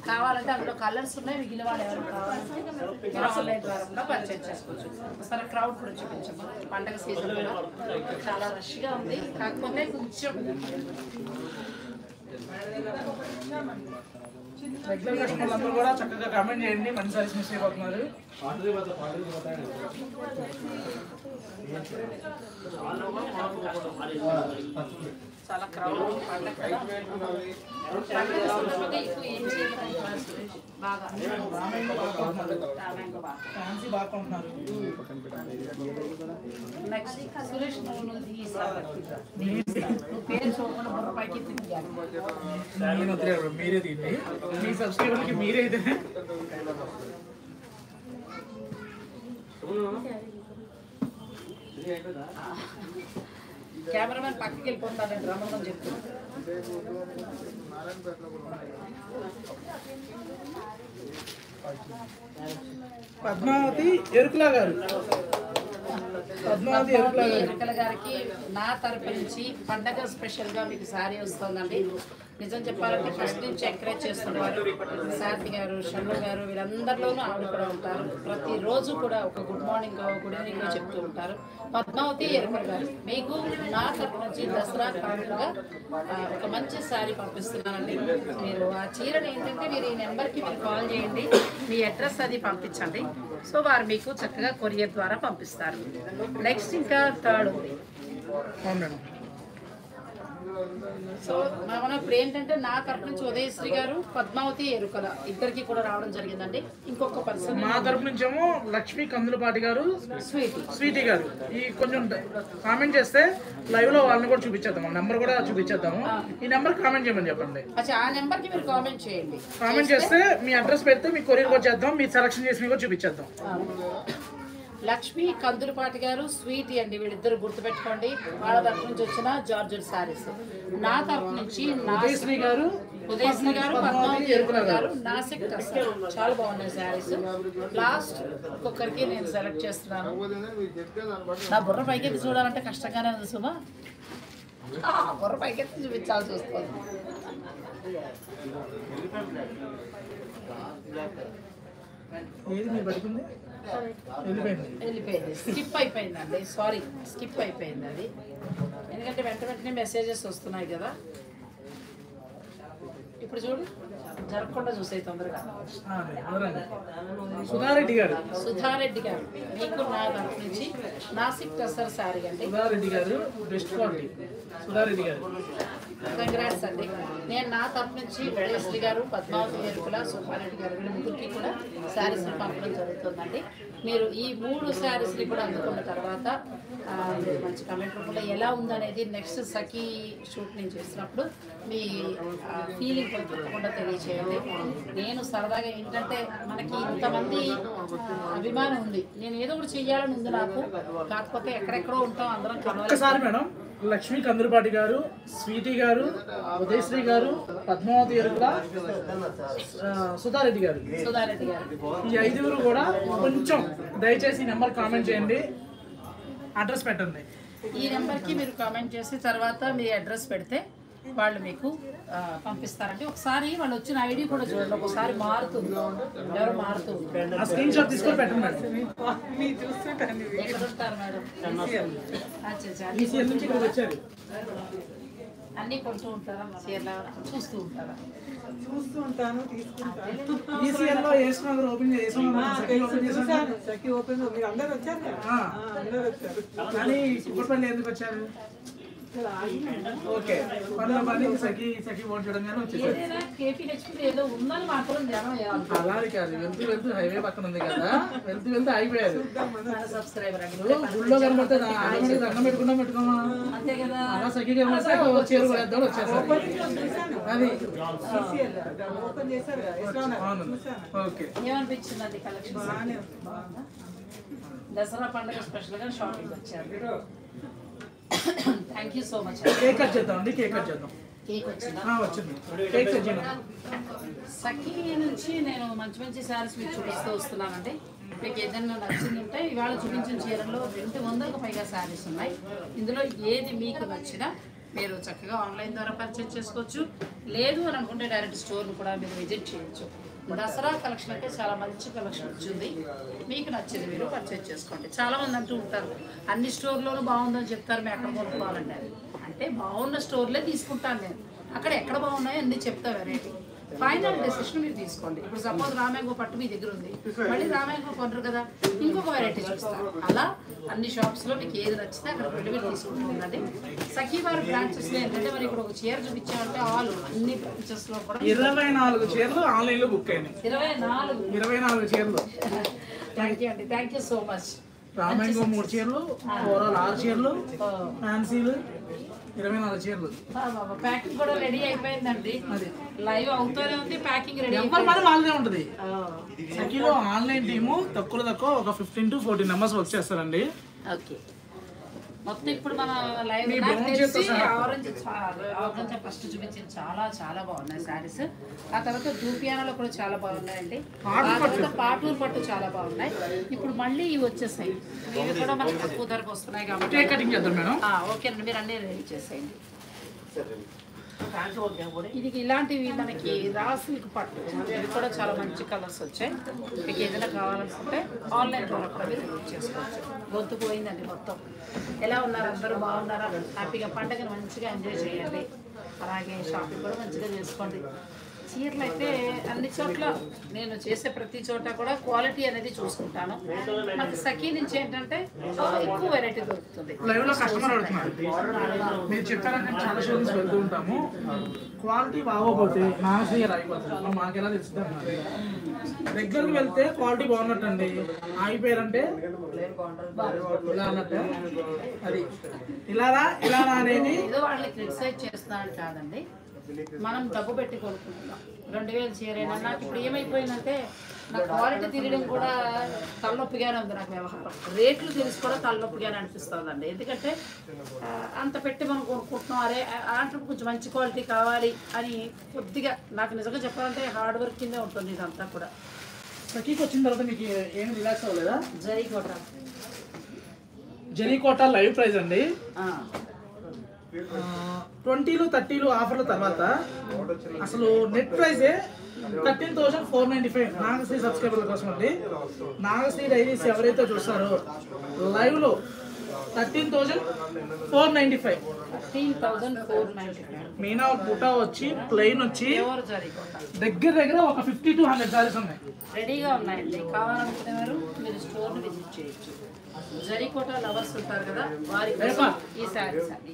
కావాలంటే అందులో కలర్స్ ఉన్నాయి. మిగిలిన వాళ్ళు ఎవరు కావాలంటే ఆన్లైన్ ద్వారా కూడా పర్చేజ్ చేసుకోవచ్చు. ఒకసారి క్రౌడ్ కూడా చూపించాము. పండగ సీజన్ కూడా చాలా రష్గా ఉంది. కాకపోతే కొంచెం రెగ్యులర్ కస్టమర్లు అందరూ కూడా చక్కగా కామెంట్ చేయండి. మంచి సారీస్ మిస్ అయిపోతున్నారు. చాలా క్రౌడ్ బాగా నెక్స్ట్ సురేష్ నువ్వు పేరు చూడకుండా బుర్ర పైకి మీరే తీయండి. మీ సబ్స్క్రైబర్కి మీరే అయితే కెమెరామెన్ పక్కకి వెళ్ళిపోతాడండి. రమ్మని చెప్తున్నాను. పద్మావతి ఎరుకుల గారు గారికి నా తరపు నుంచి పండగ స్పెషల్గా మీకు శారీ వస్తుందండి. నిజం చెప్పాలంటే ఫస్ట్ నుంచి ఎంకరేజ్ చేస్తున్నారు. శాంతి గారు, షన్ను గారు, వీళ్ళందరిలోనూ ఆవిడ కూడా ఉంటారు. ప్రతిరోజు కూడా ఒక గుడ్ మార్నింగ్ గుడ్ ఈవినింగ్ చెప్తూ ఉంటారు. పద్మావతి ఎరుకల్ గారు మీకు నా తరపు నుంచి దసరా కానుకగా ఒక మంచి శారీ పంపిస్తున్నానండి. మీరు ఆ చీరని ఏంటంటే మీరు ఈ నెంబర్కి మీరు కాల్ చేయండి, మీ అడ్రస్ అది పంపించండి. సో వారు మీకు చక్కగా కొరియర్ ద్వారా పంపిస్తారు. నెక్స్ట్ ఇంకా 3rd ఉంది. సో మనం ఇప్పుడు ఏంటంటే నా తరపు నుంచి ఉదయశ్రీ గారు, పద్మావతి ఎరుకల ఇద్దరికి కూడా రావడం జరిగిందండి. ఇంకొక పర్సన్ మా తరపు నుంచేమో లక్ష్మీ కందులపాటి గారు, స్వీటీ గారు. ఈ కొంచెం కామెంట్ చేస్తే లైవ్ లో వాళ్ళని కూడా చూపించేద్దాం. నెంబర్ కూడా చూపించేద్దాము. ఈ నెంబర్ కామెంట్ చేయమని చెప్పండి. అచ్చా ఆ నెంబర్ కి మీరు కామెంట్ చేయండి. కామెంట్ చేస్తే మీ అడ్రస్ పెడితే మీ కొరియర్ కూడా చేద్దాం. మీరు సెలక్షన్ చేసి కూడా చూపించేద్దాం. లక్ష్మీ కందులపాటి గారు, స్వీటీ అండి, వీళ్ళిద్దరు గుర్తుపెట్టుకోండి. వాళ్ళ తరఫు నుంచి వచ్చిన జార్జెట్ శారీస్. నా తరఫు నుంచి ఉదయశ్రీ గారు, పద్మావతి ఎరుకుల గారు, నాసిక్ టస్సర్. చాలా బాగున్నాయి శారీస్. లాస్ట్ ఒక్కొక్కరికి నేను సెలెక్ట్ చేస్తున్నాను. నా బుర్ర పైకెత్తి చూడాలంటే కష్టంగానే ఉంది సుమా. బుర్ర పైకెత్తి చూపించాల్సి వస్తుంది. ఏది మీరు పడుకుంది వెళ్ళిపోయింది, స్కిప్ అయిపోయిందండి. సారీ, స్కిప్ అయిపోయింది అది. ఎందుకంటే వెంటనే మెసేజెస్ వస్తున్నాయి కదా. ఇప్పుడు చూడు, జరగకుండా చూసే తొందరగా. సుధారెడ్డి గారు మీకు నా తరఫు నుంచి నాసిక్ టసర్ శారీ అండి. సుధారెడ్డి గారు బెస్ట్ క్వాలిటీ. సుధారెడ్డి గారు కంగ్రాట్స్ అండి. నేను నా తరఫు నుంచి వెంకటేశ్వరి గారు, పద్మావతి ఎరుకుల, సుబ్బారెడ్డి గారు వీళ్ళ ముగ్గురికి కూడా శారీస్ని పంపడం జరుగుతుందండి. మీరు ఈ 3 శారీస్ని కూడా అందుకున్న తర్వాత మీరు మంచి కమెంట్ రూపంలో ఎలా ఉందనేది నెక్స్ట్ సఖీ షూట్ నేను చేసినప్పుడు మీ ఫీలింగ్ తప్పకుండా తెలియచేయండి. నేను సరదాగా ఏంటంటే మనకి ఇంతమంది అభిమానం ఉంది, నేను ఏదో ఒకటి చెయ్యాలని ఉంది నాకు. కాకపోతే ఎక్కడెక్కడో ఉంటాం, అందరం ఒక్కసారి మేడం లక్ష్మీ కందులపాటి గారు, స్వీటీ గారు, ఉదయశ్రీ గారు, పద్మావతి ఎరుకుల, సుధారెడ్డి గారు ఈ 5 కూడా కొంచెం దయచేసి ఈ నెంబర్ కామెంట్ చేయండి, అడ్రస్ పెట్టండి. ఈ నెంబర్కి మీరు కామెంట్ చేసి తర్వాత మీ అడ్రస్ పెడితే వాళ్ళు మీకు పంపిస్తారండి. ఒకసారి వాళ్ళు వచ్చిన ఐడి కూడా చూడండి, ఒకసారి మారుతుంది, ఎవరు మారుతుంది. స్క్రీన్ షాట్ తీసుకొని పెట్టండి మేడం. ఎక్కడ ఉంటారు మేడం? ఈసీఎల్ నుంచి ఇక్కడికి వచ్చారు. అన్నీ కొంటూ ఉంటారా, చీరలు చూస్తూ ఉంటారా? ఈసీఎల్ లో వేసుకున్నారు, ఓపెన్ కానీ కుక్కపల్లి ఎందుకు వచ్చారు? ఓకే, పని సఖీ ఓట్ చేయడం వచ్చేసారు. ఏదో ఉందని మాత్రం జనం అలాగే కాదు, వెళ్తూ హైవే పక్కన ఉంది కదా, వెళ్తూ అయిపోయారు. సబ్స్క్రైబర్ గుళ్ళో కనబడితే దండం పెట్టుకోమా అంతే కదా. అలా సఖీ కనబడితే చీర కొనేద్దాం వచ్చేసారు. అది ఓకే. ఏమనిపించింది అది కలెక్షన్? దసరా పండుగ స్పెషల్గా షాపింగ్ వచ్చారు. Thank you so much. Cake cut చేద్దాం అండి, కేక్ కట్ చేద్దాం. కేక్ వచ్చిందా? వచ్చింది. కేక్ కట్ చేద్దాం. సఖీ నుంచి నేను మంచి శారీస్ మీకు చూపిస్తూ వస్తున్నానండి. మీకు ఏదైనా నచ్చిందంటే ఇవాళ చూపించిన చీరల్లో 200కు పైగా శారీస్ ఉన్నాయి. ఇందులో ఏది మీకు నచ్చినా మీరు చక్కగా ఆన్లైన్ ద్వారా పర్చేజ్ చేసుకోవచ్చు. లేదు అని అనుకుంటే డైరెక్ట్ స్టోర్ని కూడా మీరు విజిట్ చేయొచ్చు. దసరా కలెక్షన్ అయితే చాలా మంచి కలెక్షన్ వచ్చింది, మీకు నచ్చింది మీరు పర్చేజ్ చేసుకోండి. చాలామంది అంటూ ఉంటారు అన్ని స్టోర్లోనూ బాగుందని చెప్తారు, మేము ఎక్కడ కొనుక్కోవాలంటే అంటే బాగున్న స్టోర్లే తీసుకుంటాను నేను. అక్కడ ఎక్కడ బాగున్నాయో అన్నీ చెప్తా వెరైటీ. ఫైనల్ డెసిషన్ మీరు తీసుకోండి. ఇప్పుడు సపోజ్ రామ్యాంగో పట్టు మీ దగ్గర ఉంది, మళ్ళీ రామ్యాంగో కొనరు కదా, ఇంకొక వెరైటీ చూస్తారు. అలా అన్ని షాప్స్లో మీకు ఏది నచ్చితే అక్కడ వెళ్ళి మీరు తీసుకుంటూ ఉండండి. సఖీ వారి బ్రాంచెస్లో ఏంటంటే మరి ఇక్కడ ఒక చీర చూపించామంటే అన్ని బ్రాంచెస్లో కూడా 24 చీరలు ఆన్లైన్లో బుక్ అయినాయి. 24 చీరలు. థ్యాంక్ యూ అండి, thank you so much. Raw mango 3 చీరలు, ఓవరాల్ 6 చీరలు, ఫ్యాన్సీలు 24 చీరలు. ప్యాకింగ్ కూడా రెడీ అయిపోయిందండి, లైవ్ అవుతూనే ఉంది, ప్యాకింగ్ రెడీ. ఎవరి పని వాళ్ళదే ఉంటుంది. సఖీలో ఆన్లైన్ టీము తక్కువ ఒక 15 to 14 మెంబర్స్ వర్క్ చేస్తారండి. ఓకే, మొత్తం ఇప్పుడు మన లైవ్ ఆరెంజ్ ఫస్ట్ చూపించింది చాలా బాగున్నాయి శారీస్. ఆ తర్వాత దూపియానాలో కూడా చాలా బాగున్నాయండి. ఆ తర్వాత పాటూరు పట్టు చాలా బాగున్నాయి. ఇప్పుడు మళ్ళీ ఇవి వచ్చేసాయి, ఇవి కూడా మనకి తక్కువ ధరకు వస్తున్నాయి కాబట్టి కటింగ్ చేద్దాం మేడం. ఓకేనండి, మీరు అన్నీ రెడీ చేసేయండి. ఇది ఇలాంటివి మనకి రా సిల్క్ పట్టు, ఇవి కూడా చాలా మంచి కలర్స్ వచ్చాయి. మీకు ఏదైనా కావాలనుకుంటే ఆన్లైన్ ద్వారా కూడా మీరు బుక్ చేసుకోవచ్చు. గొంతు పోయిందండి మొత్తం. ఎలా ఉన్నారు అందరూ? బాగున్నారా? హ్యాపీగా పండుగను మంచిగా ఎంజాయ్ చేయండి. అలాగే షాపింగ్ కూడా మంచిగా చేసుకోండి. చీరలు అయితే అన్ని చోట్ల నేను చేసే ప్రతి చోట కూడా క్వాలిటీ అనేది చూసుకుంటాను. మనకి సఖీ నుంచి ఏంటంటే ఎక్కువ వెరైటీ దొరుకుతుంది. లైవ్ లో కస్టమర్ అడుగుతున్నారు, మీరు చెప్పారంటే చాలా షోరూమ్స్ వెళ్తూ ఉంటాము, క్వాలిటీ బాగోపోతే నాన్నగారు అయిపోతుంది, మాకు ఎలా తెలుస్తుంది? దగ్గరికి వెళ్తే క్వాలిటీ బాగున్నట్టండి, ఆగిపోయారంటే ఇలా అన్నట్టు. అది ఇలారా అనేది ఏదో వాళ్ళని క్రిటిసైజ్ చేస్తున్నాడు కాదండి, మనం డబ్బు పెట్టి కొనుక్కుంటున్నాం. 2000 చీరైనా నాకు ఇప్పుడు ఏమైపోయిందంటే నా క్వాలిటీ తిరగడం కూడా తలనొప్పిగానే ఉంది. నాకు వ్యవహారం రేట్లు తెలిసి కూడా తలనొప్పిగానే అనిపిస్తుందండి. ఎందుకంటే అంత పెట్టి మనం కొనుక్కుంటున్నాం, అరే అంటే కొంచెం మంచి క్వాలిటీ కావాలి అని కొద్దిగా నాకు నిజంగా చెప్పాలంటే హార్డ్ వర్క్ కిందే ఉంటుంది ఇదంతా కూడా. సఖీకి వచ్చిన తర్వాత మీకు ఏం రిలాక్స్ అవ్వలేదా? జరీకోట జరీకోట లైవ్ ప్రైస్ అండి. 20లు 30లు ఆఫర్ల తర్వాత అసలు నెట్ ప్రైజే 13,495 నాగశ్రీ సబ్స్క్రైబర్ల కోసం అండి. నాగశ్రీ డైరీస్ ఎవరైతే చూస్తారో లైవ్లో 13,495. 13,495 మీనా బుటా వచ్చి ప్లెయిన్ వచ్చి ప్యూర్ జరీకోట దగ్గర ఒక 50 to 100 సారీస్ ఉన్నాయి. రెడీగా ఉన్నాయండి. కావాలనుకునేవారు మీరు స్టోర్ని విజిట్ చేయొచ్చు. జరీకోట లవర్స్ ఉంటారు కదా వారి కోసం ఈ శారీస్ అండి.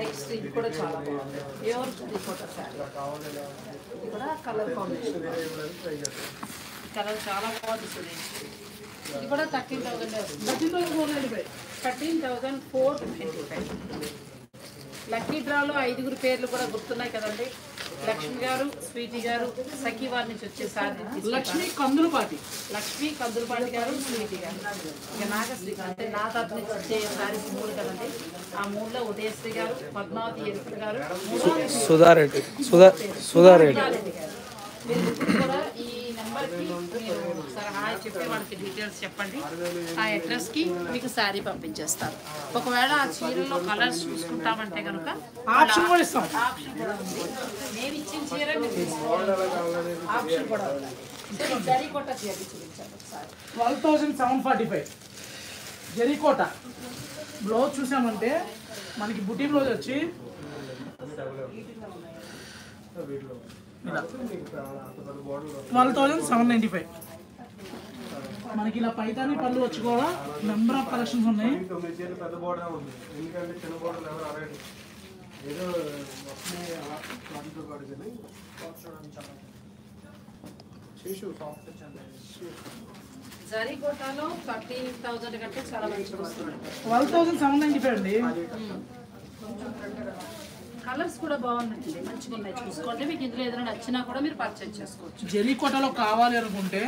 నెక్స్ట్ ఇది కూడా చాలా బాగుంది. ప్యూర్ జరీకోట శారీ. ఇది కూడా కలర్ కాంబినేషన్ కలర్ చాలా బాగుంది సురేష్. ఇది కూడా 13,000 వస్తుంది. 13,495. లక్కీ డ్రాలో 5 పేర్లు కూడా గుర్తున్నాయి కదండి. లక్ష్మి గారు, స్వీటీ గారు, సఖీ వారి నుంచి వచ్చే సారీ లక్ష్మి కందులపాటి గారు, స్వీటీ గారు. ఇక నాగశ్రీ అంటే నా తరఫు నుంచి వచ్చే సారీస్ 3 కదండి. ఆ 3లో ఉదయశ్రీ గారు, పద్మావతి ఎరుకుల గారు, సుధారెడ్డి గారు. మీరు ఇప్పుడు కూడా ఈ నెంబర్కి మీరు ఒకసారి హాయ్ చెప్పి వాళ్ళకి డీటెయిల్స్ చెప్పండి. ఆ అడ్రస్కి మీకు శారీ పంపించేస్తారు. ఒకవేళ ఆ చీరలో కలర్స్ చూసుకుంటామంటే కనుక ఆప్షన్ కూడా ఇస్తాం. ఆప్షన్ కూడా ఉంది. మేము ఇచ్చిన చీర మీరు తీసుకోవాలి. ఆప్షన్ కూడా ఉంది. జరీకోట చీర చూపించాలి ఒకసారి. 12,745 జరీకోట బ్లౌజ్ చూసామంటే మనకి బుటీ బ్లౌజ్ వచ్చి 12,795. మనకి ఇలా పైతాని పళ్ళు వచ్చి కూడా నెంబర్ ఆఫ్ కలెక్షన్స్ ఉన్నాయి. జరీకోటలో 13,000 కంటే చాలా మంచిగా వస్తుంది. 12,795 అండి. కలర్స్ కూడా బాగున్నాయండి, మంచిగా ఉన్నాయి. చూసుకోండి. మీకు ఇందులో ఏదైనా నచ్చినా కూడా మీరు పర్చేజ్ చేసుకోవచ్చు. జరీకోటలో కావాలి అనుకుంటే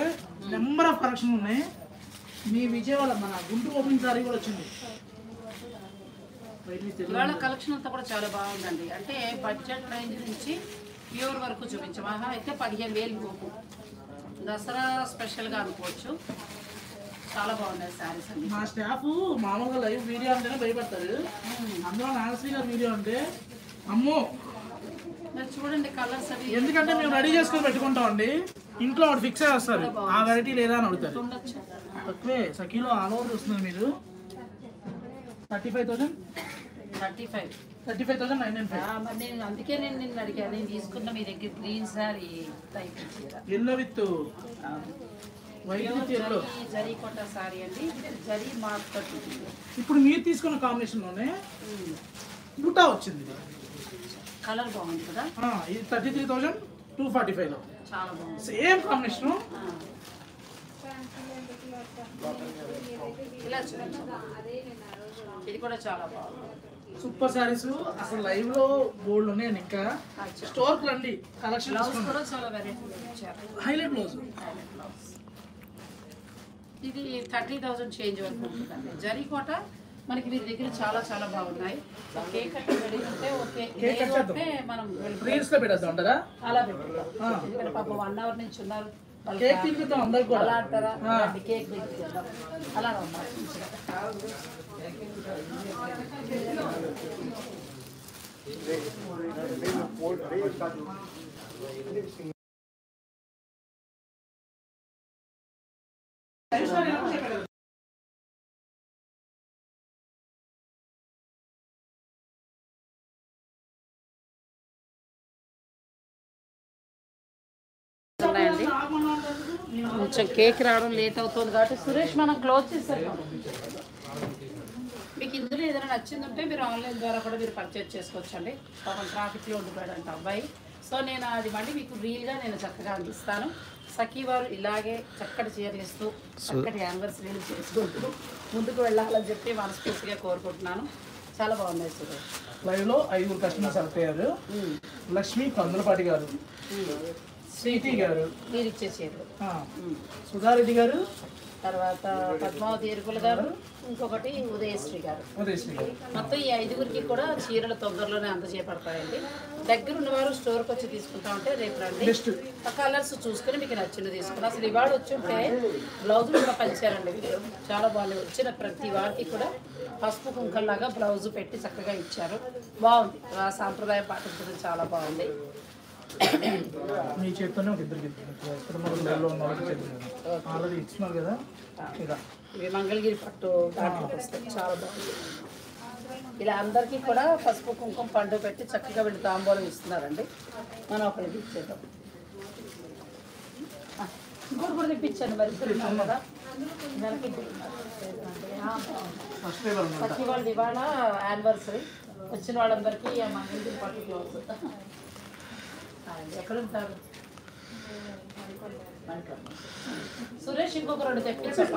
నెంబర్ ఆఫ్ కలెక్షన్ ఉన్నాయి. మీ విజయవాడ మన గుంటూరు ఓపెనింగ్ సారీ కూడా వచ్చింది. ఇవాళ కలెక్షన్ అంతా కూడా చాలా బాగుందండి. అంటే బడ్జెట్ రేంజ్ నుంచి ప్యూర్ వరకు చూపించాం. అయితే 15,000 లోపు దసరా స్పెషల్గా అనుకోవచ్చు. చాలా బాగున్నాయి శారీస్ అన్ని. మా స్టాఫ్ మామూలుగా లైవ్ వీడియో అంటేనే భయపడతారు. అందులో నాగశ్రీ గారు వీడియో అంటే అమ్మో మీరు చూడండి కలర్స్ అవి. ఎందుకంటే మేము రెడీ చేసుకొని పెట్టుకుంటామండి. ఇంట్లో వాడు ఫిక్స్ అయ్యి వస్తారు. ఆ వెరైటీ లేదా అని అడుగుతారు. ఉండొచ్చు. తక్కువే సఖీలో ఆల్ ఓవర్ చూస్తున్నారు మీరు. 35,995. మరి నేను అందుకే నిన్ను అడిగాను. నేను తీసుకున్న మీ దగ్గర గ్రీన్ సారీ టైప్ చీర. Yellow with white with yellow. Zari kota sorry అండి. జరీ మార్కెట్. ఇప్పుడు మీరు తీసుకున్న కాంబినేషన్లోనే బుటా వచ్చింది. కలర్ బాగుంది కదా. ఇది 33,245లో చాలా బాగుంది. Same combination. ఇలా చూపించండి. ఇది కూడా చాలా బాగుంది. సూపర్ సారీస్ అసలు లైవ్ లో బోల్డ్ ఉన్నాయండి. ఇంకా స్టోర్ కి రండి. కలెక్షన్ బ్లౌజ్ కూడా చాలా వెరైటీ ఇచ్చారు. Highlight blouse. ఇది 30,000 చేంజ్ వరకు ఉంటుందండి. జరీకోట మనకి వీరి దగ్గర చాలా చాలా బాగున్నాయి. కేక్ కట్ రెడీ ఉంటే ఓకే. లేదు అంటే మనం రీల్స్ లో పెట్టేద్దాం అంటారా? అలా పెట్టుకుంటాం. ఎందుకంటే పాపం 1 hour నుంచి ఉన్నారు. కేక్ తినిపిద్దాం అందరికి కూడా. అలా అంటారా? కేక్ తినిపిద్దాం. అలా ఉన్నారు. ఉన్నాయండి. కొంచెం కేక్ రావడం లేట్ అవుతుంది కాబట్టి సురేష్ మనం క్లోజ్ చేస్తాం. మీకు ఇందులో ఏదైనా నచ్చిందంటే మీరు ఆన్లైన్ ద్వారా కూడా మీరు పర్చేజ్ చేసుకోవచ్చు అండి. పాపం ట్రాఫిక్లో ఉండిపోయాడంట అబ్బాయి. సో నేను అది మళ్ళీ మీకు రీల్గా నేను చక్కగా అందిస్తాను. సఖీ వారు ఇలాగే చక్కటి చీరలు ఇస్తూ చక్కటి యానివర్సరీలు చేసుకుంటూ ముందుకు వెళ్ళాలని చెప్పి మనస్ఫూర్తిగా కోరుకుంటున్నాను. చాలా బాగున్నాయి సురేష్. లైవ్ లో 5 కస్టమర్స్ సెలెక్ట్ అయ్యారు. లక్ష్మి కందులపాటి గారు, స్వీటీ గారు, మీరు ఇచ్చే చీరలు, సుధారెడ్డి గారు, తర్వాత పద్మావతి ఎరుకుల గారు, ఇంకొకటి ఉదయశ్రీ గారు. మొత్తం ఈ 5గురికి కూడా చీరలు తొందరలోనే అందజేయబడతాయండి. దగ్గర ఉన్నవారు స్టోర్కి వచ్చి తీసుకుంటా ఉంటే రేపు రండి. ఆ కలర్స్ చూసుకుని మీకు నచ్చింది తీసుకుని. అసలు ఇవాళ వచ్చి ఉంటే బ్లౌజులు కూడా పంచారండి వీళ్ళు. చాలా బాగుంది. వచ్చిన ప్రతి వారికి కూడా పసుపు కుంకల్లాగా బ్లౌజ్ పెట్టి చక్కగా ఇచ్చారు. బాగుంది. ఆ సాంప్రదాయం పాటించడం చాలా బాగుంది. మీ చేత్తోనే ఒక ఇద్దరికి ఆల్రెడీ ఇచ్చినారు కదా. ఇవి మంగళగిరి పట్టు దాంట్లోకి వస్తాయి. చాలా బాగుంది. ఇలా అందరికీ కూడా పసుపు కుంకుమ పండు పెట్టి చక్కగా వీళ్ళు తాంబూలం ఇస్తున్నారండి. మనం ఒకరికి ఇచ్చేద్దాం. ఇంకోటి కూడా తెప్పించాను మరి ఇస్తున్నాం కదా. ప్రతి వాళ్ళు ఇవాళ యానివర్సరీ వచ్చిన వాళ్ళందరికీ మంగళగిరి పట్టు క్లోజ్. ఎక్కడ ఉంటారు సురేష్? ఇంకొక 2 తెప్పించారు.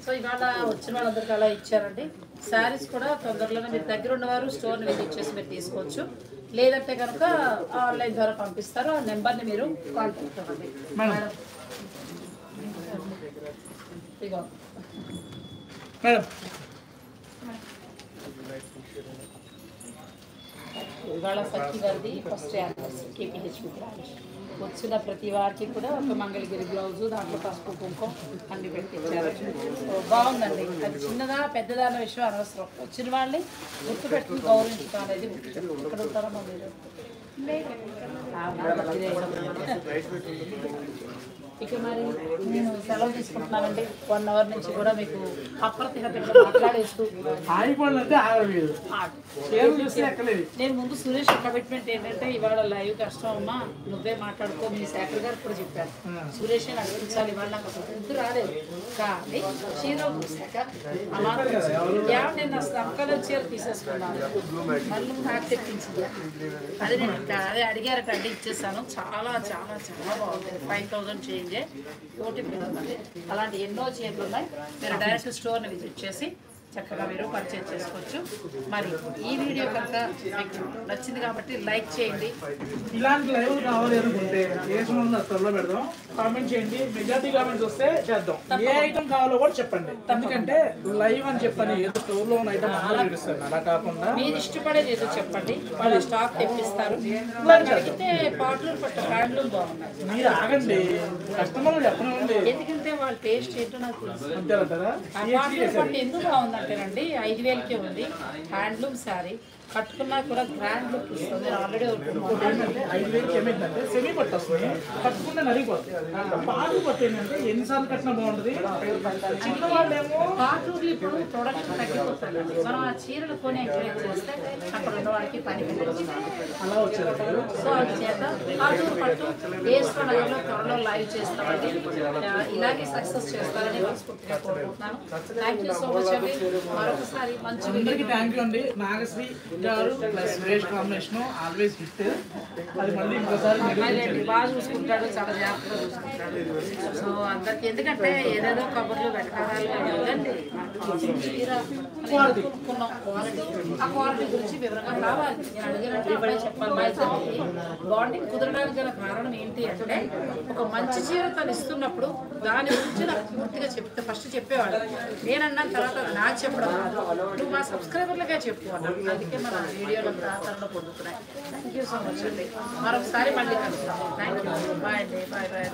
సో ఇవాళ వచ్చిన వాళ్ళందరికీ అలా ఇచ్చారండి. శారీస్ కూడా తొందరలోనే మీరు దగ్గర ఉన్నవారు స్టోర్ని విజిట్ చేసి మీరు తీసుకోవచ్చు. లేదంటే కనుక ఆన్లైన్ ద్వారా పంపిస్తారు. ఆ నెంబర్ని మీరు కాంటాక్ట్ అవ్వండి. మేడం ఇగో మేడం ఇవాళ సఖి గారిది ఫస్ట్ యానివర్సరీ కేపీహెచ్పి బ్రాంచ్. వచ్చిన ప్రతి వారికి కూడా ఒక మంగళగిరి బ్లౌజు, దాంట్లో పసుపు కుంకుమ అన్ని పెట్టించారు. బాగుందండి. అది చిన్నదా పెద్దదా అన్న విషయం అనవసరం. వచ్చిన వాళ్ళని గుర్తుపెట్టుకుని గౌరవించడం అనేది ముఖ్యం. ఇక్కడ ఉంటారమ్మా మీరు? ఇక మరి నేను సెలవు తీసుకుంటున్నానండి. 1 అవర్ నుంచి కూడా మీకు అప్రతిహతంగా మాట్లాడేస్తూ నేను ముందు సురేష్ కమిట్మెంట్ ఏంటంటే ఇవాళ లైవ్ కష్టం అమ్మా, నువ్వే మాట్లాడుకో. మీ శేఖర్ గారు కూడా చెప్పారు సురేష్ నడిపించాలి. ఇవాళ నాకు అసలు గుర్తు రాలేదు. కానీ చీర చూసాక నేను అసలు అక్కలో చీర తీసేసుకున్నాను. మళ్ళీ నాకు తెప్పించింది. అది నేను అదే అడిగారట అండి, ఇచ్చేసాను. చాలా చాలా చాలా బాగుంది. 5000 చేంజ్ కోటి పిల్లలు. అలాంటి ఎన్నో చీరలు ఉన్నాయి. మీరు డైరెక్ట్ స్టోర్ని విజిట్ చేసి చక్కగా మీరు పర్చేజ్ చేసుకోవచ్చు. మరి ఈ వీడియో కనుక మీకు నచ్చింది కాబట్టి లైక్ చేయండి. ఇలాంటి లైవ్ కావాలి అనుకుంటే ఏ సమయంలో త్వరలో పెడదాం. కామెంట్ చేయండి. మెజారిటీ కామెంట్స్ వస్తే చేద్దాం. ఏ ఐటమ్ కావాలో కూడా చెప్పండి. ఎందుకంటే లైవ్ అని చెప్పని ఏదో స్టోర్ లో ఉన్న ఐటమ్ చూపిస్తాను. అలా కాకుండా మీరు ఇష్టపడేది ఏదో చెప్పండి. వాళ్ళ స్టాక్ తెప్పిస్తారు. అడిగితే పాటలు పట్టు హ్యాండ్లూమ్ బాగున్నాయి. మీరు ఆగండి, కస్టమర్లు చెప్పనండి. ఎందుకంటే వాళ్ళ టేస్ట్ ఏంటో నాకు తెలుసు. అంతేనంటారా? పాటలు పట్టు ఎందుకు బాగుందంటేనండి 5000కే ఉంది. హ్యాండ్లూమ్ శారీ కట్టుకున్నా కూడా గ్రాండ్ లుక్ ఇస్తుంది. ఆల్రెడీ 5000కి ఏమైందంటే సెమీ పట్టు వస్తుంది, కట్టుకుంటే నరిగిపోతుంది. పాటు పట్టు ఏంటంటే ఎన్నిసార్లు కట్టినా బాగుంటుంది. చిన్నవాళ్ళేమో పాటూర్లు ఇప్పుడు ప్రొడక్షన్ తగ్గిపోతుందండి. మనం ఆ చీరలు కొని ఎంకరేజ్ చేస్తే అక్కడ ఉన్న వాళ్ళకి పని అలా వచ్చారు. సో అందుచేత పాటూరు పట్టు ఏస్లో నగర్లో త్వరలో లైవ్ చేస్తామండి. ఇలాగే సక్సెస్ చేస్తారని మనస్ఫూర్తిగా కోరుకుంటున్నాను. థ్యాంక్ యూ సో మచ్ అండి. మరొకసారి మంచి అందరికీ థ్యాంక్ యూ అండి. నాగశ్రీ గారు plus Suresh combination always hit. అది మళ్ళీ ఇంకోసారి బాగా చూసుకుంటాడు, చాలా జాగ్రత్తగా చూసుకుంటాడు. సో అందరికి ఎందుకంటే ఏదేదో కబుర్లు వెటకారాలు కదండి. కొనుక్కున్నాం క్వాలిటీ, ఆ క్వాలిటీ గురించి వివరంగా కావాలి. నేను అడిగినట్టు అబ్బాయి చెప్పాలి. బాండింగ్ కుదరడానికి గల కారణం ఏంటి అంటే ఒక మంచి చీర తను ఇస్తున్నప్పుడు దాని గురించి నాకు పూర్తిగా చెప్తే ఫస్ట్ చెప్పేవాడు. నేనన్నా తర్వాత నాకు చెప్పడం కాదు, నువ్వు మా సబ్స్క్రైబర్లుగా చెప్పు అన్నాడు. అందుకే మన వీడియోలో ప్రాంతంలో పొందుతున్నాయి. థ్యాంక్ యూ సో మచ్ అండి. మరొకసారి మళ్ళీ కలుస్తాం. Thank you. బాయ్ అండి. Bye bye.